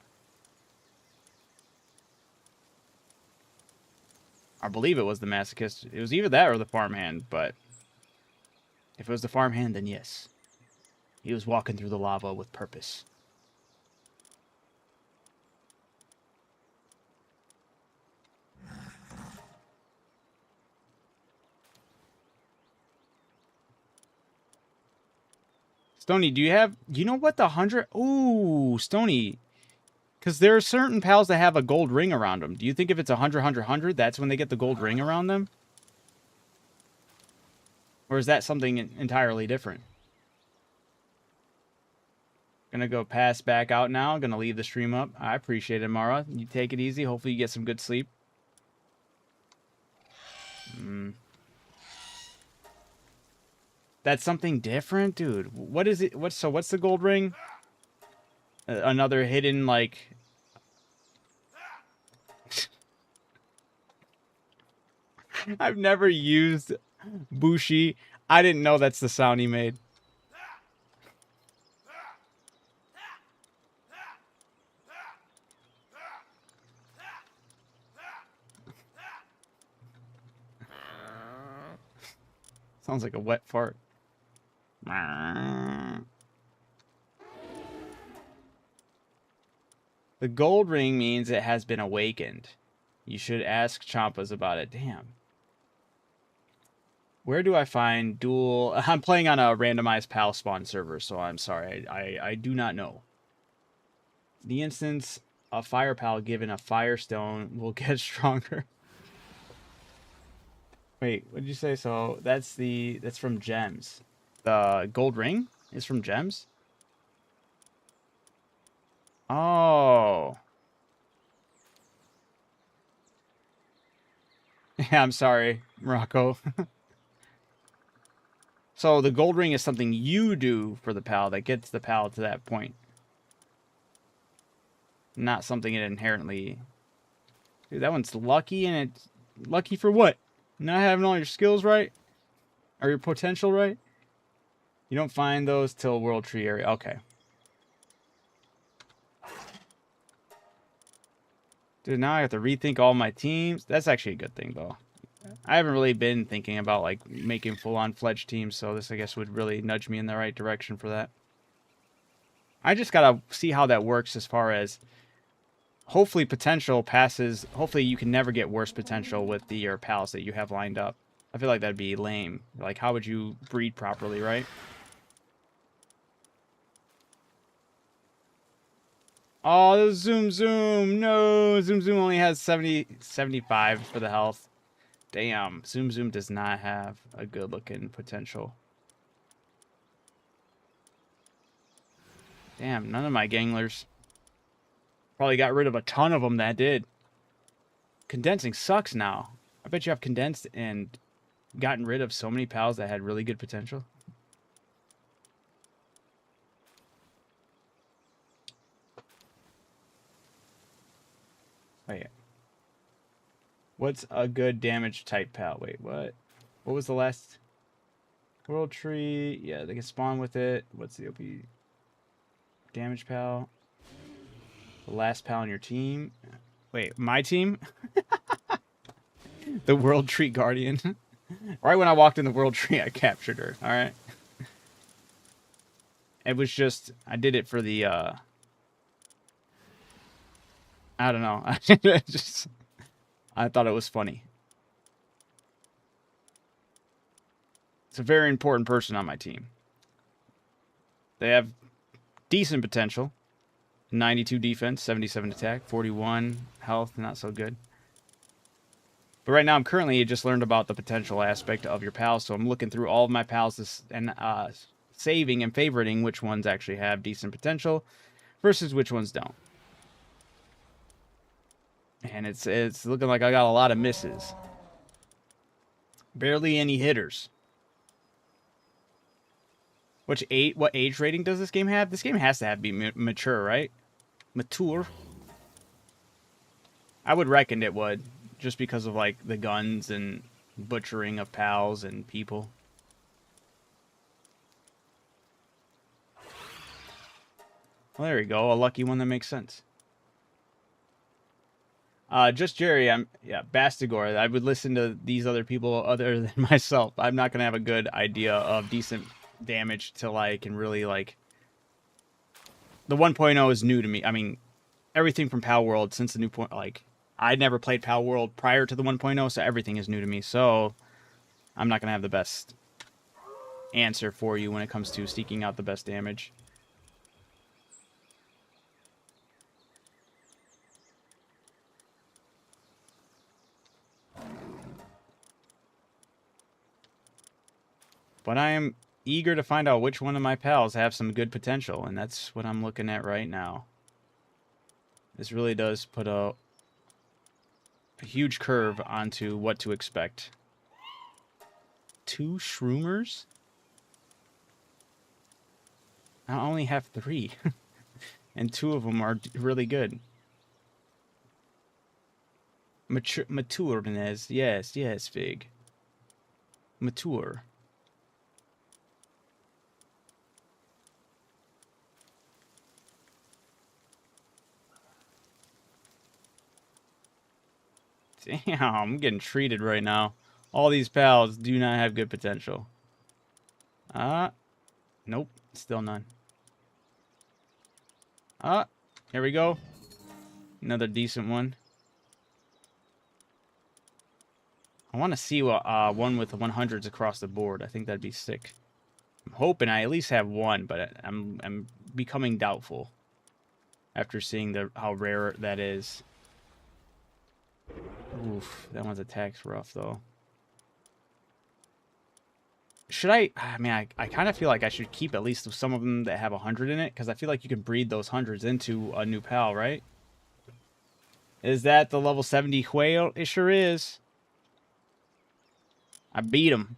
I believe it was the masochist. It was either that or the farmhand, but if it was the farmhand, then yes. He was walking through the lava with purpose. Stony, do you know what the 100? Ooh, Stony. Because there are certain pals that have a gold ring around them. Do you think if it's 100, 100, 100, that's when they get the gold ring around them? Or is that something entirely different? Gonna go pass back out now. Gonna leave the stream up. I appreciate it, Mara. You take it easy. Hopefully you get some good sleep. That's something different? Dude, what is it? What's the gold ring? Another hidden, like... I've never used Bushi. I didn't know that's the sound he made. Sounds like a wet fart. The gold ring means it has been awakened. You should ask Champas about it. Damn. Where do I find dual... I'm playing on a randomized PAL spawn server, so I'm sorry. I do not know. The instance a fire pal given a firestone will get stronger. Wait, what did you say? So that's from gems. The gold ring is from gems? Oh. Yeah, I'm sorry, Morocco. So the gold ring is something you do for the pal that gets the pal to that point. Not something it inherently... Dude, that one's lucky, and it's... Lucky for what? Not having all your skills right? Or your potential right? You don't find those till World Tree area. Okay. Dude, now I have to rethink all my teams. That's actually a good thing, though. I haven't really been thinking about, like, making full-on fledged teams, so this, I guess, would really nudge me in the right direction for that. I just gotta see how that works as far as... Hopefully potential passes... Hopefully you can never get worse potential with your pals that you have lined up. I feel like that'd be lame. Like, how would you breed properly, right? Oh, Zoom Zoom! No! Zoom Zoom only has 75 for the health. Damn, Zoom Zoom does not have a good-looking potential. Damn, none of my ganglers. Probably got rid of a ton of them that did. Condensing sucks now. I bet you have condensed and gotten rid of so many pals that had really good potential. Oh, yeah. What's a good damage type pal? Wait, what? What was the last? World Tree. Yeah, they can spawn with it. What's the OP? Damage pal. The last pal on your team. Wait, my team? The World Tree Guardian. Right when I walked in the world tree, I captured her. All right. It was just I did it for the I don't know. I thought it was funny. It's a very important person on my team. They have decent potential. 92 defense, 77 attack, 41 health, not so good. But right now, I'm currently just learned about the potential aspect of your pals, so I'm looking through all of my pals and saving and favoriting which ones actually have decent potential versus which ones don't. And it's looking like I got a lot of misses. Barely any hitters. What age rating does this game have? This game has to have be mature, right? Mature. I would reckon it would, just because of like the guns and butchering of pals and people. Well, there we go. A lucky one that makes sense. Just Jerry, Bastigor. I would listen to these other people other than myself. I'm not gonna have a good idea of decent damage till I can really like. The 1.0 is new to me. I mean, everything from PALWORLD since the new point, like I never played PALWORLD prior to the 1.0, so everything is new to me. So I'm not gonna have the best answer for you when it comes to seeking out the best damage. But I am eager to find out which one of my pals have some good potential, and that's what I'm looking at right now. This really does put a huge curve onto what to expect. 2 Shroomers? I only have 3. And 2 of them are really good. Mature, Nez. Yes, Fig. Mature. Damn, I'm getting treated right now. All these pals do not have good potential. Nope, still none. Here we go. Another decent one. I want to see what one with 100s across the board. I think that'd be sick. I'm hoping I at least have one, but I'm becoming doubtful after seeing how rare that is. Oof, that one's attack's rough though. Should I mean, I kind of feel like I should keep at least some of them that have 100 in it, because I feel like you can breed those hundreds into a new pal, right? Is that the level 70 whale? It sure is. I beat him.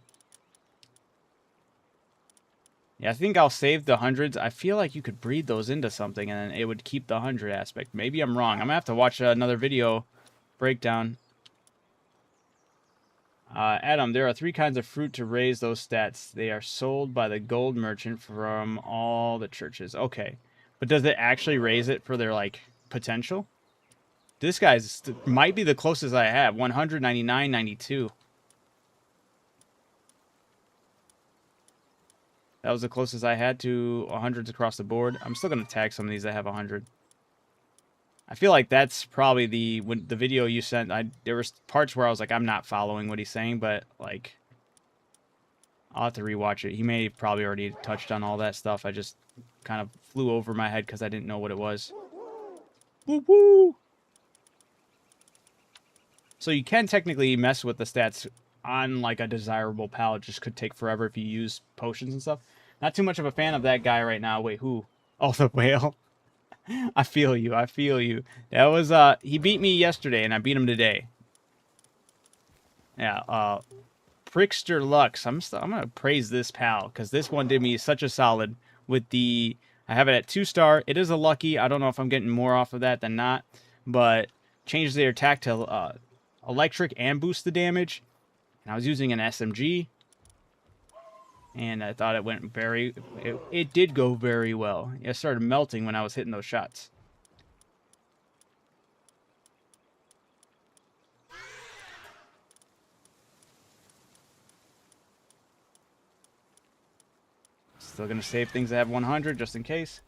Yeah, I think I'll save the hundreds. I feel like you could breed those into something and then it would keep the 100 aspect. Maybe I'm wrong. I'm gonna have to watch another video breakdown. Adam, there are 3 kinds of fruit to raise those stats. They are sold by the gold merchant from all the churches. Okay. But does it actually raise it for their, like, potential? This guy's might be the closest I have. 199, 92. That was the closest I had to 100s across the board. I'm still going to tag some of these that have 100. I feel like that's probably the video you sent. There was parts where I was like, I'm not following what he's saying, but like, I'll have to rewatch it. He may have probably already touched on all that stuff. I just kind of flew over my head because I didn't know what it was. Woo woo! So you can technically mess with the stats on like a desirable pal. It just could take forever if you use potions and stuff. Not too much of a fan of that guy right now. Wait, who? Oh, the whale. I feel you. I feel you. That was he beat me yesterday and I beat him today. Yeah, Prickster Lux. I'm gonna praise this pal because this one did me such a solid with the I have it at 2-star. It is a lucky. I don't know if I'm getting more off of that than not, but changes their attack to electric and boost the damage. And I was using an SMG. And I thought it went it did go very well. It started melting when I was hitting those shots. Still gonna save things that have 100 just in case.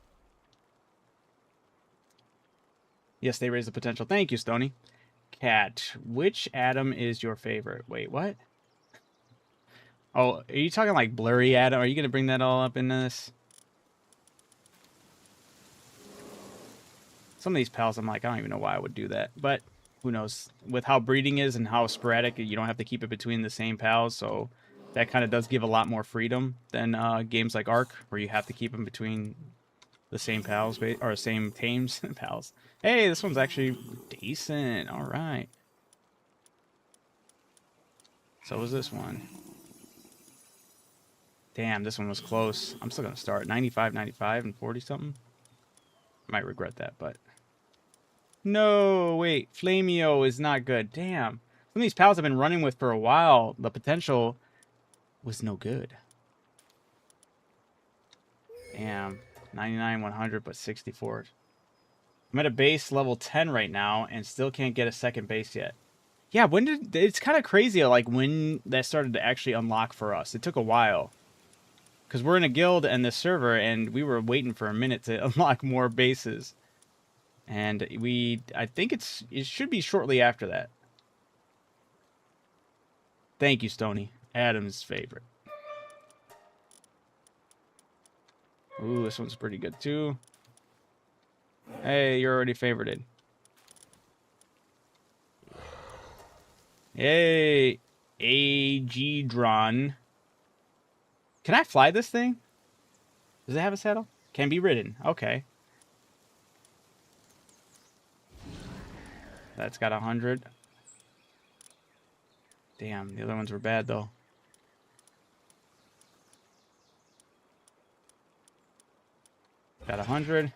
Yes, they raise the potential. Thank you, Stony. Cat, which Adam is your favorite? Wait, what? Oh, are you talking like blurry Adam? Are you gonna bring that all up in this? Some of these pals, I'm like, I don't even know why I would do that, but who knows? With how breeding is and how sporadic, you don't have to keep it between the same pals, so that kind of does give a lot more freedom than games like Ark, where you have to keep them between the same pals, or same tames pals. Hey, this one's actually decent. All right. So was this one. Damn, this one was close. I'm still going to start. 95, 95, and 40 something. Might regret that, but... No, wait. Flamio is not good. Damn. Some of these pals I've been running with for a while, the potential was no good. Damn. 99, 100, but 64. I'm at a base level 10 right now and still can't get a second base yet. Yeah, when did... It's kind of crazy, like, when that started to actually unlock for us. It took a while. Because we're in a guild and this server, and we were waiting for a minute to unlock more bases. And I think it should be shortly after that. Thank you, Stony. Adam's favorite. Ooh, this one's pretty good too. Hey, you're already favorited. Yay, Agedron. Can I fly this thing? Does it have a saddle? Can be ridden. Okay. That's got 100. Damn, the other ones were bad though. Got 100.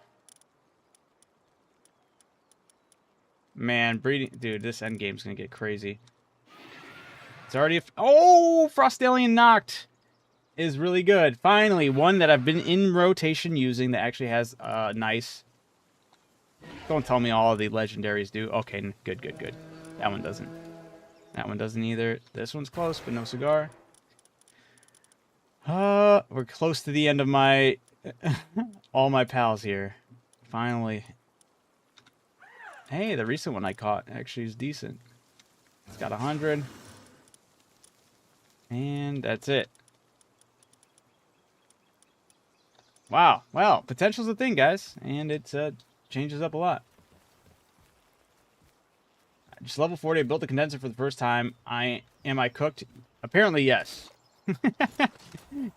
Man, breeding, dude, this end game's gonna get crazy. It's already oh, Frostallion knocked is really good. Finally, one that I've been in rotation using that actually has nice. Don't tell me all of the legendaries do. Okay, good, good, good. That one doesn't. That one doesn't either. This one's close, but no cigar. We're close to the end of my all my pals here. Finally. Hey, the recent one I caught actually is decent. It's got 100. And that's it. Wow. Well, potential's a thing, guys. And it changes up a lot. Just level 40. I built the condenser for the first time. Am I cooked? Apparently, yes.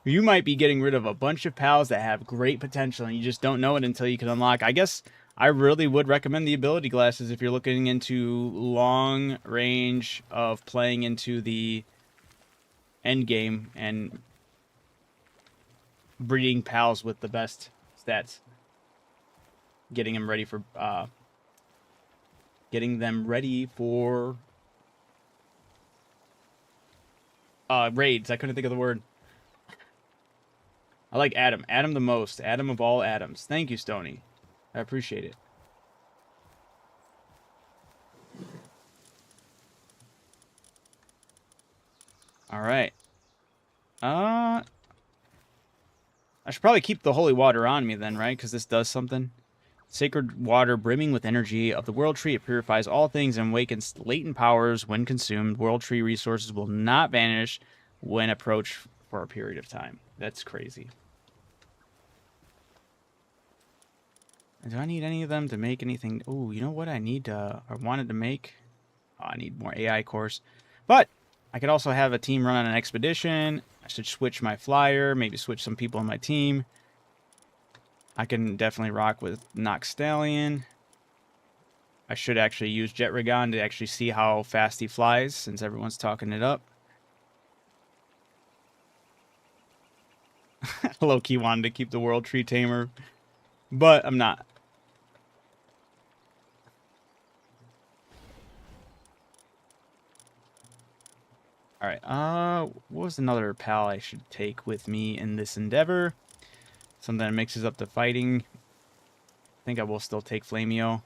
You might be getting rid of a bunch of pals that have great potential, and you just don't know it until you can unlock. I guess I really would recommend the ability glasses if you're looking into long range of playing into the end game and breeding pals with the best stats. Getting them ready for raids. I couldn't think of the word. I like Adam. Adam the most. Adam of all Adams. Thank you, Stony. I appreciate it. All right. I should probably keep the holy water on me then, right? Because this does something. Sacred water brimming with energy of the world tree. It purifies all things and awakens latent powers when consumed. World tree resources will not vanish when approached for a period of time. That's crazy. Do I need any of them to make anything? Oh, you know what I need I wanted to make? Oh, I need more AI cores. But I could also have a team run on an expedition. I should switch my flyer, maybe switch some people on my team. I can definitely rock with Nox Stallion. I should actually use Jet Rigon to actually see how fast he flies, since everyone's talking it up. Low-key wanted to keep the World Tree Tamer, but I'm not. Alright, what was another pal I should take with me in this endeavor? Something that mixes up the fighting. I think I will still take Flamio.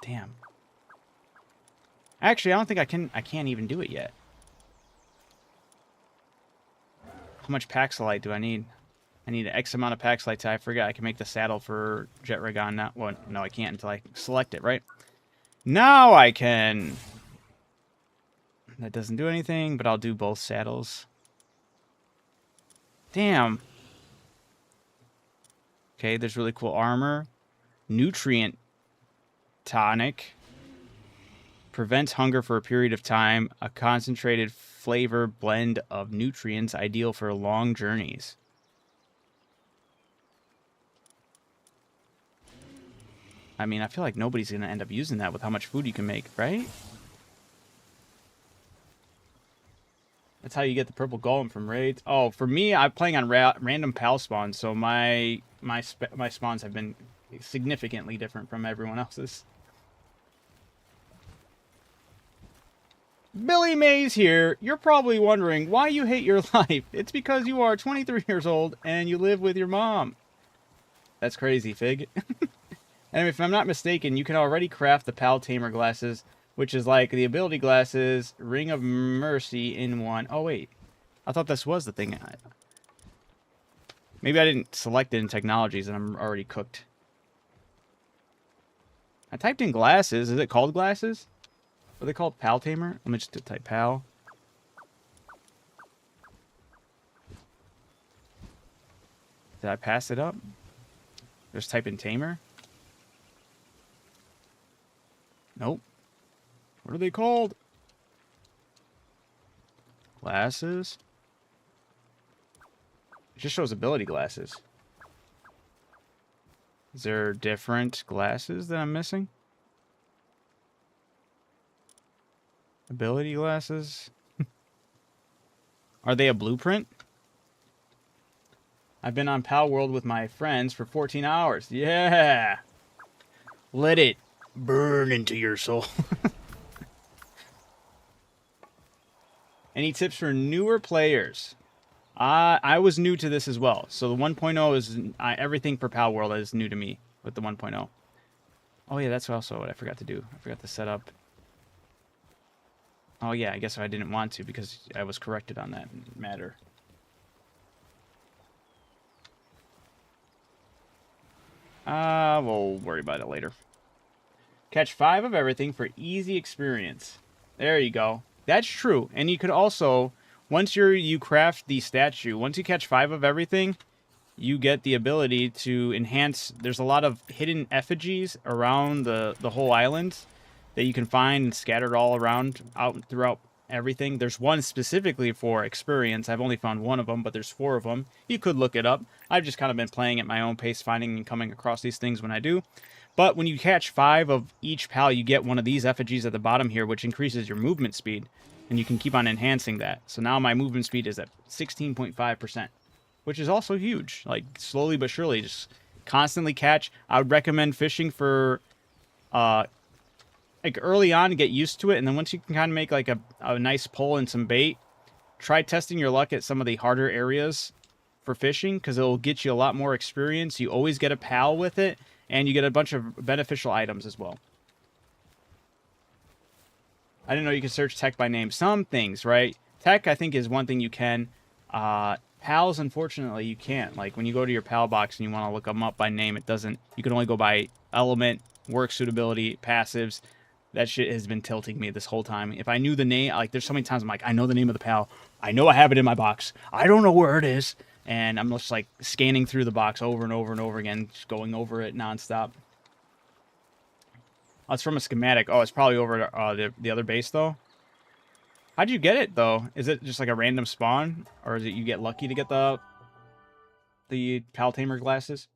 Damn. Actually, I don't think I can't even do it yet. How much Paxilite do I need? I need X amount of Paxilite. I forgot I can make the saddle for Jet Ragon now. Well, no, I can't until I select it, right? Now I can. That doesn't do anything, but I'll do both saddles. Damn. Okay, there's really cool armor. Nutrient tonic. Prevents hunger for a period of time. A concentrated flavor blend of nutrients ideal for long journeys. I mean, I feel like nobody's going to end up using that with how much food you can make, right? That's how you get the purple golem from raids. Oh, for me, I'm playing on random pal spawns, so my spawns have been significantly different from everyone else's. Billy Mays here. You're probably wondering why you hate your life. It's because you are 23 years old and you live with your mom. That's crazy, Fig. And if I'm not mistaken, you can already craft the Pal Tamer glasses, which is like the ability glasses, Ring of Mercy in one. Oh, wait. I thought this was the thing. Maybe I didn't select it in technologies and I'm already cooked. I typed in glasses. Is it called glasses? Are they called Pal Tamer? Let me just type Pal. Did I pass it up? Just type in Tamer. Nope. What are they called? Glasses? It just shows ability glasses. Is there different glasses that I'm missing? Ability glasses? Are they a blueprint? I've been on PALWORLD with my friends for 14 hours. Yeah! Let it burn into your soul. Any tips for newer players? I was new to this as well. So the 1.0 is... everything for PALWORLD is new to me with the 1.0. Oh yeah, that's also what I forgot to do. I forgot to set up... Oh yeah, I guess I didn't want to because I was corrected on that matter. We'll worry about it later. Catch 5 of everything for easy experience. There you go. That's true. And you could also, once you craft the statue, once you catch 5 of everything, you get the ability to enhance. There's a lot of hidden effigies around the whole island that you can find scattered all around, out throughout everything. There's one specifically for experience. I've only found one of them, but there's 4 of them. You could look it up. I've just kind of been playing at my own pace, finding and coming across these things when I do. But when you catch 5 of each pal, you get one of these effigies at the bottom here, which increases your movement speed. And you can keep on enhancing that. So now my movement speed is at 16.5%, which is also huge. Like, slowly but surely, just constantly catch. I would recommend fishing for... like early on to get used to it, and then once you can kind of make like a nice pull and some bait, try testing your luck at some of the harder areas for fishing, because it'll get you a lot more experience. You always get a pal with it, and you get a bunch of beneficial items as well. I didn't know you could search tech by name. Some things, right? Tech, I think, is one thing you can. Pals, unfortunately, you can't. Like when you go to your pal box and you want to look them up by name, it doesn't. You can only go by element, work suitability, passives. That shit has been tilting me this whole time. If I knew the name, like there's so many times I'm like, I know the name of the pal. I know I have it in my box. I don't know where it is. And I'm just like scanning through the box over and over and over again, just going over it nonstop. Oh, it's from a schematic. Oh, it's probably over the other base though. How'd you get it though? Is it just like a random spawn? Or is it you get lucky to get the Pal Tamer glasses?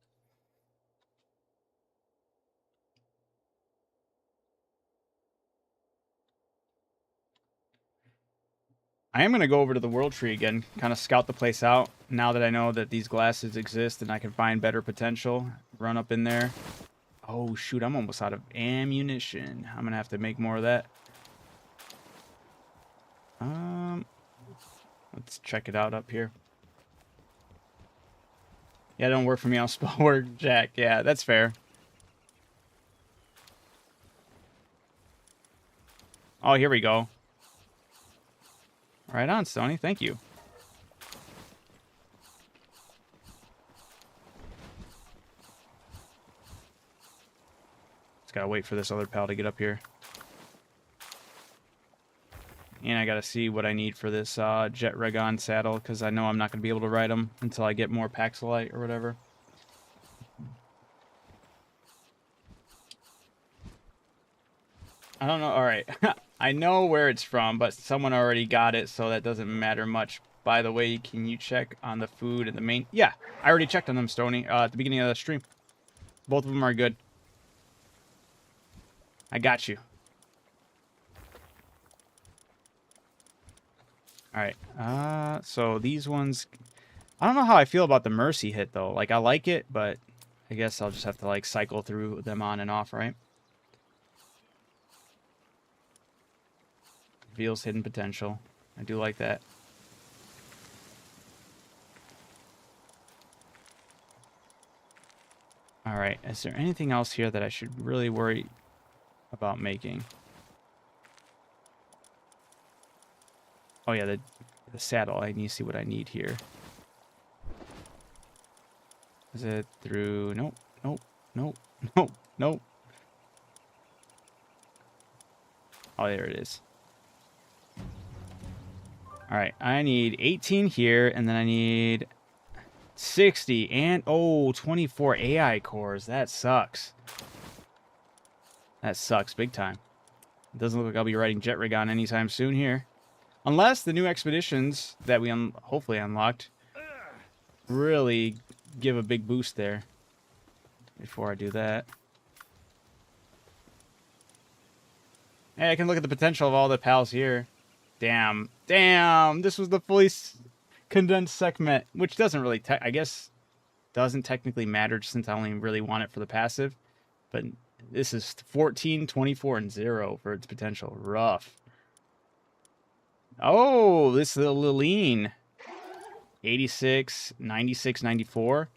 I am going to go over to the World Tree again, kind of scout the place out, now that I know that these glasses exist and I can find better potential. Run up in there. Oh, shoot, I'm almost out of ammunition. I'm going to have to make more of that. Let's check it out up here. Yeah, don't work for me, I'll spell word Jack. Yeah, that's fair. Oh, here we go. Right on, Stoney. Thank you. gotta wait for this other pal to get up here. And I gotta see what I need for this Jet Regon saddle, because I know I'm not gonna be able to ride them until I get more Paxilite or whatever. I don't know. All right. I know where it's from, but someone already got it, so that doesn't matter much. By the way, can you check on the food and the main... Yeah, I already checked on them, Stony, at the beginning of the stream. Both of them are good. I got you. All right. So these ones... I don't know how I feel about the Mercy hit, though. Like, I like it, but I guess I'll just have to, like, cycle through them on and off, right? Reveals hidden potential. I do like that. Alright, is there anything else here that I should really worry about making? Oh yeah, the saddle. I need to see what I need here. Is it through... Nope, nope, nope, nope, nope. Oh, there it is. Alright, I need 18 here, and then I need 60, and, oh, 24 AI cores. That sucks. That sucks big time. It doesn't look like I'll be riding Jet Regon anytime soon here. Unless the new expeditions that we hopefully unlocked really give a big boost there. Before I do that. Hey, I can look at the potential of all the pals here. Damn. Damn! This was the fully condensed segment, which doesn't really, I guess, doesn't technically matter since I only really want it for the passive. But this is 14, 24, and 0 for its potential. Rough. Oh, this is a Liline. 86, 96, 94.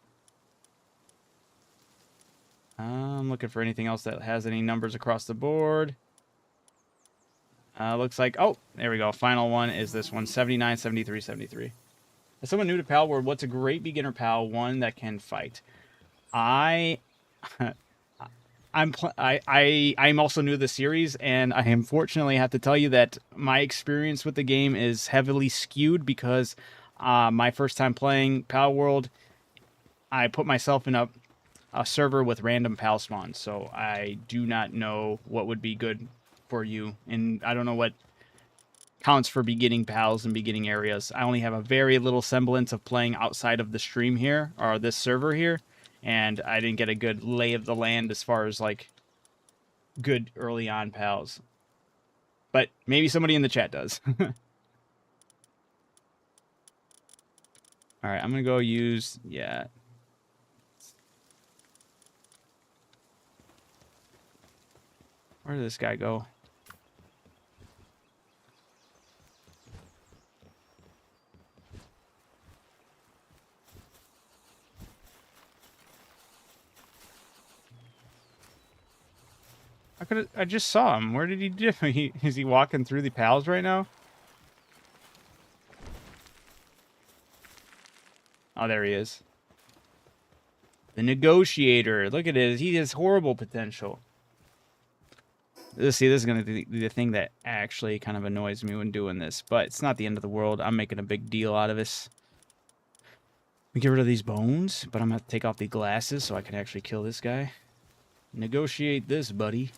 I'm looking for anything else that has any numbers across the board. Looks like, oh, there we go. Final one is this one, 79, 73, 73. As someone new to PALWORLD, what's a great beginner pal? One that can fight. I'm also new to the series, and I unfortunately have to tell you that my experience with the game is heavily skewed because my first time playing PALWORLD, I put myself in a server with random pal spawns, so I do not know what would be good for you, and I don't know what counts for beginning pals and beginning areas. I only have a very little semblance of playing outside of the stream here, or this server here, and I didn't get a good lay of the land as far as, like, good early on pals. But maybe somebody in the chat does. Alright, I'm gonna go use... Yeah. Where did this guy go? I just saw him. Where did he do? Is he walking through the pals right now? Oh, there he is. The negotiator. Look at it. He has horrible potential. See, this is going to be the thing that actually kind of annoys me when doing this. But it's not the end of the world. I'm making a big deal out of this. We get rid of these bones, but I'm going to have to take off the glasses so I can actually kill this guy. Negotiate this, buddy.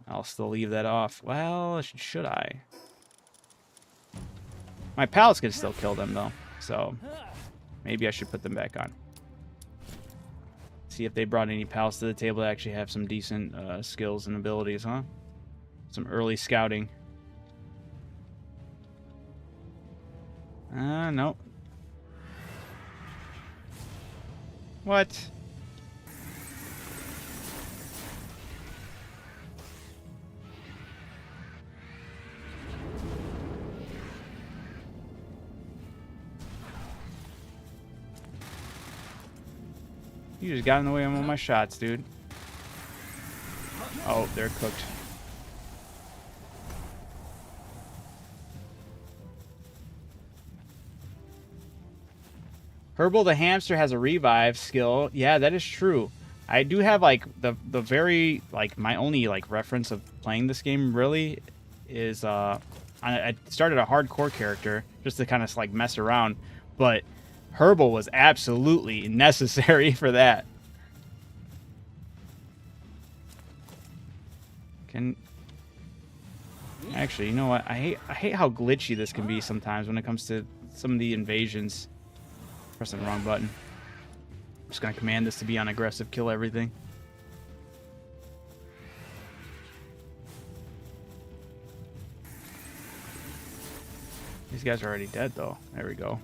I'll still leave that off. Well, should I? My pals can still kill them, though. So, maybe I should put them back on. See if they brought any pals to the table that actually have some decent skills and abilities, huh? Some early scouting. No. What? You just got in the way of all my shots, dude. Oh, they're cooked. Herbal the hamster has a revive skill. Yeah, that is true. I do have like the very like my only like reference of playing this game really is I started a hardcore character just to kind of like mess around, but Herbal was absolutely necessary for that. Can actually, you know what? I hate how glitchy this can be sometimes when it comes to some of the invasions. Pressing the wrong button. I'm just gonna command this to be on aggressive, kill everything. These guys are already dead though. There we go.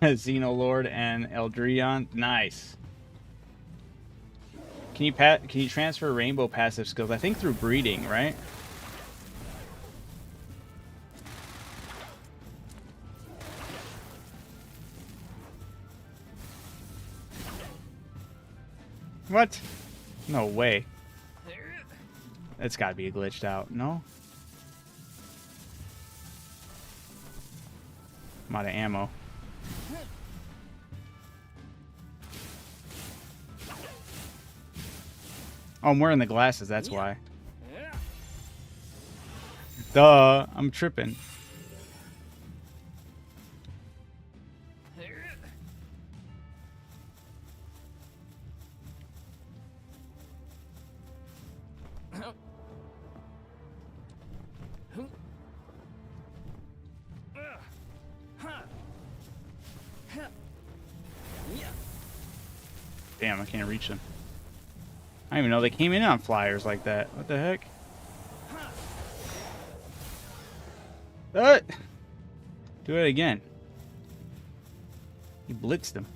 Xenolord and Eldrion. Nice. Can you transfer rainbow passive skills? I think through breeding, right? What? No way. That's got to be glitched out. No? I'm out of ammo. Oh, I'm wearing the glasses, that's why. Duh, I'm tripping. Damn, I can't reach them. I didn't even know they came in on flyers like that. What the heck? What? Do it again. He blitzed them.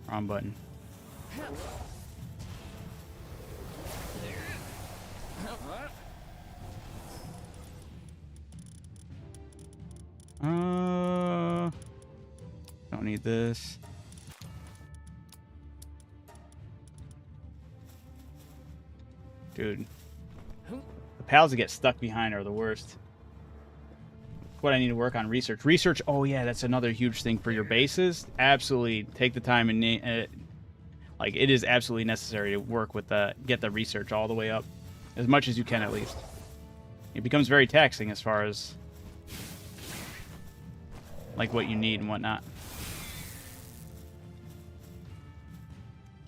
Wrong button. Don't need this. Dude. The pals that get stuck behind are the worst. What I need to work on research. Research, oh yeah, that's another huge thing for your bases. Absolutely take the time and like it is absolutely necessary to work with get the research all the way up. As much as you can at least. It becomes very taxing as far as like what you need and whatnot.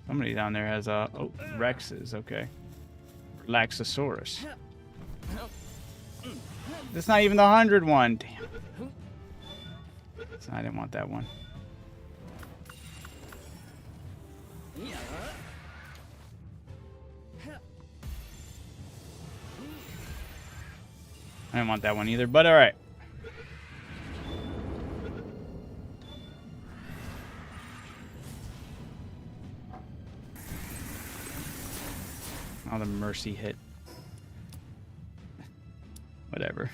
Somebody down there has a Rexes, okay. Laxosaurus. That's not even the 100 one. Damn. I didn't want that one. I didn't want that one either, but alright. Oh, the mercy hit. Whatever.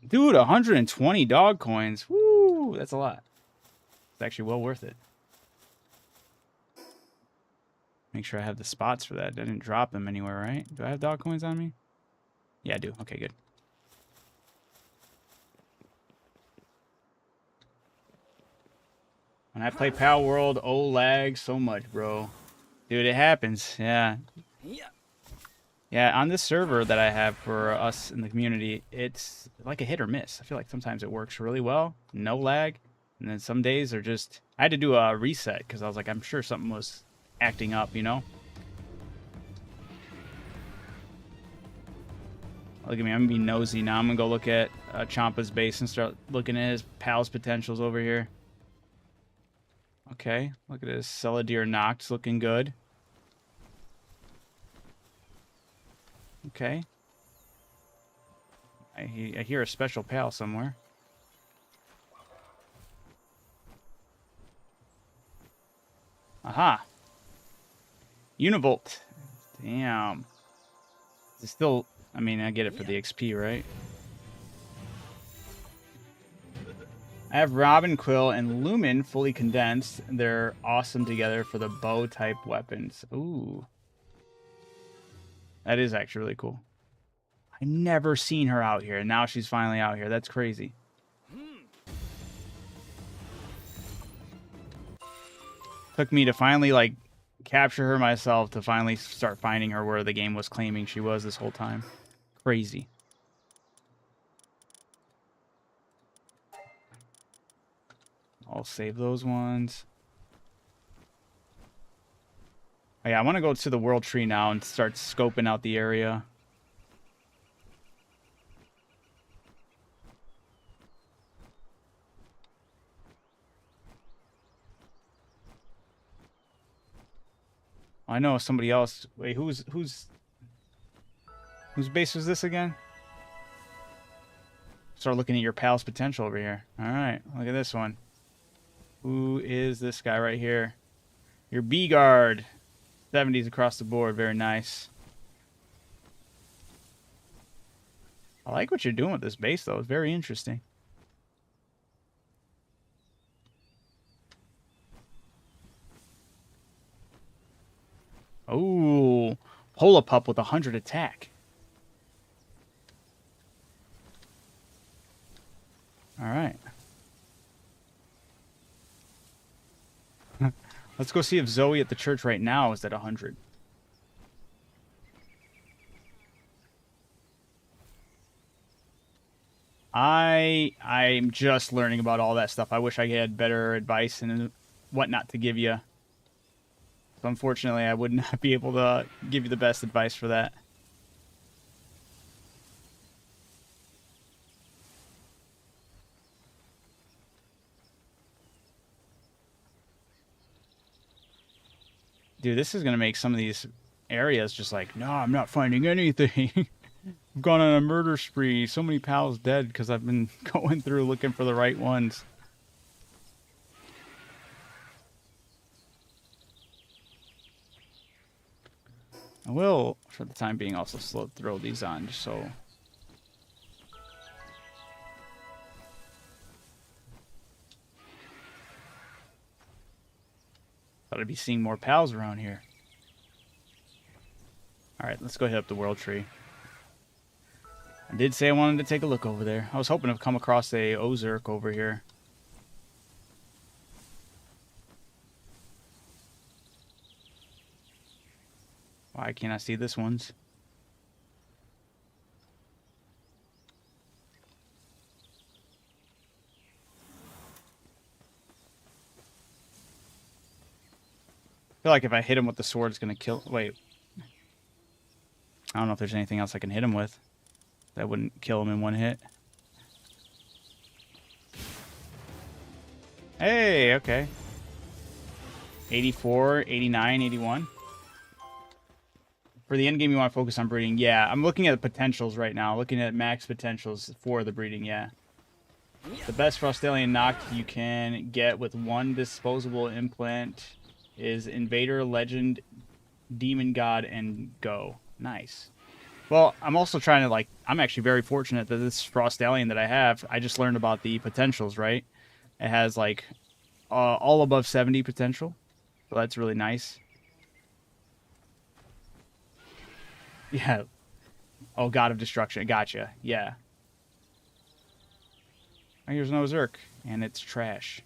Dude, 120 dog coins. Woo, that's a lot. It's actually well worth it. Make sure I have the spots for that. I didn't drop them anywhere, right? Do I have dog coins on me? Yeah, I do. Okay, good. When I play PALWORLD, oh, lag so much, bro. Dude, it happens. Yeah. Yeah, on this server that I have for us in the community, it's like a hit or miss. I feel like sometimes it works really well, no lag, and then some days are just... I had to do a reset because I was like, I'm sure something was acting up, you know? Look at me, I'm gonna be nosy now. I'm gonna go look at Champa's base and start looking at his pal's potentials over here. Okay, look at his Celadir Noct, looking good. Okay. I hear a special pal somewhere. Aha. Univolt. Damn. It's still... I mean, I get it for the XP, right? I have Robin, Quill, and Lumen fully condensed. They're awesome together for the bow-type weapons. Ooh. That is actually really cool. I've never seen her out here, and now she's finally out here. That's crazy. Took me to finally, like, capture her myself to finally start finding her where the game was claiming she was this whole time. Crazy. I'll save those ones. Oh, yeah, I want to go to the World Tree now and start scoping out the area. I know somebody else. Wait, whose base was this again? Start looking at your pal's potential over here. All right, look at this one. Who is this guy right here? Your B-Guard. 70s across the board. Very nice. I like what you're doing with this base, though. It's very interesting. Oh, Pull-a-Pup with 100 attack. All right. Let's go see if Zoe at the church right now is at 100. I'm just learning about all that stuff. I wish I had better advice and whatnot to give you. So unfortunately, I would not be able to give you the best advice for that. Dude, this is going to make some of these areas just like, no, I'm not finding anything. I've gone on a murder spree. So many pals dead because I've been going through looking for the right ones. I will, for the time being, also throw these on just so... Thought I'd be seeing more pals around here. Alright, let's go hit up the World Tree. I did say I wanted to take a look over there. I was hoping to come across a Ozark over here. Why can't I see this one's? I feel like if I hit him with the sword, it's going to kill... Wait. I don't know if there's anything else I can hit him with that wouldn't kill him in one hit. Hey, okay. 84, 89, 81. For the end game, you want to focus on breeding. Yeah, I'm looking at the potentials right now. Looking at max potentials for the breeding, yeah. The best Frostalian knock you can get with one disposable implant is Invader, Legend, Demon God, and Go. Nice. Well, I'm also trying to, like, I'm actually very fortunate that this Frostalian that I have, I just learned about the potentials, right? It has, like, all above 70 potential. So that's really nice. Yeah. Oh, God of Destruction. Gotcha. Yeah. Oh, here's no Zerk. And it's trash.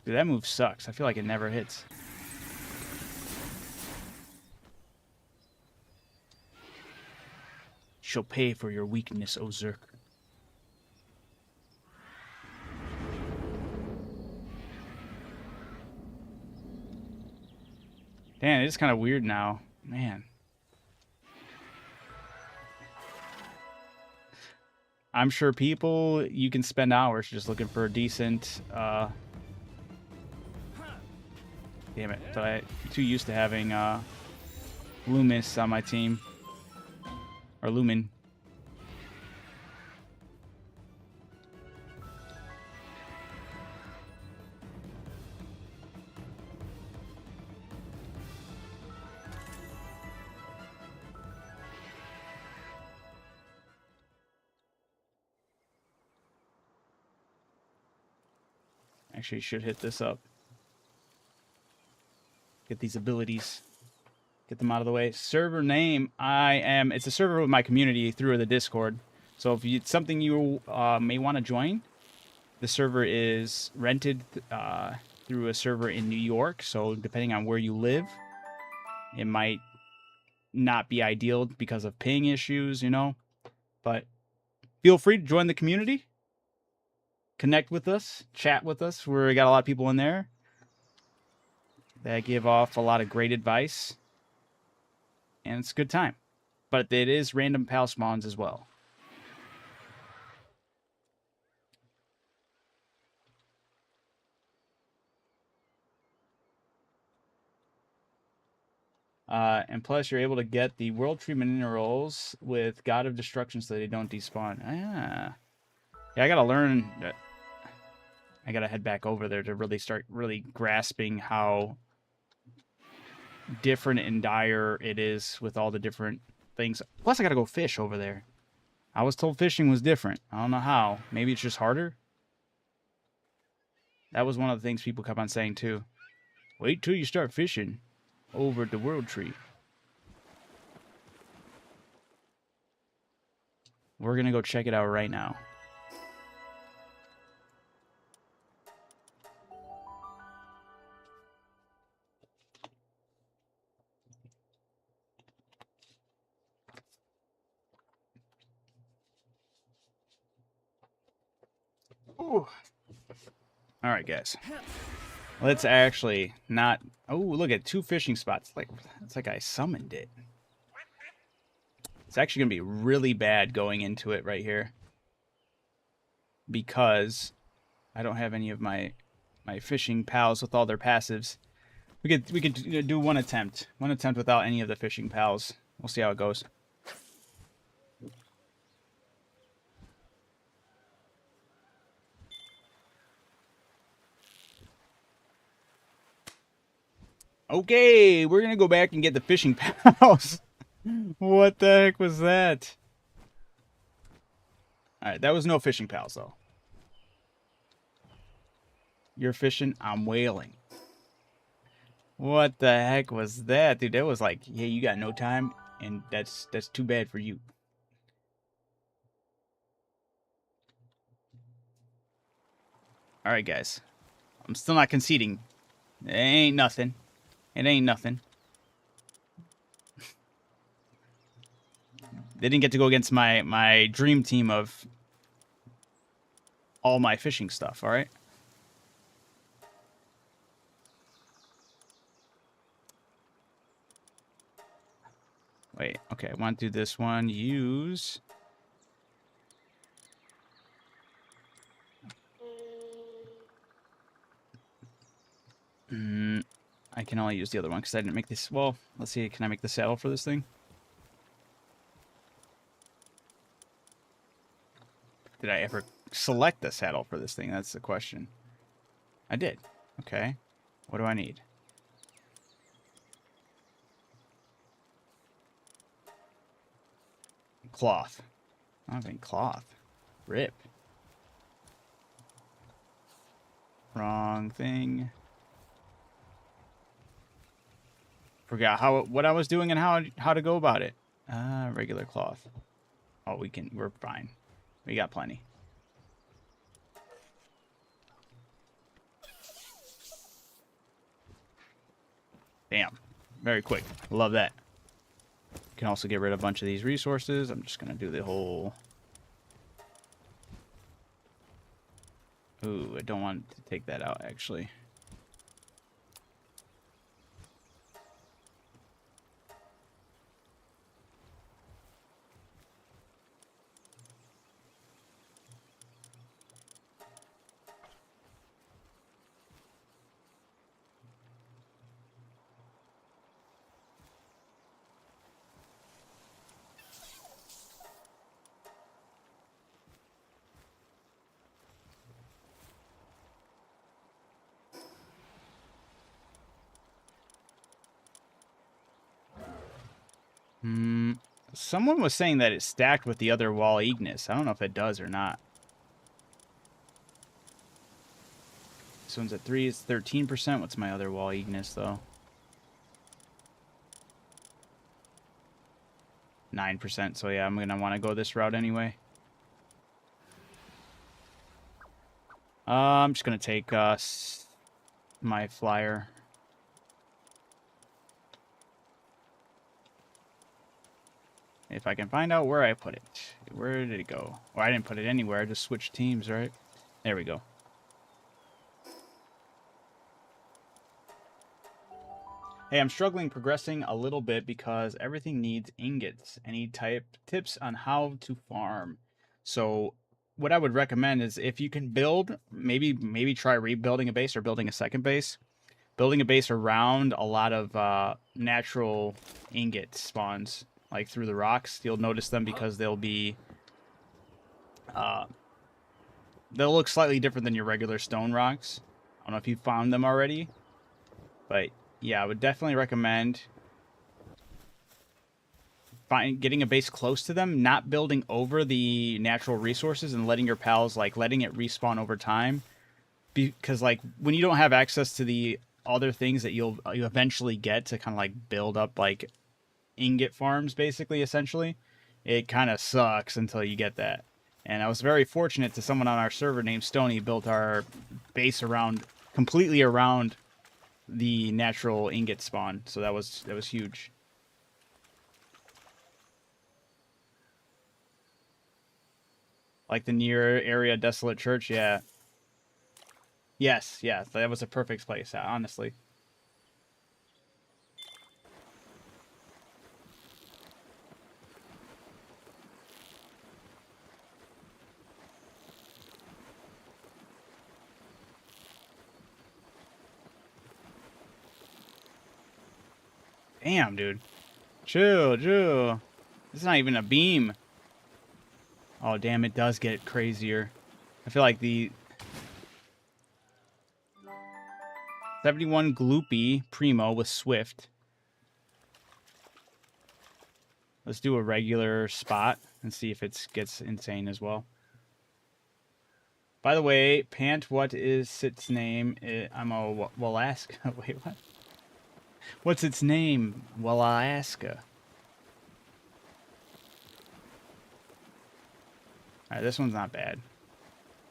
Dude, that move sucks. I feel like it never hits. She'll pay for your weakness, O Zerk. Damn, it is kind of weird now. Man. I'm sure people, you can spend hours just looking for a decent... Damn it. But I'm too used to having Loomis on my team. Or Lumen. Actually, should hit this up. Get these abilities. Get them out of the way. Server name, it's a server with my community through the Discord. So if it's something you may want to join, the server is rented through a server in New York. So depending on where you live, it might not be ideal because of ping issues, you know. But feel free to join the community. Connect with us. Chat with us. We got a lot of people in there that give off a lot of great advice. And it's a good time. But it is random pal spawns as well. And plus, you're able to get the World Tree Minerals with God of Destruction so they don't despawn. Ah. Yeah, I gotta learn. I gotta head back over there to really start grasping how different and dire it is with all the different things. Plus, I gotta go fish over there. I was told fishing was different. I don't know how. Maybe it's just harder? That was one of the things people kept on saying, too. Wait till you start fishing over at the World Tree. We're gonna go check it out right now. Ooh. All right, guys. Let's actually not... Oh, look at 2 fishing spots. It's like I summoned it. It's actually going to be really bad going into it right here. Because I don't have any of my fishing pals with all their passives. We could do one attempt. One attempt without any of the fishing pals. We'll see how it goes. Okay, we're gonna go back and get the fishing pals. What the heck was that? Alright, that was no fishing pals, though. You're fishing, I'm whaling. What the heck was that? Dude, that was like, yeah, you got no time, and that's too bad for you. Alright, guys. I'm still not conceding. It ain't nothing. It ain't nothing. They didn't get to go against my dream team of all my fishing stuff, alright? Wait, okay, I want to do this one. Use... I can only use the other one because I didn't make this... Well, let's see. Can I make the saddle for this thing? Did I ever select the saddle for this thing? That's the question. I did. Okay. What do I need? Cloth. I don't think cloth. Rip. Wrong thing. Forgot what I was doing and how to go about it. Regular cloth. Oh, we're fine. We got plenty. Damn. Very quick. Love that. Can also get rid of a bunch of these resources. I'm just gonna do the whole... Ooh, I don't want to take that out, actually. Someone was saying that it's stacked with the other wall Ignis. I don't know if it does or not. This one's at 3. It's 13%. What's my other wall eagerness, though? 9%. So, yeah, I'm going to want to go this route anyway. I'm just going to take my flyer. If I can find out where I put it. Where did it go? Well, I didn't put it anywhere. I just switched teams, right? There we go. Hey, I'm struggling progressing a little bit because everything needs ingots. Any tips on how to farm? So what I would recommend is if you can build, maybe try rebuilding a base or building a second base. Building a base around a lot of natural ingot spawns, like through the rocks. You'll notice them because they'll look slightly different than your regular stone rocks. I don't know if you found them already, but yeah, I would definitely recommend getting a base close to them, not building over the natural resources and letting your pals, like, letting it respawn over time. Because, like, when you don't have access to the other things that you eventually get to kind of, like, build up, like, ingot farms, basically, essentially, it kind of sucks until you get that. And I was very fortunate to someone on our server named Stony built our base completely around the natural ingot spawn. So that was huge. Like the near area desolate church, yeah. Yes, that was a perfect place, honestly. Damn, dude. Chill. This is not even a beam. Oh, damn, it does get crazier. I feel like the 71 Gloopy Primo with Swift. Let's do a regular spot and see if it gets insane as well. By the way, Pant, what is its name? I'm a Walaska. Wait, what? What's its name? Walaska. Alright, this one's not bad.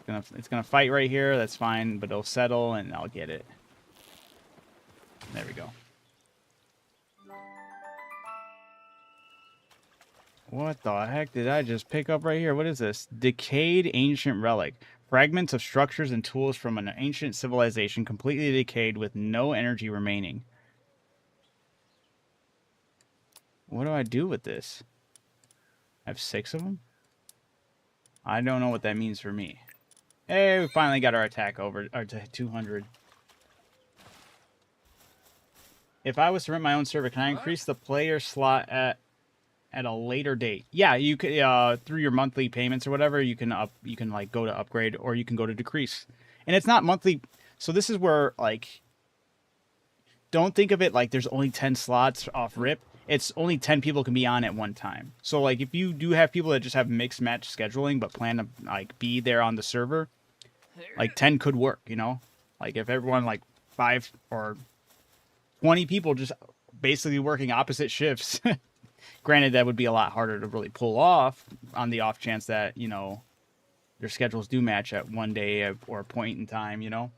It's gonna fight right here. That's fine, but it'll settle and I'll get it. There we go. What the heck did I just pick up right here? What is this? Decayed ancient relic. Fragments of structures and tools from an ancient civilization completely decayed with no energy remaining. What do I do with this? I have 6 of them? I don't know what that means for me. Hey, we finally got our attack over to 200. If I was to rent my own server, can I increase the player slot at a later date? Yeah, you could through your monthly payments or whatever, you can like go to upgrade or you can go to decrease. And it's not monthly. So this is where, like, don't think of it like there's only 10 slots off rip. It's only 10 people can be on at one time. So, like, if you do have people that just have mixed match scheduling but plan to, like, be there on the server, like, 10 could work, you know? Like, if everyone, like, 5 or 20 people just basically working opposite shifts. Granted, that would be a lot harder to really pull off on the off chance that, you know, their schedules do match at one day or a point in time, you know?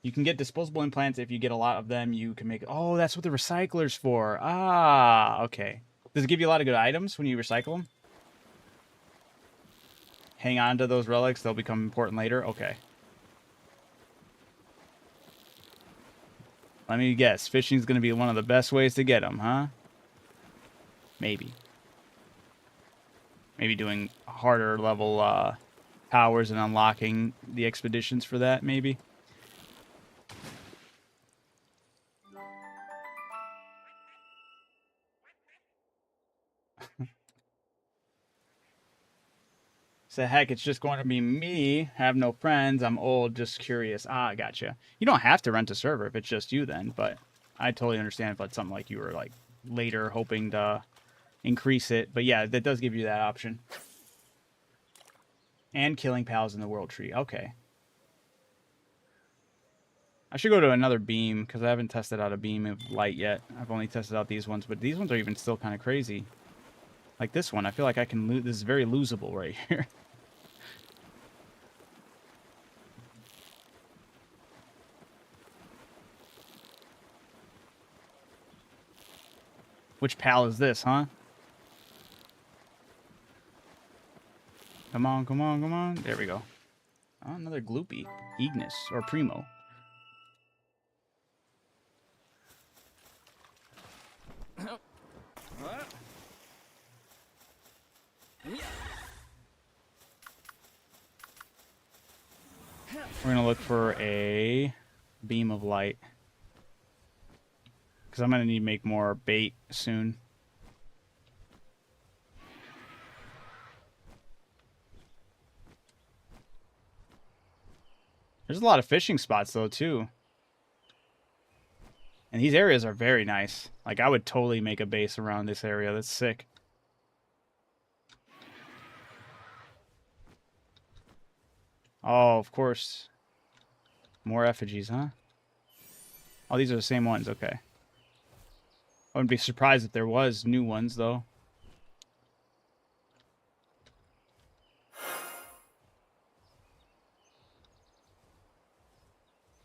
You can get disposable implants if you get a lot of them. You can make... Oh, that's what the recycler's for. Ah, okay. Does it give you a lot of good items when you recycle them? Hang on to those relics. They'll become important later. Okay. Let me guess. Fishing's going to be one of the best ways to get them, huh? Maybe. Maybe doing harder level powers and unlocking the expeditions for that, maybe. So heck, it's just going to be me. Have no friends. I'm old, just curious. Ah, gotcha. You don't have to rent a server if it's just you then, but I totally understand if it's something like you were like later hoping to increase it. But yeah, that does give you that option. And killing pals in the world tree. Okay. I should go to another beam because I haven't tested out a beam of light yet. I've only tested out these ones, but these ones are even still kind of crazy. Like this one, I feel like I can lose. This is very losable right here. Which pal is this, huh? Come on, come on, come on. There we go. Oh, another gloopy. Ignis, or Primo. We're going to look for a beam of light. Because I'm going to need to make more bait soon. There's a lot of fishing spots, though, too. And these areas are very nice. Like, I would totally make a base around this area. That's sick. Oh, of course. More effigies, huh? Oh, these are the same ones. Okay. I wouldn't be surprised if there was new ones, though.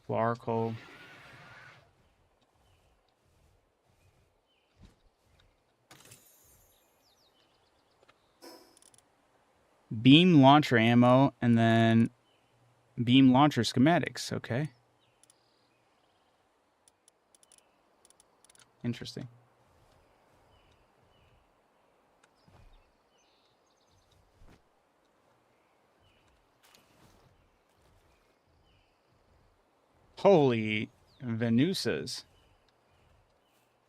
Flarco. Beam launcher ammo, and then beam launcher schematics. Okay. Interesting. Holy Venusas.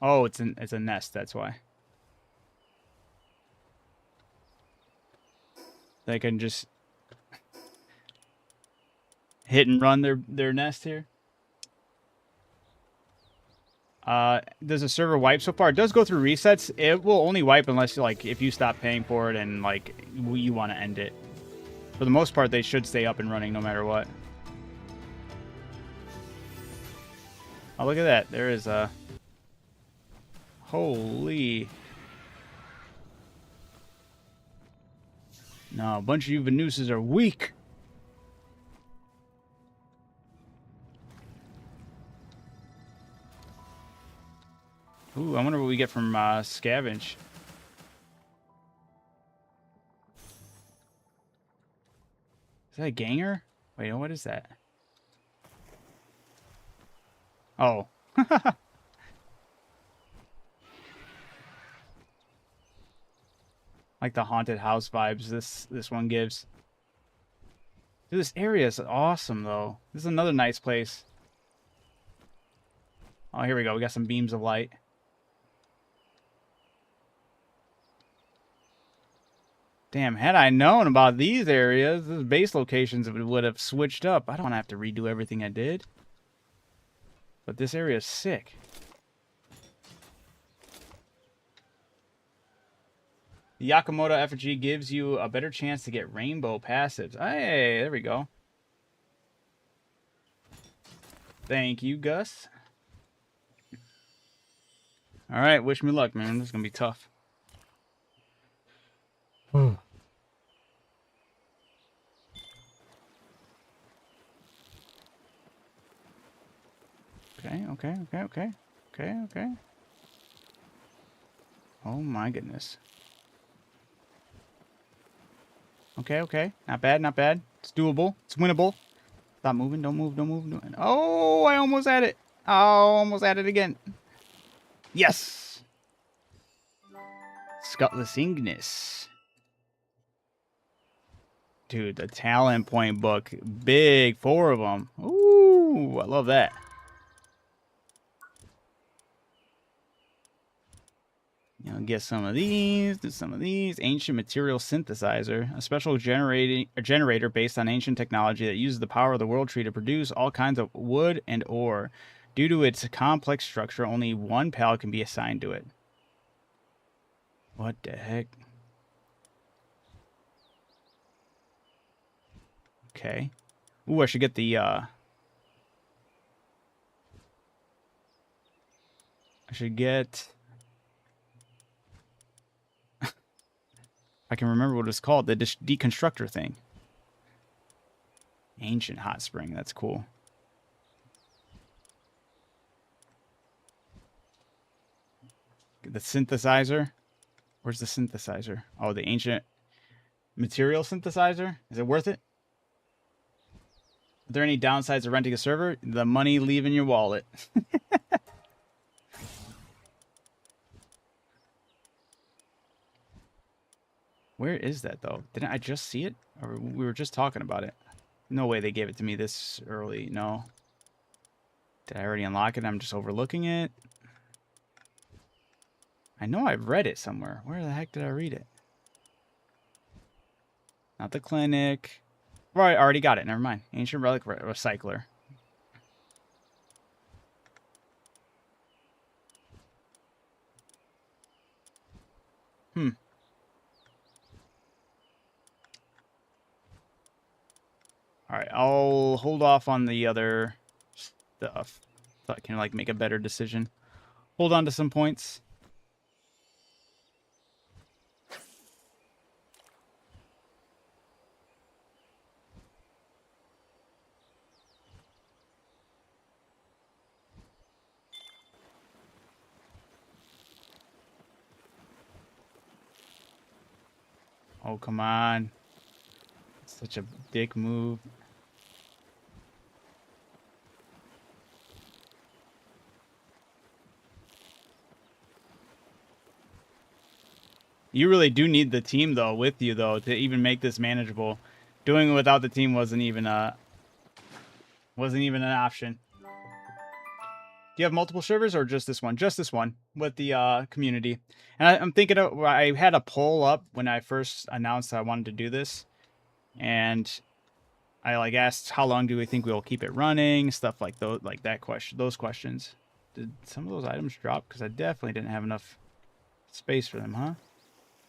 Oh, it's a nest, that's why. They can just hit and run their nest here. Does the server wipe so far? It does go through resets. It will only wipe unless, like, if you stop paying for it and, like, you want to end it. For the most part, they should stay up and running no matter what. Oh, look at that. There is a... Holy... No, a bunch of you Venusas are weak. Ooh, I wonder what we get from Scavenge. Is that a ganger? Wait, what is that? Oh. Like the haunted house vibes this one gives. Dude, this area is awesome, though. This is another nice place. Oh, here we go. We got some beams of light. Damn, had I known about these areas, these base locations would have switched up. I don't want to have to redo everything I did. But this area is sick. The Yakamoto effigy gives you a better chance to get rainbow passives. Hey, there we go. Thank you, Gus. Alright, wish me luck, man. This is going to be tough. Okay. Oh my goodness. Okay. Not bad. It's doable. It's winnable. Stop moving. Don't move. Oh, I almost had it. Oh, almost had it again. Yes. Scutless Ignis. Dude, the talent point book. Big. 4 of them. Ooh, I love that. You know, get some of these, do some of these. Ancient material synthesizer, a special generator based on ancient technology that uses the power of the world tree to produce all kinds of wood and ore. Due to its complex structure, only one pal can be assigned to it. What the heck? Okay. Ooh, I should get the should get... I can remember what it's called. The deconstructor thing. Ancient hot spring. That's cool. The synthesizer. Where's the synthesizer? Oh, the ancient material synthesizer. Is it worth it? Are there any downsides of renting a server? The money leaving your wallet. Where is that, though? Didn't I just see it? Or we were just talking about it? No way they gave it to me this early. No. Did I already unlock it? I'm just overlooking it. I know I've read it somewhere. Where the heck did I read it? Not the clinic. Right, I already got it. Never mind. Ancient relic recycler. Hmm. Alright, I'll hold off on the other stuff. So I can, like, make a better decision. Hold on to some points. Oh, come on. Such a dick move. You really do need the team, though, with you, though, to even make this manageable. Doing it without the team wasn't even an option. Do you have multiple servers or just this one? Just this one with the community. And I'm thinking of, I had a poll up when I first announced I wanted to do this, and I like asked how long do we think we'll keep it running, stuff like those questions. Did some of those items drop? Because I definitely didn't have enough space for them, huh?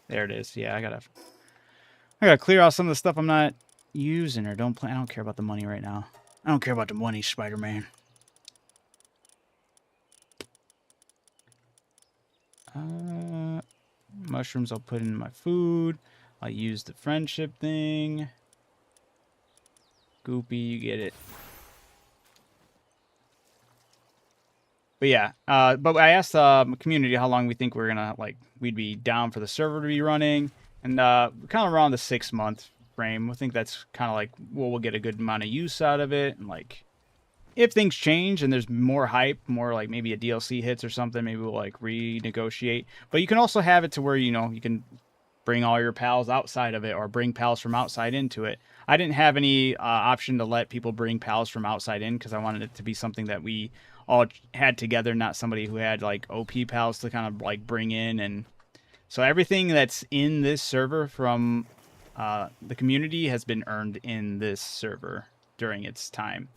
There it is. Yeah, I gotta clear out some of the stuff I'm not using or don't plan. I don't care about the money right now. I don't care about the money, Spider-Man. Mushrooms I'll put in my food. I'll use the friendship thing. Goopy, you get it. But yeah, but I asked the community how long we think we'd be down for the server to be running, and kind of around the 6-month frame. I think that's kind of like we'll get a good amount of use out of it, and like if things change and there's more hype, more like maybe a DLC hits or something, maybe we'll like renegotiate. But you can also have it to where you can bring all your pals outside of it or bring pals from outside into it. I didn't have any option to let people bring pals from outside in because I wanted it to be something that we all had together, not somebody who had like OP pals to kind of like bring in. And so everything that's in this server from the community has been earned in this server during its time.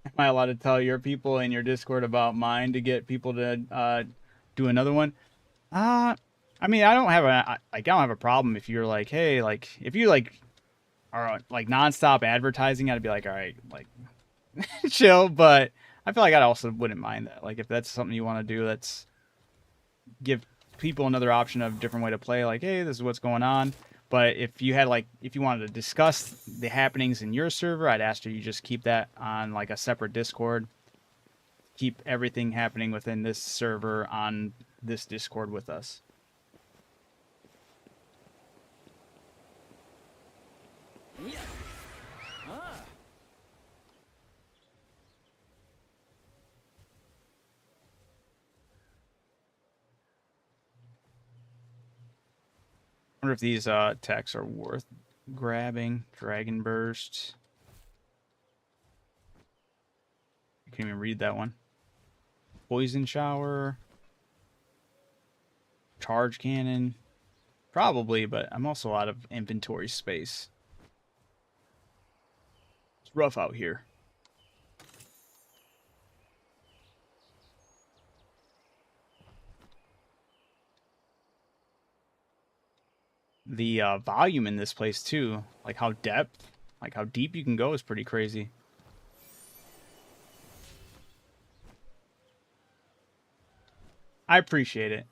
Am I allowed to tell your people in your Discord about mine to get people to do another one? I mean, I don't have a problem if you're like, hey, like if you like are like nonstop advertising, I'd be like, all right, like chill. But I feel like I also wouldn't mind that. Like if that's something you want to do, let's give people another option of a different way to play. Like, hey, this is what's going on. But if you wanted to discuss the happenings in your server, I'd ask you just keep that on like a separate Discord. Keep everything happening within this server on this Discord with us. I wonder if these attacks are worth grabbing. Dragon Burst. You can't even read that one. Poison Shower. Charge Cannon. Probably, but I'm also out of inventory space. It's rough out here. The volume in this place too, like how depth Like, how deep you can go is pretty crazy. I appreciate it.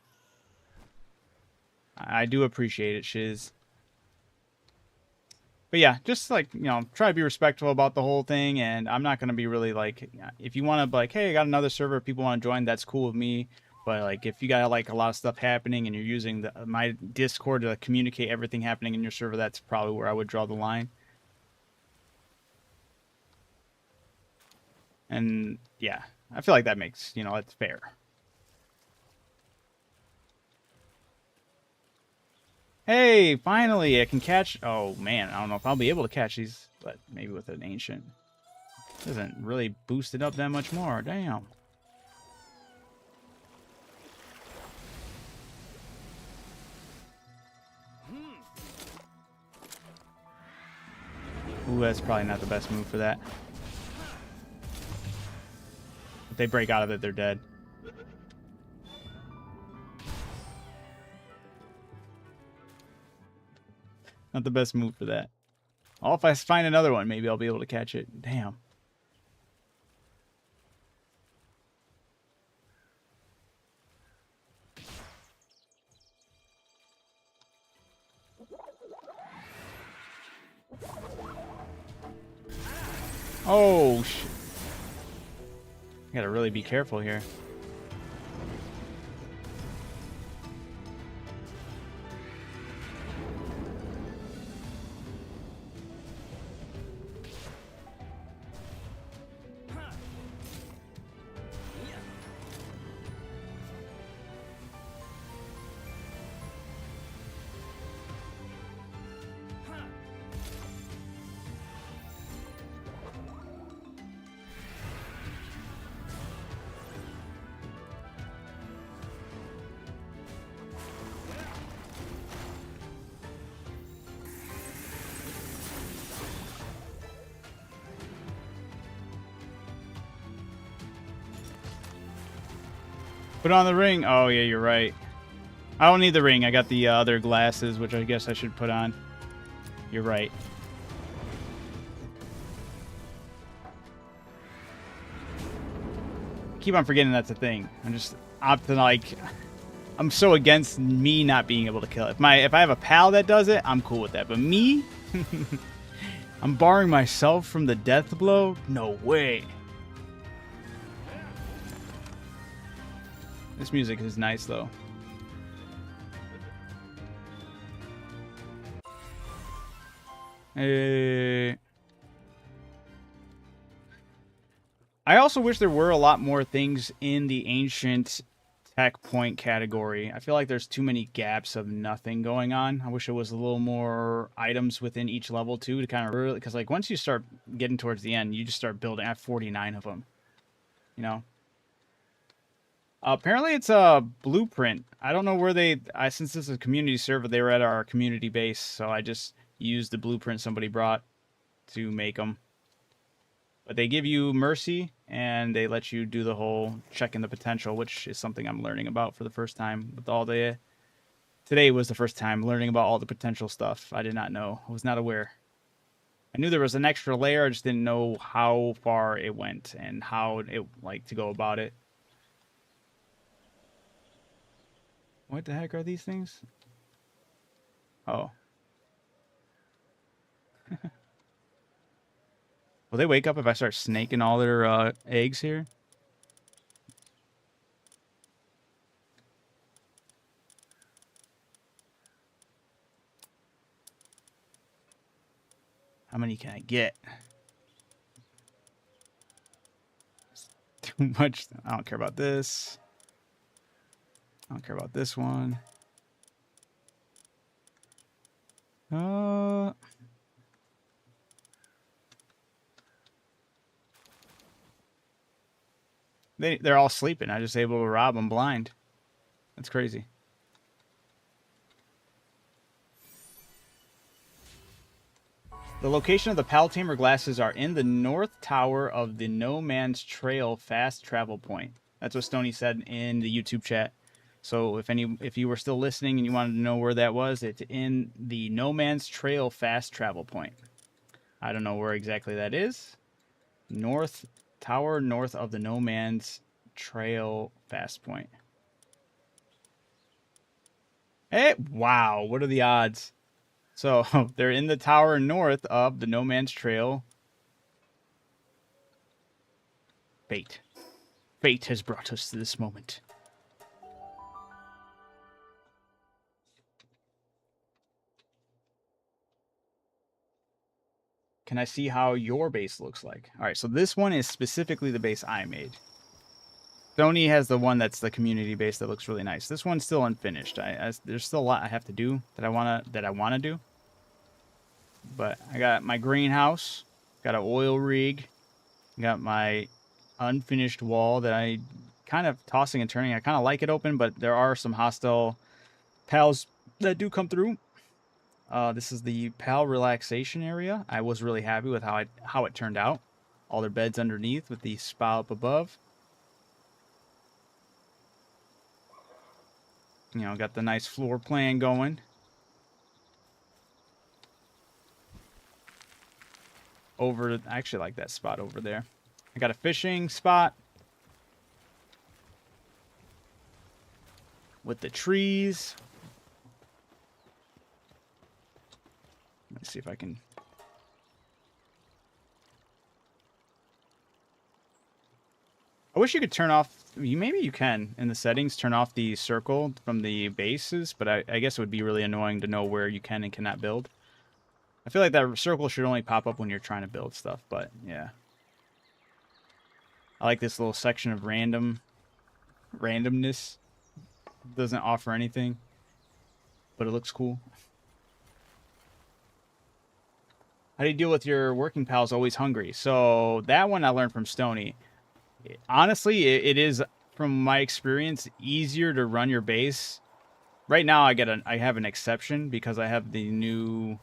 I do appreciate it, Shiz. But yeah, just like, you know, try to be respectful about the whole thing. And I'm not going to be really like, if you want to be like, hey, I got another server, people want to join, that's cool with me. But like, if you got like a lot of stuff happening and you're using my Discord to communicate everything happening in your server, that's probably where I would draw the line. And yeah, I feel like that makes, you know, it's fair. Hey, finally, I can catch... Oh, man, I don't know if I'll be able to catch these, but maybe with an ancient. Doesn't really boost it up that much more. Damn. Ooh, that's probably not the best move for that. If they break out of it, they're dead. Not the best move for that. Oh, if I find another one, maybe I'll be able to catch it. Damn. Oh, shit. I gotta really be careful here. Put on the ring. Oh, yeah, you're right. I don't need the ring. I got the other glasses, which I guess I should put on. You're right. Keep on forgetting that's a thing. I'm just opting like... I'm so against me not being able to kill it. If I have a pal that does it, I'm cool with that. But me? I'm barring myself from the death blow? No way. This music is nice, though. I also wish there were a lot more things in the ancient tech point category. I feel like there's too many gaps of nothing going on. I wish it was a little more items within each level, too, to kind of really... Because, like, once you start getting towards the end, you just start building. I have 49 of them, you know? Apparently it's a blueprint. I don't know where since this is a community server, they were at our community base, so I just used the blueprint somebody brought to make them. But they give you mercy, and they let you do the whole checking the potential, which is something I'm learning about for the first time. With all the... Today was the first time learning about all the potential stuff. I did not know. I was not aware. I knew there was an extra layer, I just didn't know how far it went and how it, like, to go about it. What the heck are these things? Oh. Will they wake up if I start snaking all their eggs here? How many can I get? It's too much. I don't care about this. I don't care about this one. They're all sleeping. I just able to rob them blind. That's crazy. The location of the Paltamer glasses are in the north tower of the No Man's Trail fast travel point. That's what Stoney said in the YouTube chat. So if you were still listening and you wanted to know where that was, it's in the No Man's Trail fast travel point. I don't know where exactly that is. North tower north of the No Man's Trail fast point. Hey, wow, what are the odds? So they're in the tower north of the No Man's Trail. Fate. Fate has brought us to this moment. Can I see how your base looks like? All right, so this one is specifically the base I made. Sony has the one that's the community base that looks really nice. This one's still unfinished. There's still a lot I have to do that I wanna do. But I got my greenhouse, got an oil rig, got my unfinished wall that I kind of tossing and turning. I kind of like it open, but there are some hostile pals that do come through. This is the pal relaxation area. I was really happy with how it turned out. All their beds underneath with the spa up above. You know, got the nice floor plan going. I actually like that spot over there. I got a fishing spot with the trees. Let's see if I can. I wish you could turn off. Maybe you can in the settings turn off the circle from the bases, but I guess it would be really annoying to know where you can and cannot build. I feel like that circle should only pop up when you're trying to build stuff, but yeah. I like this little section of randomness. Doesn't offer anything, but it looks cool. How do you deal with your working pals always hungry? So that one I learned from Stony. Honestly, it is, from my experience, easier to run your base. Right now, I have an exception because I have the new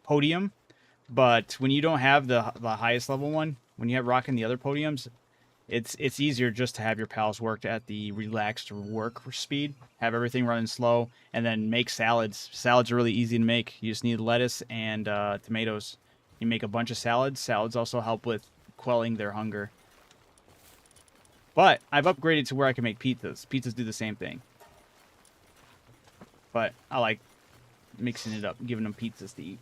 podium. But when you don't have the highest level one, when you have rocking the other podiums, it's easier just to have your pals worked at the relaxed work speed, have everything running slow, and then make salads. Salads are really easy to make. You just need lettuce and tomatoes. You make a bunch of salads. Salads also help with quelling their hunger. But I've upgraded to where I can make pizzas. Pizzas do the same thing. But I like mixing it up, giving them pizzas to eat.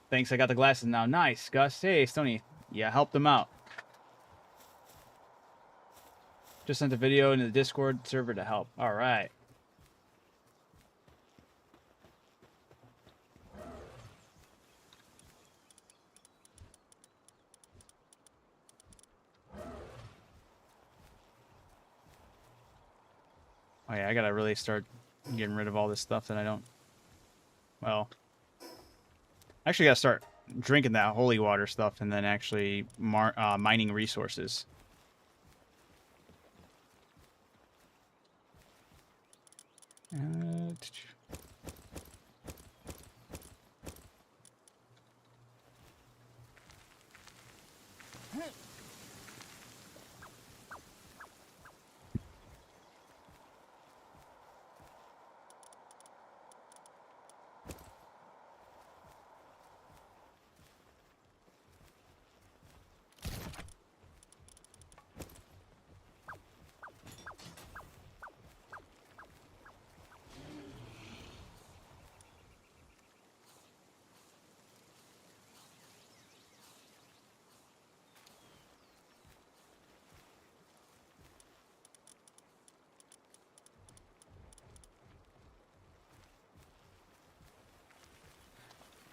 Thanks, I got the glasses now. Nice, Gus. Hey, Stony. Yeah, help them out. Just sent a video into the Discord server to help. All right. Oh yeah, I gotta really start getting rid of all this stuff that I don't. Well, I actually gotta start drinking that holy water stuff and then actually mining resources. Uh,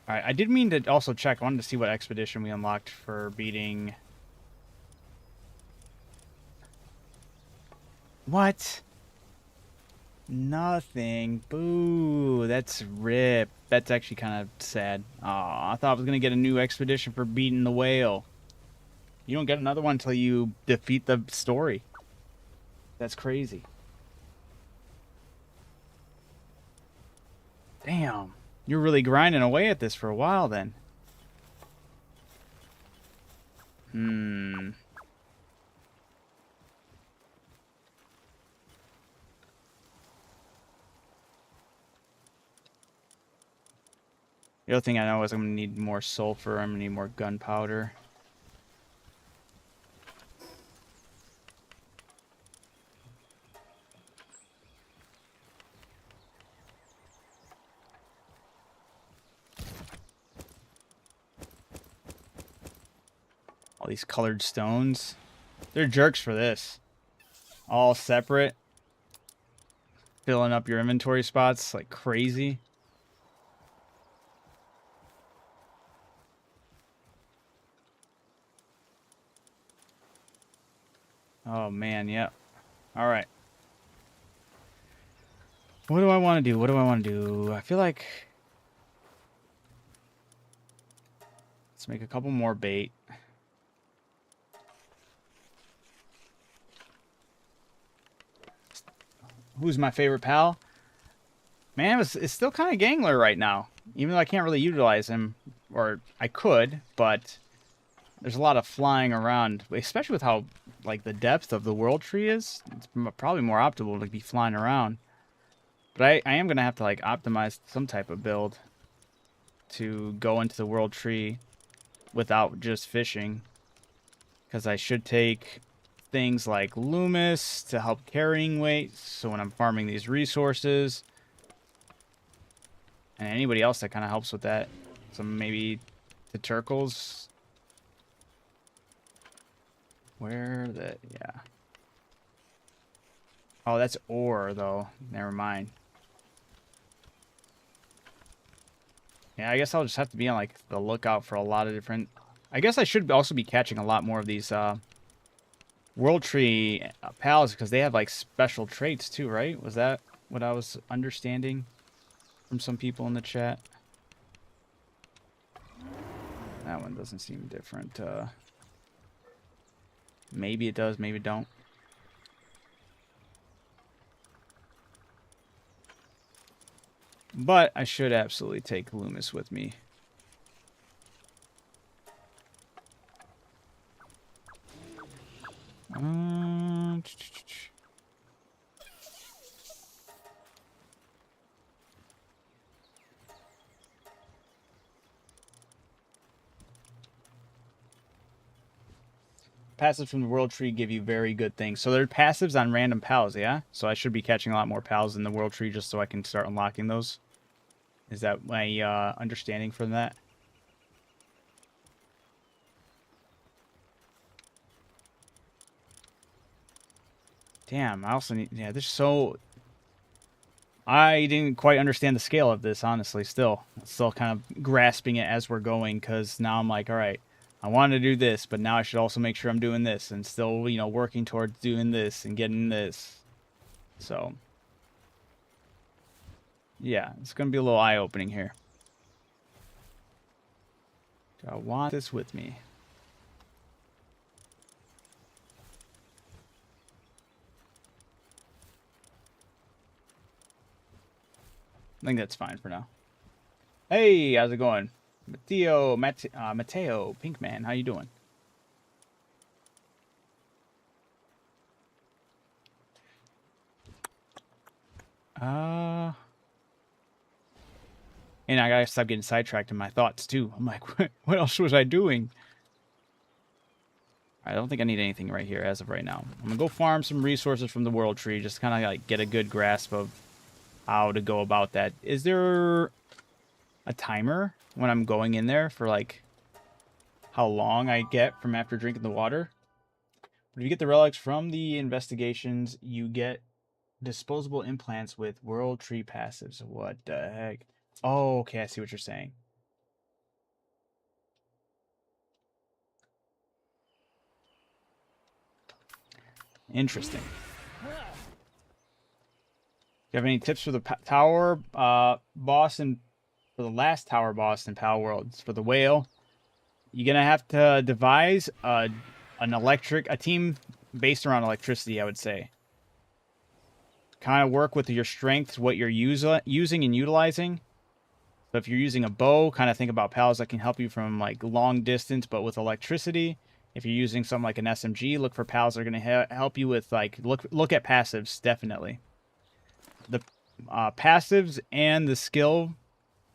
All right, I did mean to also check. I wanted to see what expedition we unlocked for beating. What? Nothing. Boo. That's rip. That's actually kind of sad. Aw, I thought I was going to get a new expedition for beating the whale. You don't get another one until you defeat the story. That's crazy. Damn. You're really grinding away at this for a while then. Hmm. The other thing I know is I'm going to need more sulfur. I'm going to need more gunpowder. All these colored stones. They're jerks for this. All separate. Filling up your inventory spots like crazy. Oh, man, yep. All right. What do I want to do? What do I want to do? I feel like... Let's make a couple more bait. Who's my favorite pal? Man, it's still kind of Gangler right now. Even though I can't really utilize him. Or I could, but... There's a lot of flying around. Especially with how, like, the depth of the world tree is. It's probably more optimal to be flying around. But I am going to have to, like, optimize some type of build to go into the world tree without just fishing. Because I should take things like Loomis to help carrying weight. So when I'm farming these resources. And anybody else that kind of helps with that. So maybe the Turkles. Where the... Yeah. Oh, that's ore, though. Never mind. Yeah, I guess I'll just have to be on, like, the lookout for a lot of different... I guess I should also be catching a lot more of these, World Tree pals, because they have, like, special traits, too, right? Was that what I was understanding from some people in the chat? That one doesn't seem different. Maybe it does, maybe it don't. But I should absolutely take Loomis with me. Passives from the World Tree give you very good things. So they're passives on random pals, yeah? So I should be catching a lot more pals in the World Tree just so I can start unlocking those. Is that my understanding from that? Damn, I also need... Yeah, there's so... I didn't quite understand the scale of this, honestly, still. Still kind of grasping it as we're going, because now I'm like, all right, I want to do this, but now I should also make sure I'm doing this, and still, you know, working towards doing this and getting this. So, yeah, it's going to be a little eye-opening here. Do I want this with me? I think that's fine for now. Hey, how's it going? Mateo, Pinkman, how you doing? And I gotta stop getting sidetracked in my thoughts, too. I'm like, what else was I doing? I don't think I need anything right here as of right now. I'm gonna go farm some resources from the World Tree, just kind of like get a good grasp of how to go about that. Is there a timer when I'm going in there for like how long I get from after drinking the water? If you get the relics from the investigations, you get disposable implants with World Tree passives. What the heck? Oh, okay, I see what you're saying. Interesting. Do you have any tips for the tower boss and for the last tower boss in PALWORLD? For the whale, you're gonna have to devise a team based around electricity, I would say. Kind of work with your strengths, what you're using and utilizing. So if you're using a bow, kind of think about pals that can help you from like long distance, but with electricity. If you're using something like an SMG, look for pals that are going to help you with like look at passives, definitely. The passives and the skill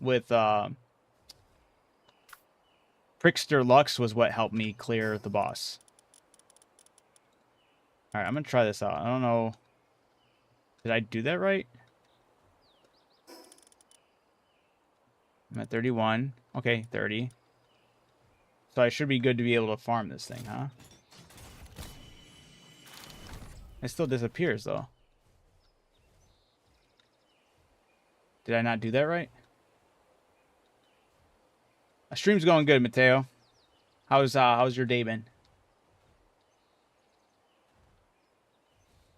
with Prickster Lux was what helped me clear the boss. Alright, I'm gonna try this out. I don't know. Did I do that right? I'm at 31. Okay, 30. So I should be good to be able to farm this thing, huh? It still disappears, though. Did I not do that right? The stream's going good, Mateo. How's your day been?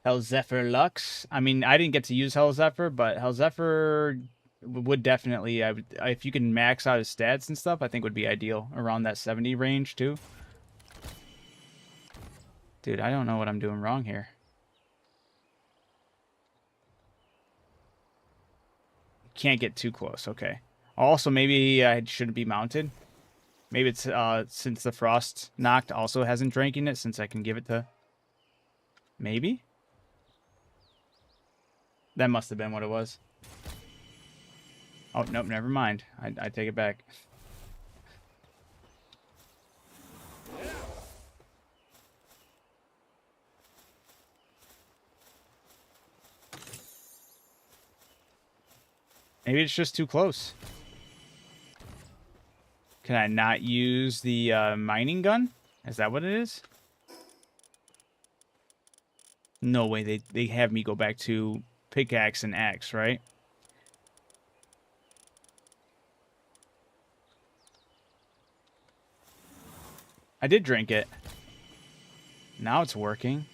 Hell Zephyr Lux. I mean, I didn't get to use Hell Zephyr, but Hell Zephyr would definitely, if you can max out his stats and stuff, I think would be ideal around that 70 range too. Dude, I don't know what I'm doing wrong here. Can't get too close. Okay. Also, maybe I shouldn't be mounted. Maybe it's since the Frost knocked also hasn't drinking it, since I can give it to. Maybe. That must have been what it was. Oh, nope, never mind. I take it back. Maybe it's just too close. Can I not use the mining gun? Is that what it is? No way, they have me go back to pickaxe and axe, right? I did drink it. Now it's working.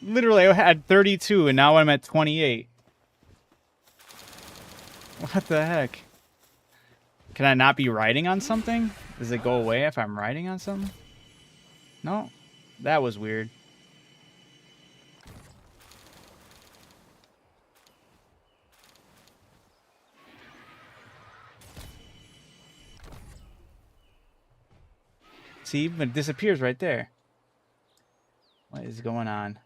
Literally, I had 32, and now I'm at 28. What the heck? Can I not be riding on something? Does it go away if I'm riding on something? No? That was weird. See, it disappears right there. What is going on?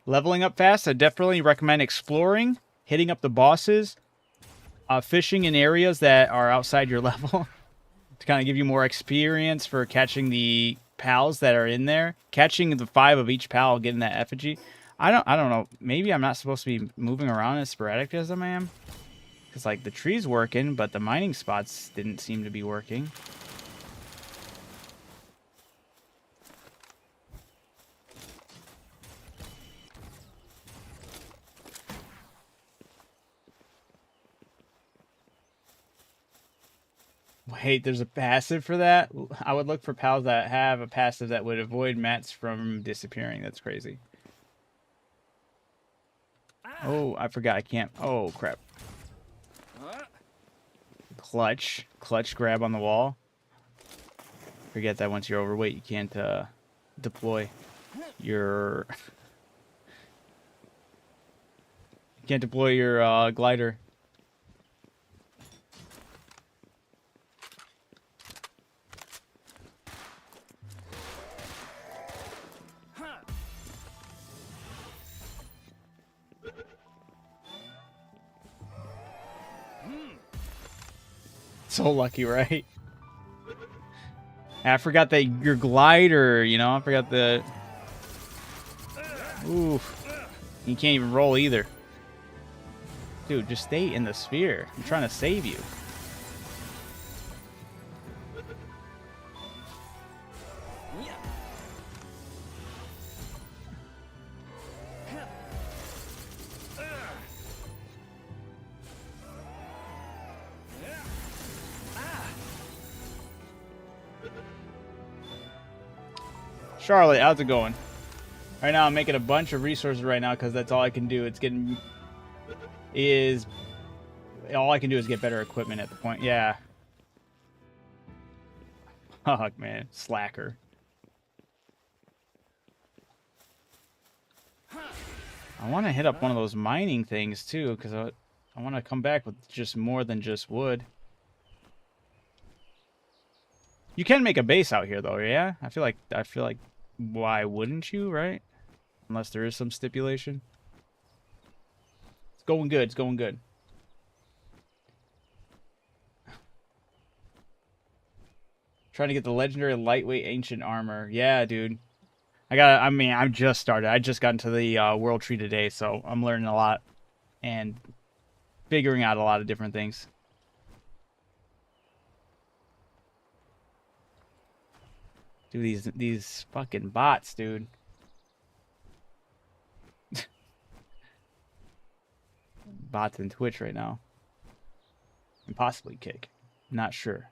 Leveling up fast, I definitely recommend exploring, hitting up the bosses, fishing in areas that are outside your level to kind of give you more experience for catching the pals that are in there. Catching the 5 of each pal, getting that effigy. I don't know. Maybe I'm not supposed to be moving around as sporadic as I am. Because, like, the tree's working, but the mining spots didn't seem to be working. Wait, there's a passive for that? I would look for pals that have a passive that would avoid mats from disappearing. That's crazy. Oh, I forgot. I can't. Oh, crap. Clutch. Clutch grab on the wall. Forget that once you're overweight, you can't deploy your... you can't deploy your glider. So lucky, right? I forgot that your glider, you know, I forgot the... Oof. You can't even roll either. Dude, just stay in the sphere. I'm trying to save you. Charlotte, how's it going? Right now, I'm making a bunch of resources right now because that's all I can do. It's getting... all I can do is get better equipment at the point. Yeah. Fuck, man. Slacker. I want to hit up one of those mining things, too, because I want to come back with just more than just wood. You can make a base out here, though, yeah? I feel like why wouldn't you, right? Unless there is some stipulation. It's going good. It's going good. Trying to get the legendary lightweight ancient armor. Yeah, dude. I mean, I just started. I just got into the world tree today, so I'm learning a lot and figuring out a lot of different things. Dude, these fucking bots, dude. Bots in Twitch right now. And possibly Kick. Not sure.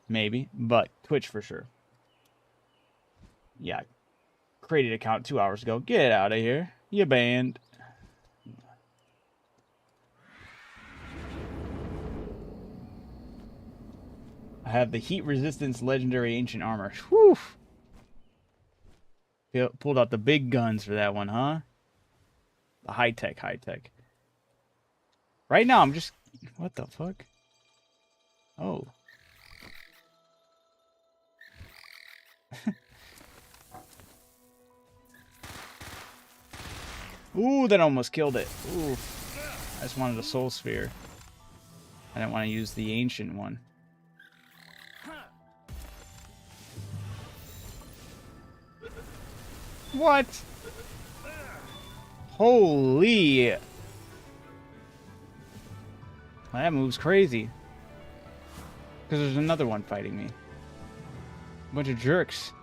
Maybe, but Twitch for sure. Yeah. Created account 2 hours ago. Get out of here. You banned. I have the heat resistance legendary ancient armor. Whew. Pulled out the big guns for that one, huh? The high tech, high tech. Right now, I'm just... What the fuck? Oh. Ooh, that almost killed it. Ooh. I just wanted a soul sphere. I didn't want to use the ancient one. What? Holy... That move's crazy. Because there's another one fighting me. A bunch of jerks.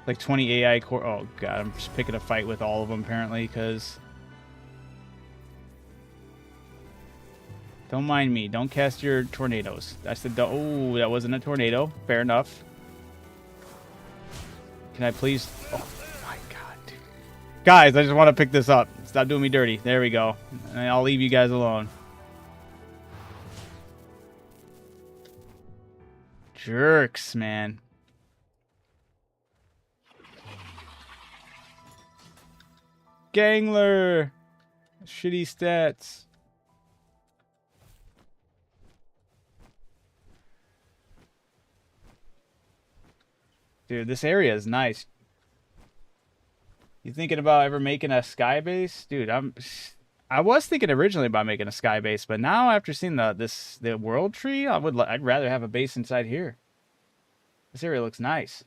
Like 20 AI core. Oh god, I'm just picking a fight with all of them apparently, because... Don't mind me. Don't cast your tornadoes. I said, oh, that wasn't a tornado. Fair enough. Can I please... Oh my god, dude. Guys, I just want to pick this up. Stop doing me dirty. There we go. And I'll leave you guys alone. Jerks, man. Gangler. Shitty stats. Dude, this area is nice. You thinking about ever making a sky base? Dude, I was thinking originally about making a sky base, but now after seeing the world tree, I'd rather have a base inside here. This area looks nice.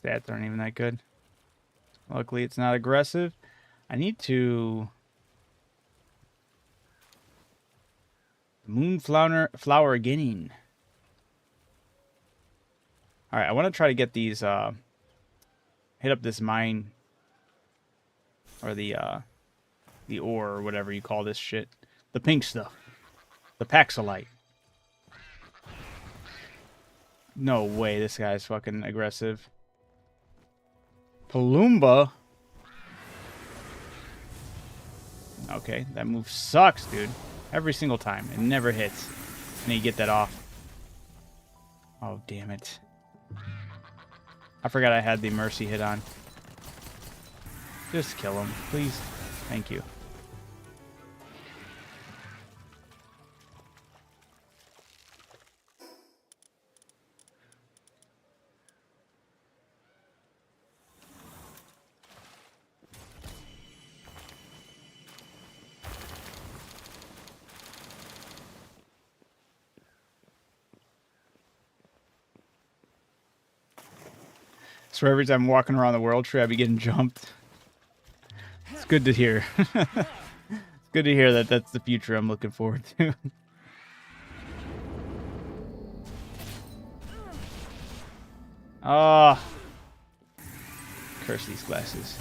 Stats aren't even that good. Luckily, it's not aggressive. I need to... Moonflower Guinea. Alright, I want to try to get these, hit up this mine. Or the ore, or whatever you call this shit. The pink stuff. The Paxolite. No way, this guy's fucking aggressive. Palumba? Okay, that move sucks, dude. Every single time. It never hits. And you get that off. Oh, damn it. I forgot I had the Mercy hit on. Just kill him, please. Thank you. So every time I'm walking around the world tree, I be getting jumped. It's good to hear. It's good to hear that that's the future I'm looking forward to. Ah. Curse these glasses.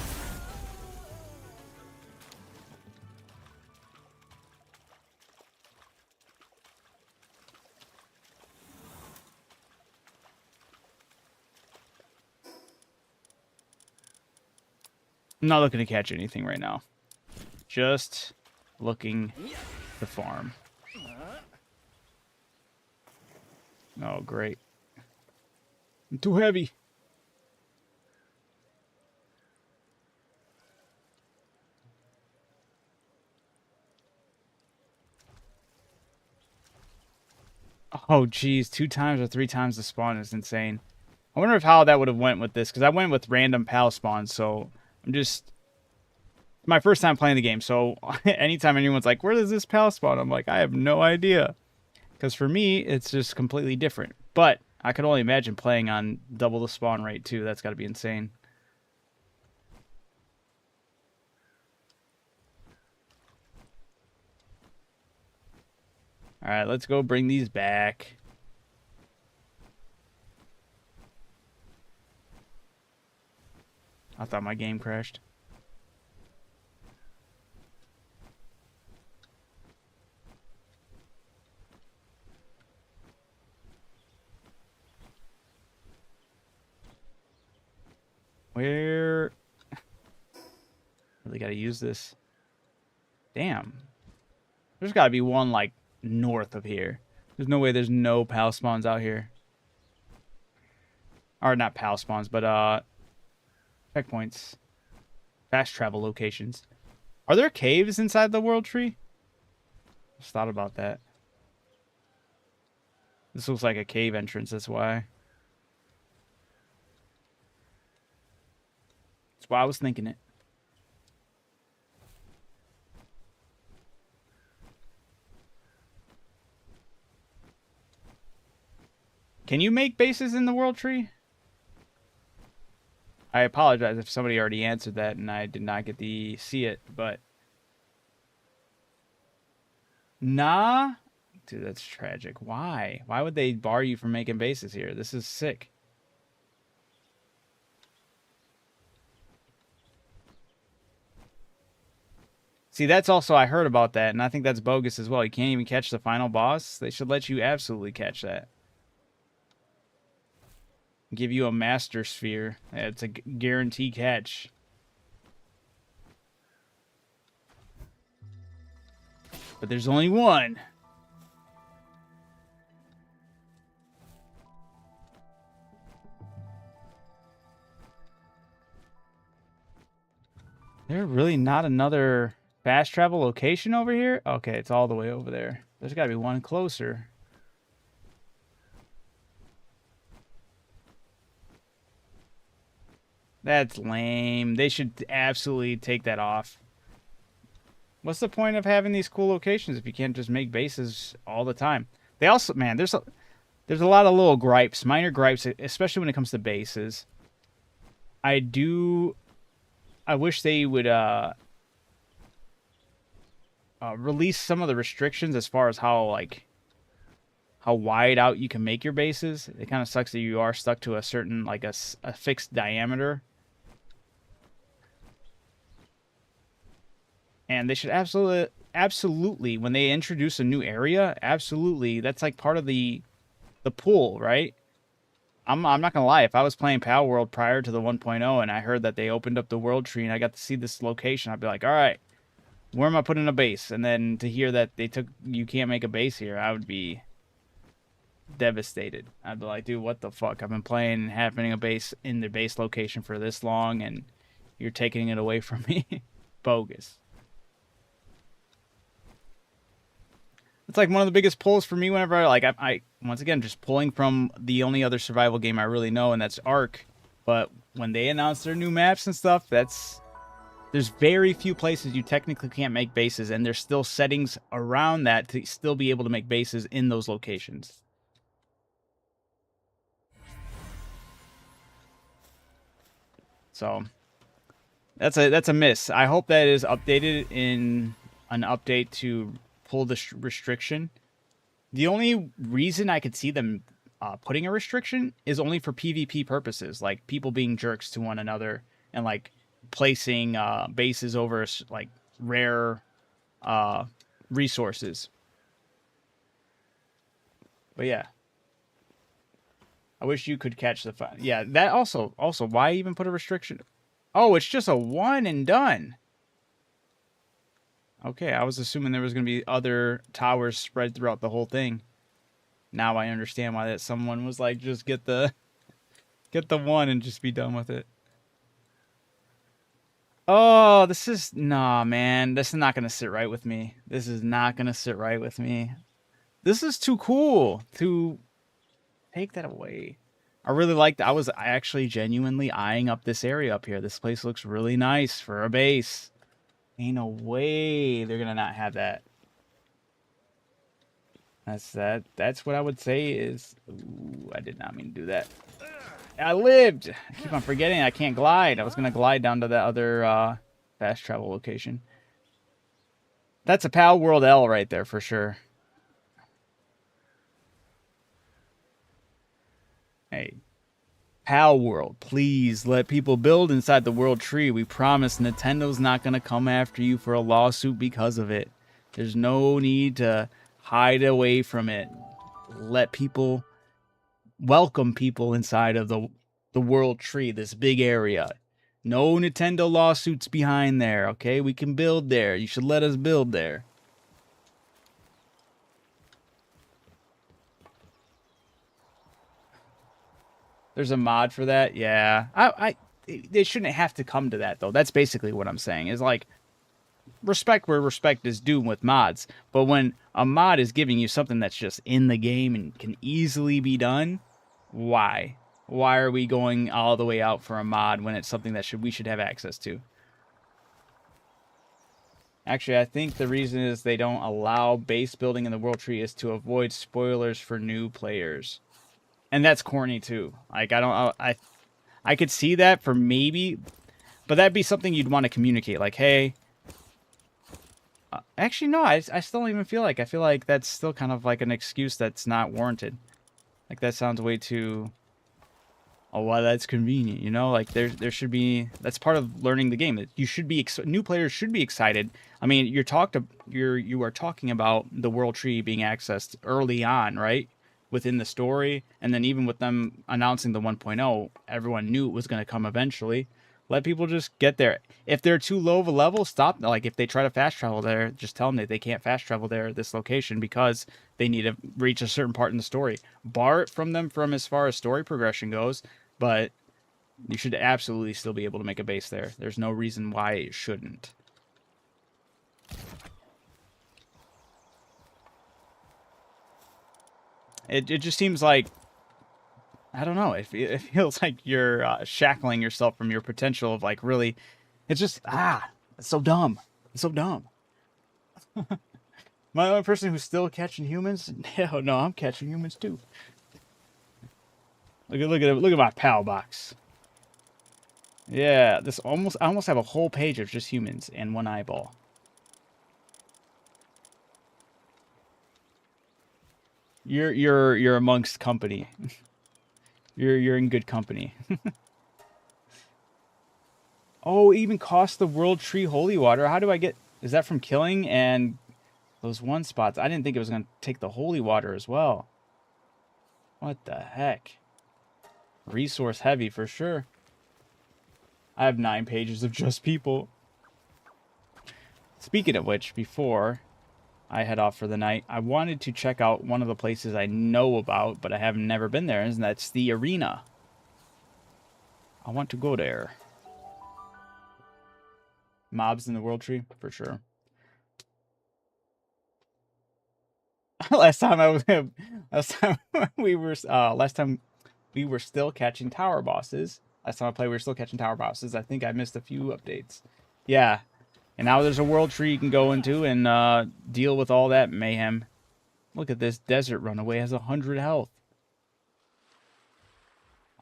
I'm not looking to catch anything right now. Just looking to farm. Oh, great. I'm too heavy. Oh, geez. 2 times or 3 times the spawn is insane. I wonder if how that would have went with this, because I went with random pal spawns, so I'm just... My first time playing the game, so anytime anyone's like, where does this pal spawn? I'm like, I have no idea. Because for me, it's just completely different. But I could only imagine playing on double the spawn rate, too. That's got to be insane. Alright, let's go bring these back. I thought my game crashed. Where? Really got to use this. Damn. There's got to be one, like, north of here. There's no way there's no pal spawns out here. Or not pal spawns, but, checkpoints. Fast travel locations. Are there caves inside the world tree? Just thought about that. This looks like a cave entrance, that's why. That's why I was thinking it. Can you make bases in the world tree? I apologize if somebody already answered that and I did not get to see it, but... Nah? Dude, that's tragic. Why? Why would they bar you from making bases here? This is sick. See, that's also, I heard about that, and I think that's bogus as well. You can't even catch the final boss. They should let you absolutely catch that. Give you a master sphere. It's a guarantee catch. But there's only one. There's really not another fast travel location over here? Okay, it's all the way over there. There's got to be one closer. That's lame. They should absolutely take that off. What's the point of having these cool locations if you can't just make bases all the time? They also, man, there's a lot of little gripes, minor gripes, especially when it comes to bases. I wish they would release some of the restrictions as far as how wide out you can make your bases. It kind of sucks that you are stuck to a certain, like a fixed diameter. And they should absolutely, when they introduce a new area, absolutely, that's like part of the pool, right? I'm not gonna lie. If I was playing PALWORLD prior to the 1.0 and I heard that they opened up the world tree and I got to see this location, I'd be like, all right, where am I putting a base? And then to hear that you can't make a base here, I would be devastated. I'd be like, dude, what the fuck? I've been playing and having a base in the base location for this long, and you're taking it away from me. Bogus. It's like one of the biggest pulls for me whenever I once again just pulling from the only other survival game I really know, and that's Ark. But when they announce their new maps and stuff, there's very few places you technically can't make bases, and there's still settings around that to still be able to make bases in those locations. So that's a miss. I hope that is updated in an update to pull the restriction. The only reason I could see them putting a restriction is only for PvP purposes, like people being jerks to one another and like placing bases over like rare resources. But yeah, I wish you could catch the fun. Yeah, that also why even put a restriction? Oh, it's just a one and done. Okay, I was assuming there was going to be other towers spread throughout the whole thing. Now I understand why that someone was like, just get the one and just be done with it. Oh, this is nah, man. This is not gonna sit right with me. This is not gonna sit right with me. This is too cool to take that away. I really liked. I was actually genuinely eyeing up this area up here. This place looks really nice for a base. Ain't no way they're gonna not have that. That's what I would say is. Ooh, I did not mean to do that. I lived. I keep on forgetting I can't glide. I was gonna glide down to that other fast travel location. That's a PALWORLD L right there for sure. Hey, PALWORLD, please let people build inside the World Tree. We promise Nintendo's not gonna come after you for a lawsuit because of it. There's no need to hide away from it. Let people welcome people inside of the World Tree, this big area. No Nintendo lawsuits behind there, okay? We can build there. You should let us build there. There's a mod for that? Yeah. They shouldn't have to come to that, though. That's basically what I'm saying. Is like, respect where respect is due with mods. But when a mod is giving you something that's just in the game and can easily be done, why? Why are we going all the way out for a mod when it's something that we should have access to? Actually, I think the reason is they don't allow base building in the World Tree is to avoid spoilers for new players. And that's corny too. Like I could see that for maybe, but that'd be something you'd want to communicate. Like, hey, actually no, I still don't even feel like. I feel like that's still kind of like an excuse that's not warranted. Like that sounds way too. Oh, well, that's convenient, you know. Like there should be. That's part of learning the game. You should be new players should be excited. I mean, you are talking about the World Tree being accessed early on, right? Within the story, and then even with them announcing the 1.0, everyone knew it was going to come eventually. Let people just get there. If they're too low of a level, stop. Like if they try to fast travel there, just tell them that they can't fast travel there at this location because they need to reach a certain part in the story. Bar it from them from as far as story progression goes, but you should absolutely still be able to make a base there. There's no reason why it shouldn't. It just seems like, I don't know. It feels like you're shackling yourself from your potential of like really. It's just it's so dumb. It's so dumb. My only person who's still catching humans. Hell no, I'm catching humans too. Look at my PAL box. Yeah, I almost have a whole page of just humans and one eyeball. You're amongst company. You're in good company. Oh, it even costs the World Tree Holy Water. How do I get... Is that from killing and those one spots? I didn't think it was going to take the Holy Water as well. What the heck? Resource heavy for sure. I have 9 pages of just people. Speaking of which, before I head off for the night, I wanted to check out one of the places I know about, but I have never been there, and that's the arena. I want to go there. Mobs in the World Tree, for sure. last time we were still catching tower bosses. Last time I played, we were still catching tower bosses. I think I missed a few updates. Yeah. And now there's a World Tree you can go into and deal with all that mayhem. Look at this desert runaway has 100 health.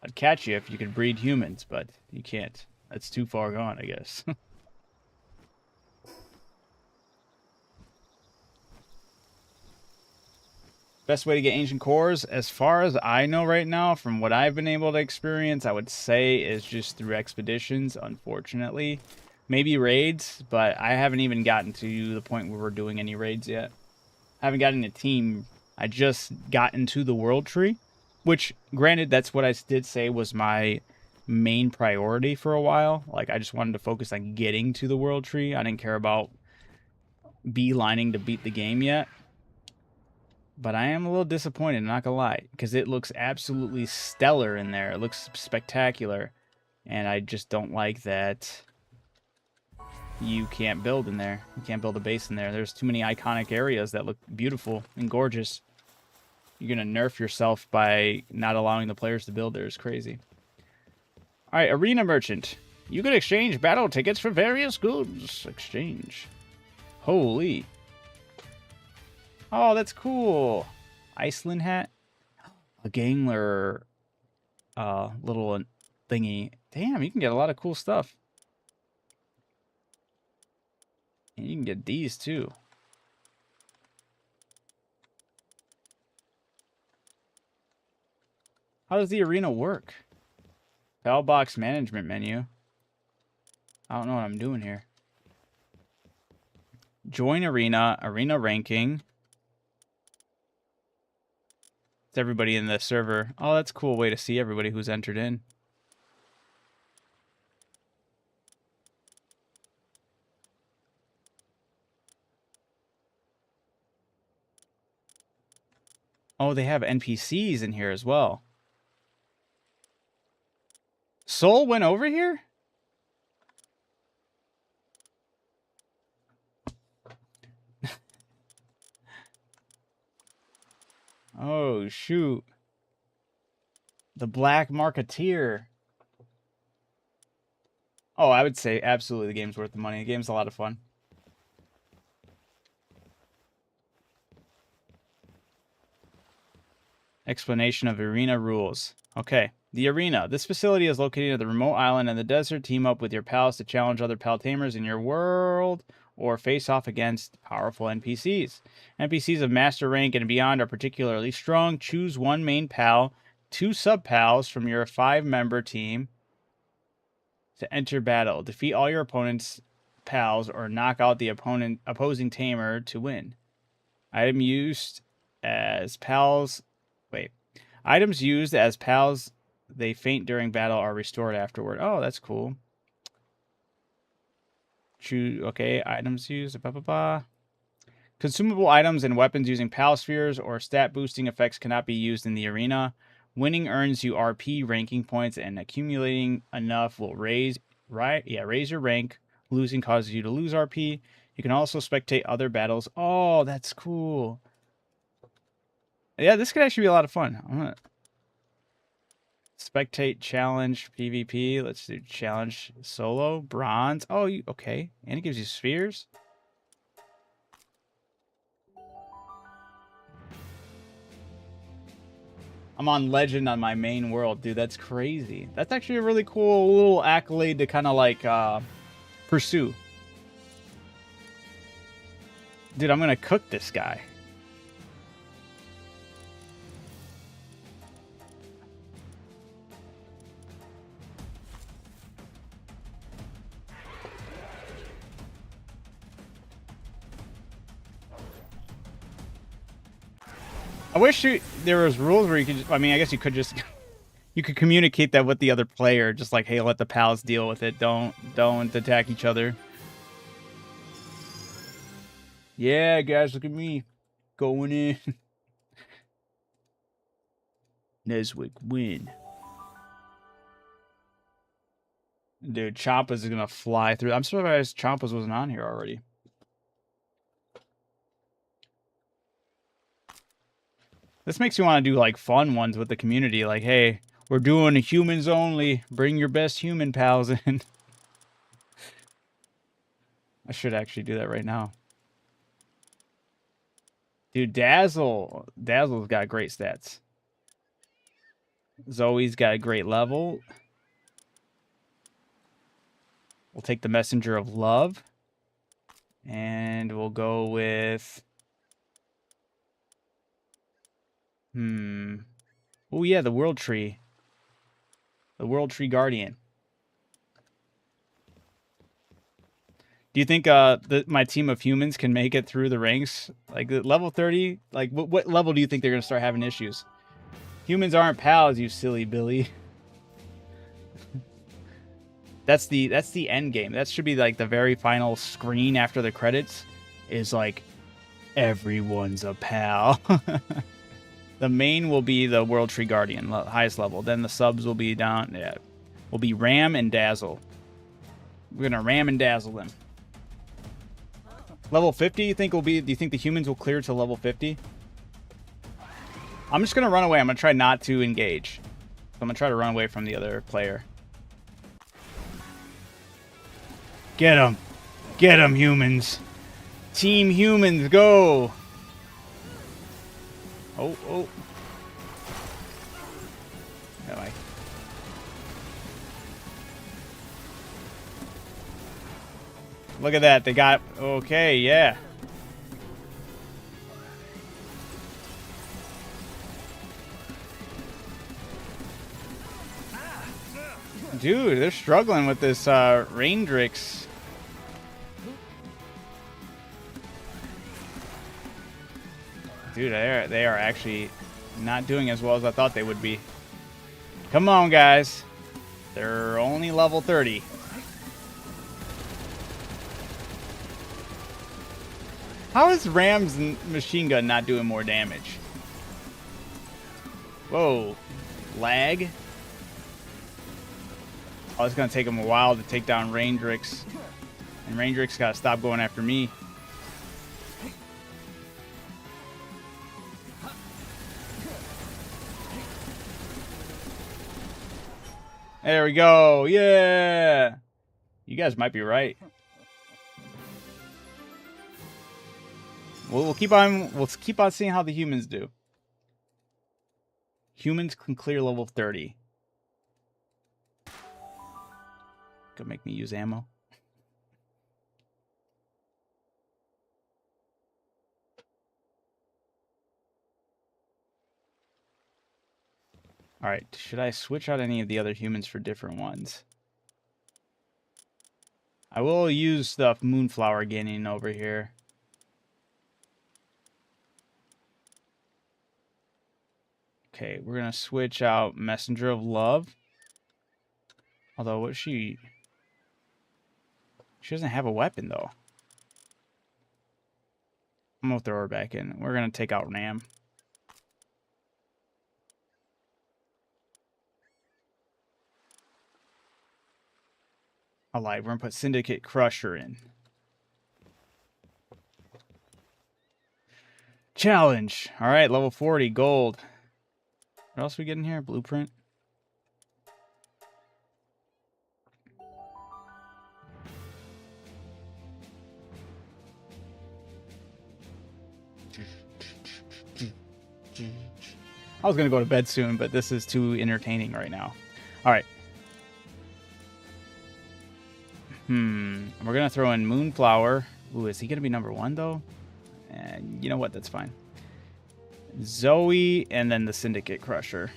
I'd catch you if you could breed humans, but you can't. That's too far gone, I guess. Best way to get ancient cores, as far as I know right now, from what I've been able to experience, I would say is just through expeditions, unfortunately. Maybe raids, but I haven't even gotten to the point where we're doing any raids yet. I haven't gotten a team. I just got into the World Tree, which, granted, that's what I did say was my main priority for a while. Like, I just wanted to focus on getting to the World Tree. I didn't care about beelining to beat the game yet. But I am a little disappointed, not gonna lie, because it looks absolutely stellar in there. It looks spectacular. And I just don't like that you can't build in there. You can't build a base in there. There's too many iconic areas that look beautiful and gorgeous. You're going to nerf yourself by not allowing the players to build there. It's crazy. All right, Arena Merchant. You can exchange battle tickets for various goods. Exchange. Holy. Oh, that's cool. Iceland hat. A Gangler little thingy. Damn, you can get a lot of cool stuff. And you can get these too. How does the arena work? Box management menu. I don't know what I'm doing here. Join arena, arena ranking. It's everybody in the server. Oh, that's a cool way to see everybody who's entered in. Oh, they have NPCs in here as well. Soul went over here? Oh, shoot. The Black Marketeer. Oh, I would say absolutely the game's worth the money. The game's a lot of fun. Explanation of arena rules. Okay. The arena. This facility is located at the remote island in the desert. Team up with your pals to challenge other pal tamers in your world or face off against powerful NPCs. NPCs of master rank and beyond are particularly strong. Choose one main pal, 2 sub-pals from your 5-member team to enter battle. Defeat all your opponent's pals or knock out the opposing tamer to win. Item used as pals... Wait. Items used as pals... They faint during battle are restored afterward. Oh, that's cool. Choose, okay, items used. Blah, blah, blah. Consumable items and weapons using pal spheres or stat boosting effects cannot be used in the arena. Winning earns you RP ranking points, and accumulating enough will raise your rank. Losing causes you to lose RP. You can also spectate other battles. Oh, that's cool. Yeah, this could actually be a lot of fun. I'm gonna spectate challenge PvP. Let's do challenge solo bronze. Oh, okay, and it gives you spheres. I'm on legend on my main world, dude. That's crazy. That's actually a really cool little accolade to kind of like pursue. Dude, I'm gonna cook this guy. I wish there was rules where you could. I mean, I guess you could just you could communicate that with the other player, just like, hey, let the pals deal with it. Don't attack each other. Yeah, guys, look at me going in. Neswick win. Dude, Champas is gonna fly through. I'm surprised Champas wasn't on here already. This makes me want to do like fun ones with the community. Like, hey, we're doing humans only. Bring your best human pals in. I should actually do that right now. Dude, Dazzle's got great stats. Zoe's got a great level. We'll take the Messenger of Love. And we'll go with... Oh, yeah, the World Tree. The World Tree Guardian. Do you think my team of humans can make it through the ranks? Like, level 30? Like, what level do you think they're going to start having issues? Humans aren't pals, you silly Billy. That's the end game. That should be like the very final screen after the credits is like everyone's a pal. The main will be the World Tree Guardian, highest level. Then the subs will be down. Yeah, will be Ram and Dazzle. We're gonna Ram and Dazzle them. Level 50, you think will be? Do you think the humans will clear to level 50? I'm just gonna run away. I'm gonna try not to engage. So I'm gonna try to run away from the other player. Get him! Get him, humans! Team humans, go! Oh, oh. Am I? Look at that. They got... Okay, yeah. Dude, they're struggling with this Raindrix. Dude, they are actually not doing as well as I thought they would be. Come on, guys. They're only level 30. How is Ram's machine gun not doing more damage? Whoa. Lag? Oh, it's going to take him a while to take down Raindrix. And Raindrix got to stop going after me. There we go. Yeah. You guys might be right. We'll keep on seeing how the humans do. Humans can clear level 30. Gonna make me use ammo. Alright, should I switch out any of the other humans for different ones? I will use the Moonflower Guinea over here. Okay, we're going to switch out Messenger of Love. Although, what she doesn't have a weapon, though. I'm going to throw her back in. We're going to take out Ram. I lied. We're going to put Syndicate Crusher in. Challenge. All right, level 40, gold. What else we get in here? Blueprint. I was going to go to bed soon, but this is too entertaining right now. All right. We're going to throw in Moonflower. Ooh, is he going to be number 1, though? And you know what? That's fine. Zoe, and then the Syndicate Crusher.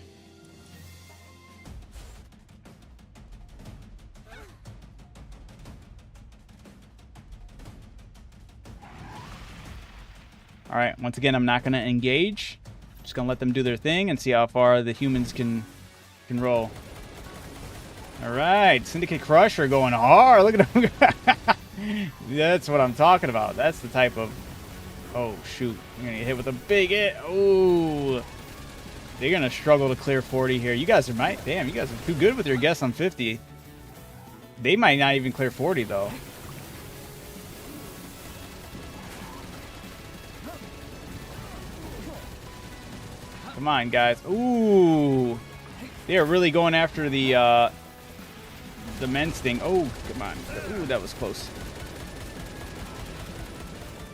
All right, once again, I'm not going to engage. Just going to let them do their thing and see how far the humans can roll. All right, Syndicate Crusher going hard. Look at him. That's what I'm talking about. That's the type of... Oh, shoot. You're going to get hit with a big hit. Oh. They're going to struggle to clear 40 here. You guys are... Damn, you guys are too good with your guess on 50. They might not even clear 40, though. Come on, guys. Ooh. They are really going after the men's thing. Oh, come on. Ooh, that was close.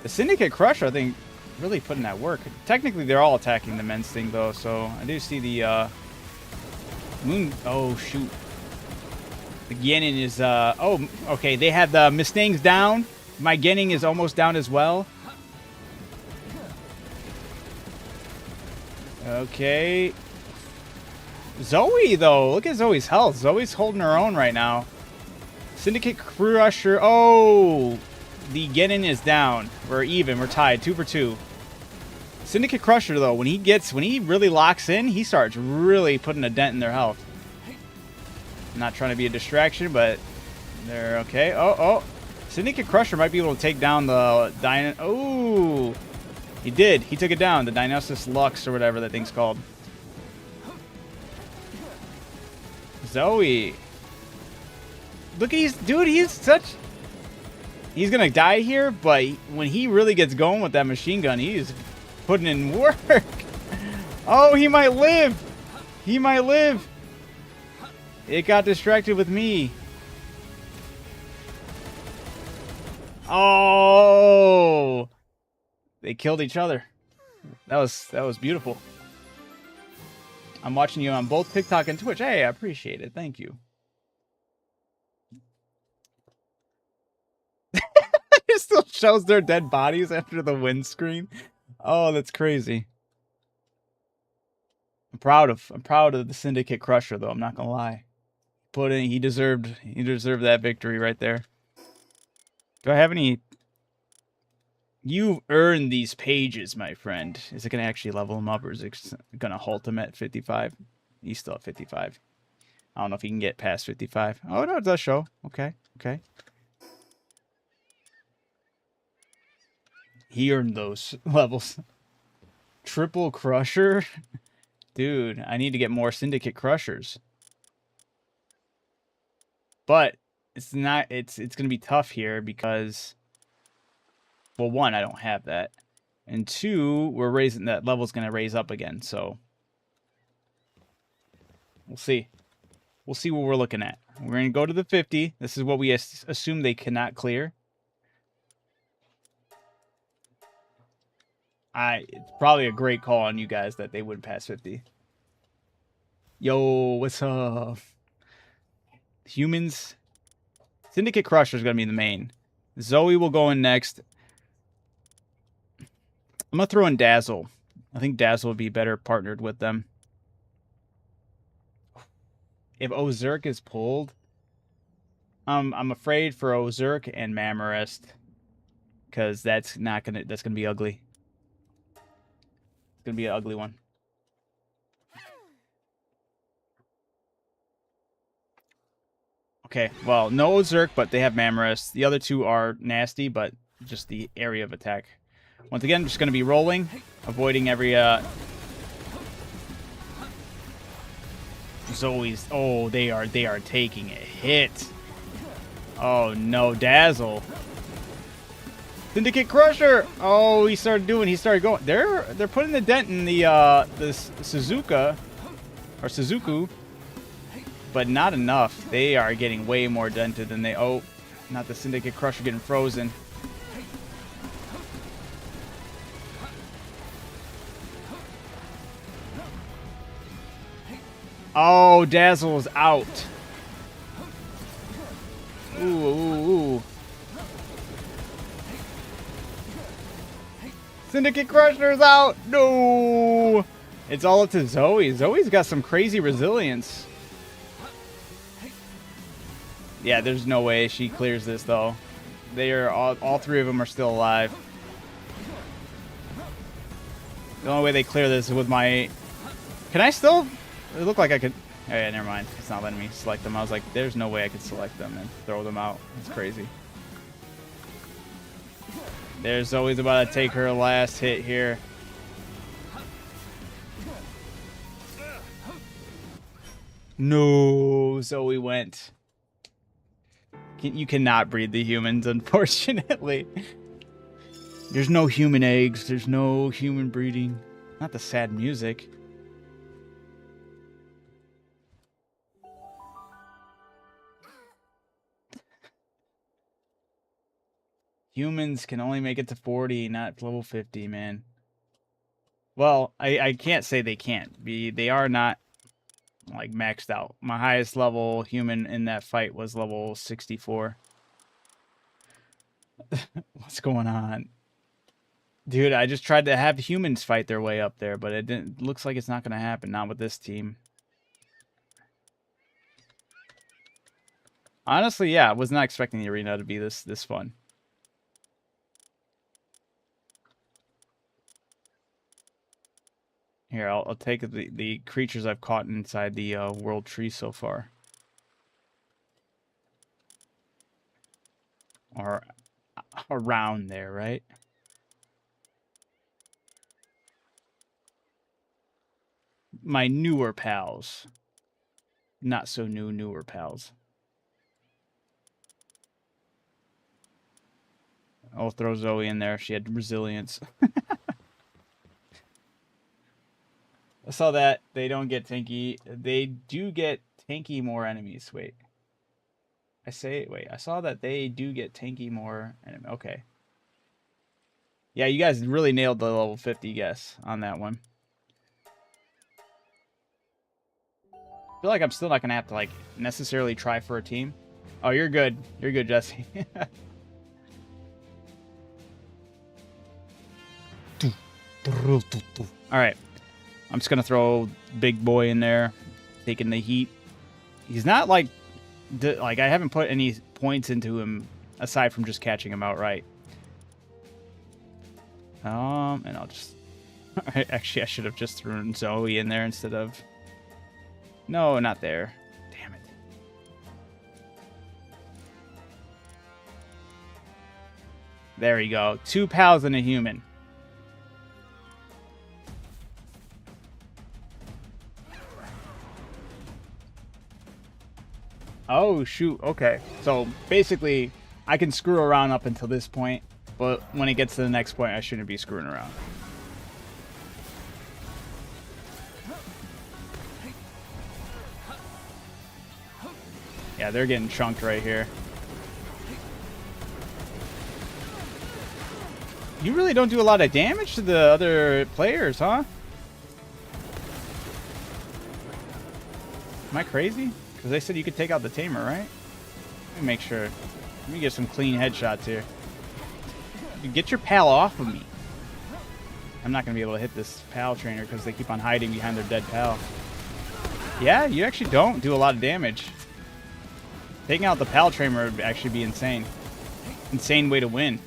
The Syndicate Crusher, I think, really putting that work. Technically, they're all attacking the men's thing, though, so I do see the Moon... Oh, shoot. The Genin is... Oh, okay, they have the Mustangs down. My Genin is almost down as well. Okay. Zoe, though. Look at Zoe's health. Zoe's holding her own right now. Syndicate Crusher. Oh! The Genin is down. We're even. We're tied. 2 for 2. Syndicate Crusher, though, when he really locks in, he starts really putting a dent in their health. I'm not trying to be a distraction, but They're okay. Oh, oh. Syndicate Crusher might be able to take down the Oh! He did. He took it down. The Dionysus Lux or whatever that thing's called. Zoe. Look at dude, he's such... He's gonna die here, but when he really gets going with that machine gun, he's putting in work. Oh, he might live. He might live. It got distracted with me. Oh, they killed each other. That was beautiful. I'm watching you on both TikTok and Twitch. Hey, I appreciate it. Thank you. It still shows their dead bodies after the windscreen. Oh, that's crazy. I'm proud of the Syndicate Crusher though. I'm not gonna lie. He deserved that victory right there. Do I have any? You've earned these pages, my friend. Is it gonna actually level him up, or is it gonna halt him at 55? He's still at 55. I don't know if he can get past 55. Oh no, it does show. Okay, okay. He earned those levels. Triple Crusher? Dude, I need to get more Syndicate Crushers. But it's not it's gonna be tough here because, well, one, I don't have that. And two, we're raising that level's gonna raise up again, so we'll see. We'll see what we're looking at. We're gonna go to the 50. This is what we assume they cannot clear. It's probably a great call on you guys that they wouldn't pass 50. Yo, what's up? Humans. Syndicate Crusher is going to be the main. Zoe will go in next. I'm going to throw in Dazzle. I think Dazzle would be better partnered with them. If Ozurk is pulled, I'm afraid for Ozurk and Mamarest, because that's gonna be ugly. It's gonna be an ugly one. Okay, well, no Ozurk, but they have Mamarest. The other two are nasty, but just the area of attack. Once again, I'm just gonna be rolling, avoiding every Zoe's. Oh, they are taking a hit. Oh no, Dazzle. Syndicate Crusher. Oh, he started going. They're putting the dent in the Suzuka or Suzuku, but not enough. They are getting way more dented than they. Oh, not the Syndicate Crusher getting frozen. Oh, Dazzle's out. Ooh, ooh, ooh. Syndicate Crusher's out. No. It's all up to Zoe. Zoe's got some crazy resilience. Yeah, there's no way she clears this, though. They are all three of them are still alive. The only way they clear this is with my... Can I still... It looked like I could... Oh, yeah, never mind. It's not letting me select them. I was like, there's no way I could select them and throw them out. It's crazy. There's always about to take her last hit here. No, Zoe went. You cannot breed the humans, unfortunately. There's no human eggs. There's no human breeding. Not the sad music. Humans can only make it to 40, not level 50, man. Well, I can't say they can't be. They are not, like, maxed out. My highest level human in that fight was level 64. What's going on? Dude, I just tried to have humans fight their way up there, but it didn't. Looks like it's not going to happen. Not with this team. Honestly, yeah, I was not expecting the arena to be this fun. Here, I'll take the creatures I've caught inside the world tree so far. Or around there, right? My newer pals. Not so newer pals. I'll throw Zoe in there. She had resilience. I saw that. They don't get tanky. They do get tanky more enemies. Wait. Wait, I saw that they do get tanky more enemy. Okay. Yeah, you guys really nailed the level 50 guess on that one. I feel like I'm still not going to have to, like, necessarily try for a team. Oh, you're good. You're good, Jesse. Alright. I'm just going to throw Big Boy in there. Taking the heat. He's not, like, I haven't put any points into him aside from just catching him outright. And I'll just... Actually, I should have just thrown Zoe in there instead of... No, not there. Damn it. There we go. 2 pals and a human. Oh, shoot. Okay. So, basically, I can screw around up until this point, but when it gets to the next point, I shouldn't be screwing around. Yeah, they're getting chunked right here. You really don't do a lot of damage to the other players, huh? Am I crazy? Because they said you could take out the tamer, right? Let me make sure. Let me get some clean headshots here. Get your pal off of me. I'm not going to be able to hit this pal trainer because they keep on hiding behind their dead pal. Yeah, you actually don't do a lot of damage. Taking out the pal trainer would actually be insane. Insane way to win.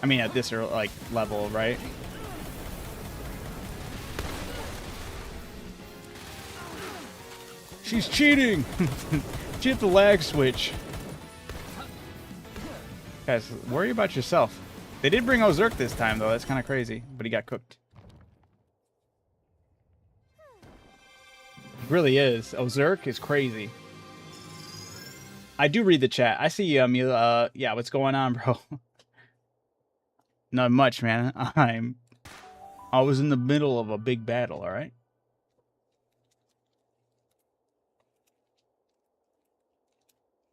I mean, at this like level, right? She's cheating! She hit the lag switch. Guys, worry about yourself. They did bring Ozurk this time, though. That's kind of crazy. But he got cooked. It really is. Ozurk is crazy. I do read the chat. I see you, Mila. Yeah, what's going on, bro? Not much, man. I was in the middle of a big battle, all right?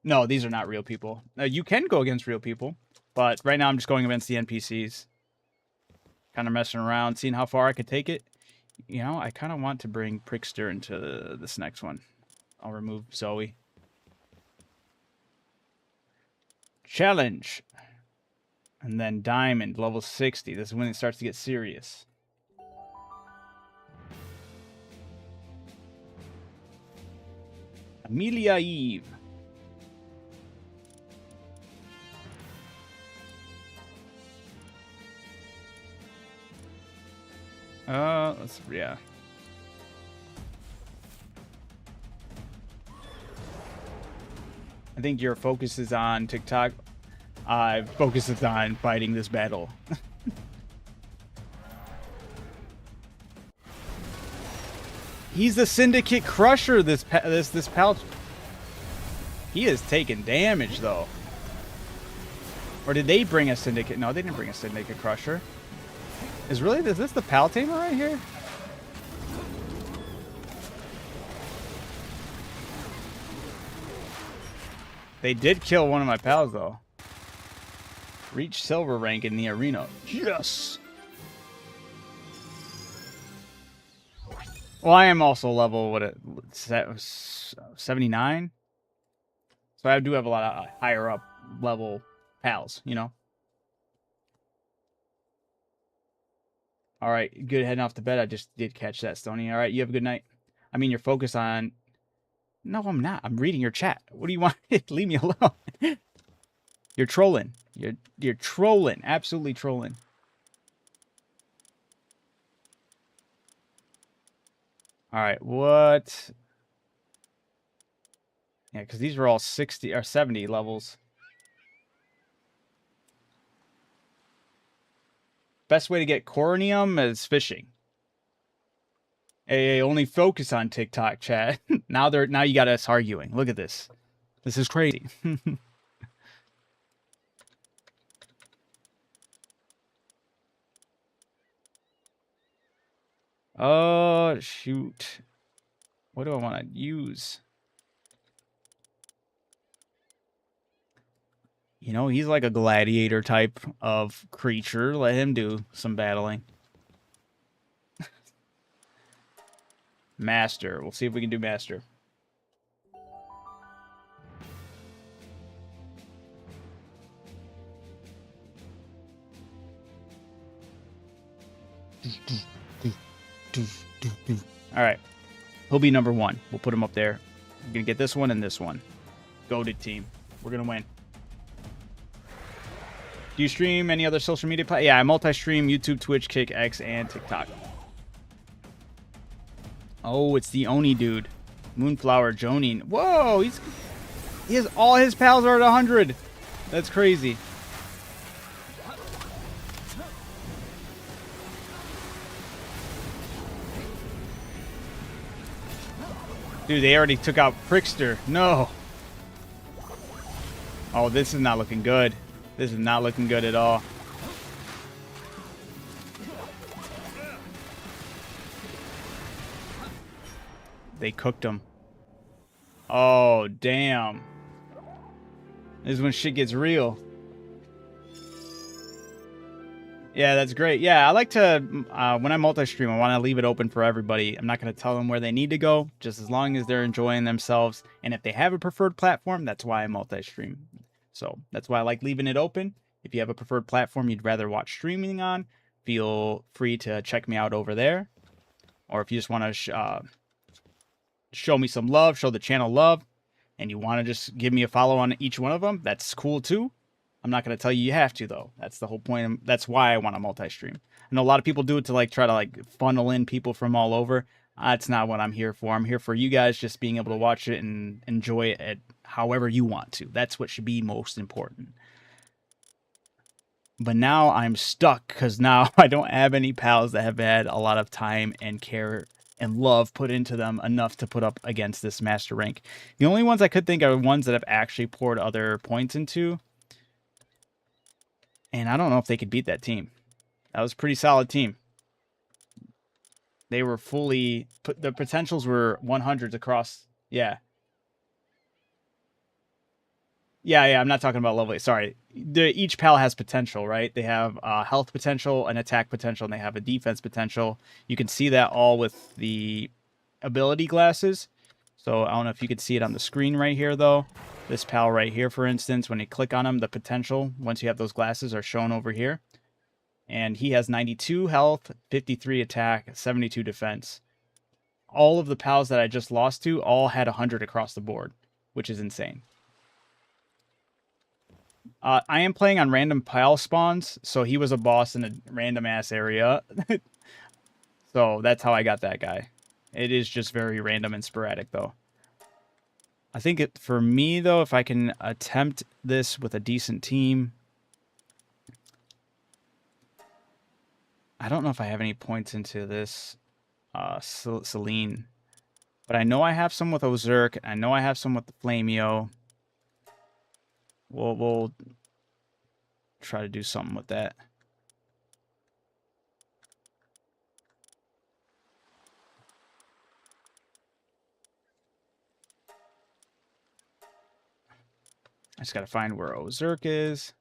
No, these are not real people. You can go against real people, but right now I'm just going against the NPCs. Kind of messing around, seeing how far I could take it. You know, I kind of want to bring Prickster into this next one. I'll remove Zoe. Challenge. And then Diamond, level 60. This is when it starts to get serious. Amelia Eve. Yeah. I think your focus is on TikTok. Focus is on fighting this battle. He's the Syndicate Crusher. This pal. He is taking damage though. Or did they bring a Syndicate? No, they didn't bring a Syndicate Crusher. Is this the pal tamer right here? They did kill one of my pals though. Reach silver rank in the arena. Yes. Well, I am also level 79. So I do have a lot of higher up level pals, you know. All right, good heading off to bed. I just did catch that, Stony. All right, you have a good night. I mean, you're focused on... No, I'm not. I'm reading your chat. What do you want? Leave me alone. You're trolling. You're trolling. Absolutely trolling. All right, what... Yeah, because these are all 60 or 70 levels. Best way to get coronium is fishing. Hey, only focus on TikTok, chat. now you got us arguing. Look at this. This is crazy. Oh, shoot. What do I want to use? You know, he's like a gladiator type of creature. Let him do some battling. Master. We'll see if we can do Master. All right. He'll be number 1. We'll put him up there. We're going to get this one and this one. Goated team. We're going to win. Do you stream any other social media? Yeah, I multi-stream YouTube, Twitch, Kick, X, and TikTok. Oh, it's the Oni dude. Moonflower Jonin. Whoa, he has all his pals are at 100. That's crazy. Dude, they already took out Prickster. No. Oh, this is not looking good. This is not looking good at all. They cooked him. Oh, damn. This is when shit gets real. Yeah, that's great. Yeah, I like to, when I multi-stream, I want to leave it open for everybody. I'm not going to tell them where they need to go, just as long as they're enjoying themselves. And if they have a preferred platform, that's why I multi-stream. So that's why I like leaving it open. If you have a preferred platform you'd rather watch streaming on, feel free to check me out over there. Or if you just want to show me some love, show the channel love, and you want to just give me a follow on each one of them, that's cool too. I'm not going to tell you have to, though. That's the whole point. That's why I want to multi-stream. I know a lot of people do it to like try to like funnel in people from all over. That's not what I'm here for. I'm here for you guys just being able to watch it and enjoy it however you want to. That's what should be most important. But now I'm stuck because now I don't have any pals that have had a lot of time and care and love put into them enough to put up against this master rank. The only ones I could think are ones that I've actually poured other points into. And I don't know if they could beat that team. That was a pretty solid team. They were fully... The potentials were 100s across... Yeah. Yeah, I'm not talking about level 8. Sorry. Each pal has potential, right? They have health potential, an attack potential, and they have a defense potential. You can see that all with the ability glasses. So I don't know if you could see it on the screen right here, though. This pal right here, for instance, when you click on him, the potential, once you have those glasses, are shown over here. And he has 92 health, 53 attack, 72 defense. All of the pals that I just lost to all had 100 across the board, which is insane. I am playing on random pal spawns, so he was a boss in a random-ass area. So that's how I got that guy. It is just very random and sporadic, though. I think for me, though, if I can attempt this with a decent team... I don't know if I have any points into this Celine. But I know I have some with Ozurk. I know I have some with the Flamio. We'll try to do something with that. I just got to find where Ozurk is.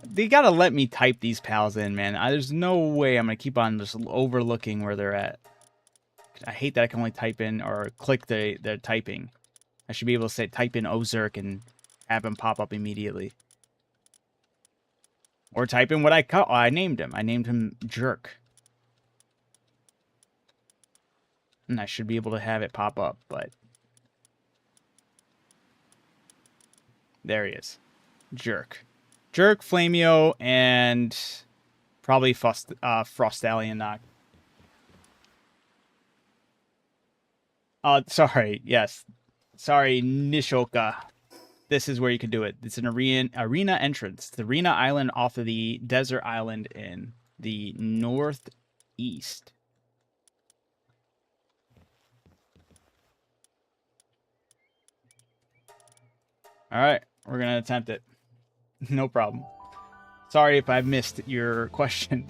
They got to let me type these pals in, man. There's no way I'm going to keep on just overlooking where they're at. I hate that I can only type in or click the typing. I should be able to say type in Ozurk and have him pop up immediately. Or type in what I named him. I named him Jerk. And I should be able to have it pop up, but... There he is. Jerk. Jerk, Flamio, and probably Frostallion Knock. Sorry. Yes. Sorry, Nishoka. This is where you can do it. It's an arena entrance. The arena island off of the desert island in the northeast. All right, we're gonna attempt it. No problem. Sorry if I missed your question.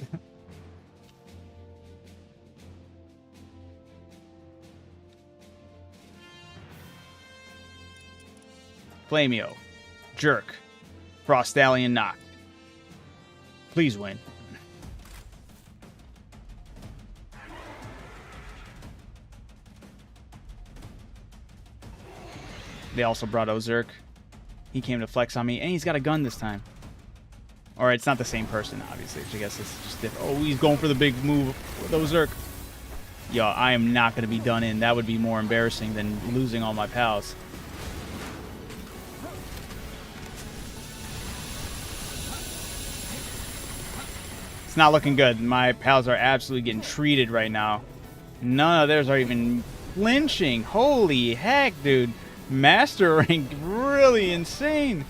Flamio, Jerk, Frostallion Knock. Please win. They also brought Ozerk. He came to flex on me, and he's got a gun this time. Or it's not the same person, obviously. I guess it's just different. Oh, he's going for the big move with Ozerk. Yo, I am not going to be done in. That would be more embarrassing than losing all my pals. It's not looking good. My pals are absolutely getting treated right now. None of theirs are even flinching. Holy heck, dude. Master rank really insane.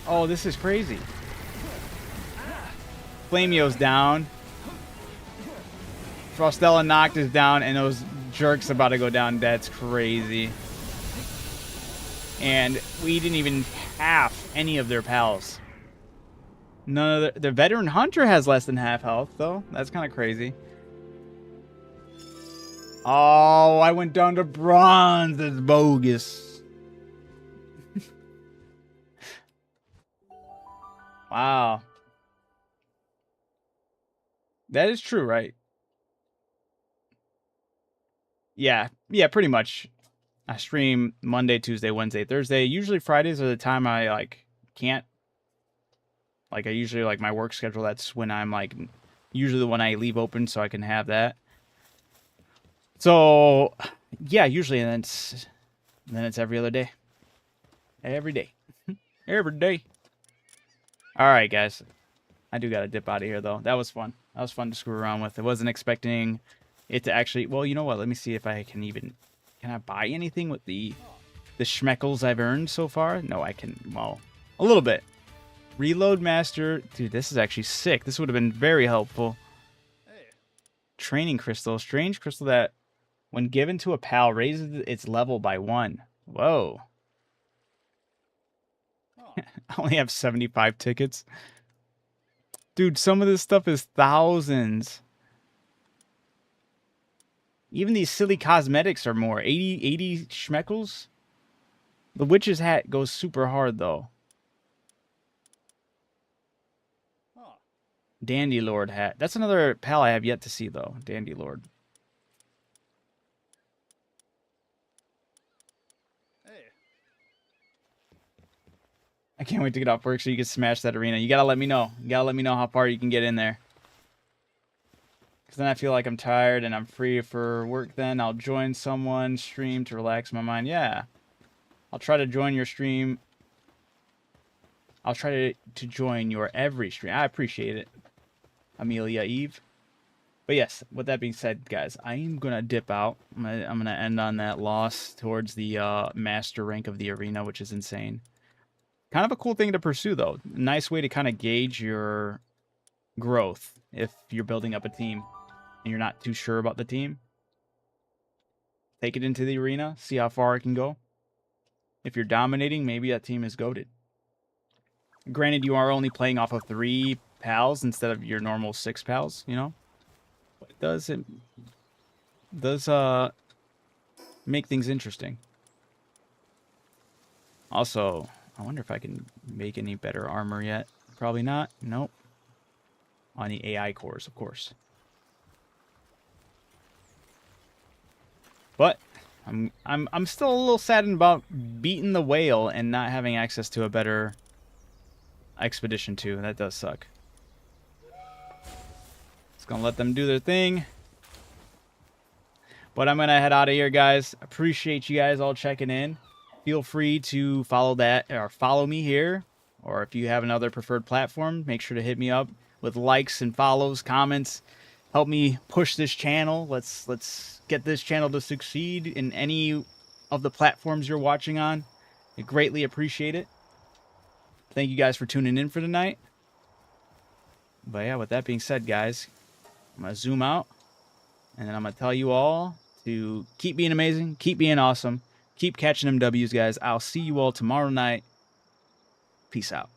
Oh, this is crazy. Flamio's down. Frostella knocked is down, and those jerks about to go down. That's crazy. And we didn't even half any of their pals. None of the veteran hunter has less than half health, though. That's kind of crazy. Oh, I went down to bronze. That's bogus. Wow. That is true, right? Yeah. Yeah, pretty much. I stream Monday, Tuesday, Wednesday, Thursday. Usually Fridays are the time I, like, can't. Like, I usually, like, my work schedule, that's when I'm, like, usually the one I leave open so I can have that. So, yeah, usually, and then it's every other day. Every day. Every day. All right, guys. I do got to dip out of here, though. That was fun. That was fun to screw around with. I wasn't expecting it to actually... Well, you know what? Let me see if I can even... Can I buy anything with the schmeckles I've earned so far? No, I can... Well, a little bit. Reload Master. Dude, this is actually sick. This would have been very helpful. Training Crystal. Strange crystal that, when given to a pal, raises its level by 1. Whoa. I only have 75 tickets. Dude, some of this stuff is thousands. Even these silly cosmetics are more. 80 schmeckles? The witch's hat goes super hard, though. Dandy Lord hat. That's another pal I have yet to see, though. Dandy Lord. I can't wait to get off work so you can smash that arena. You gotta let me know. You gotta let me know how far you can get in there. Because then I feel like I'm tired and I'm free for work then. I'll join someone's stream to relax my mind. Yeah. I'll try to join your stream. I'll try to join your every stream. I appreciate it, Amelia Eve. But yes, with that being said, guys, I am going to dip out. I'm gonna end on that loss towards the master rank of the arena, which is insane. Kind of a cool thing to pursue, though. Nice way to kind of gauge your growth if you're building up a team and you're not too sure about the team. Take it into the arena, see how far it can go. If you're dominating, maybe that team is goated. Granted, you are only playing off of 3 pals instead of your normal 6 pals, you know? But it does make things interesting. Also, I wonder if I can make any better armor yet. Probably not. Nope. On the AI cores, of course. But I'm still a little saddened about beating the whale and not having access to a better expedition 2. That does suck. Just gonna let them do their thing. But I'm gonna head out of here, guys. Appreciate you guys all checking in. Feel free to follow that or follow me here. Or if you have another preferred platform, make sure to hit me up with likes and follows, comments. help me push this channel. Let's get this channel to succeed in any of the platforms you're watching on. I greatly appreciate it. Thank you guys for tuning in for tonight. But yeah, with that being said, guys, I'm going to zoom out, and then I'm going to tell you all to keep being amazing, keep being awesome, keep catching them W's, guys. I'll see you all tomorrow night. Peace out.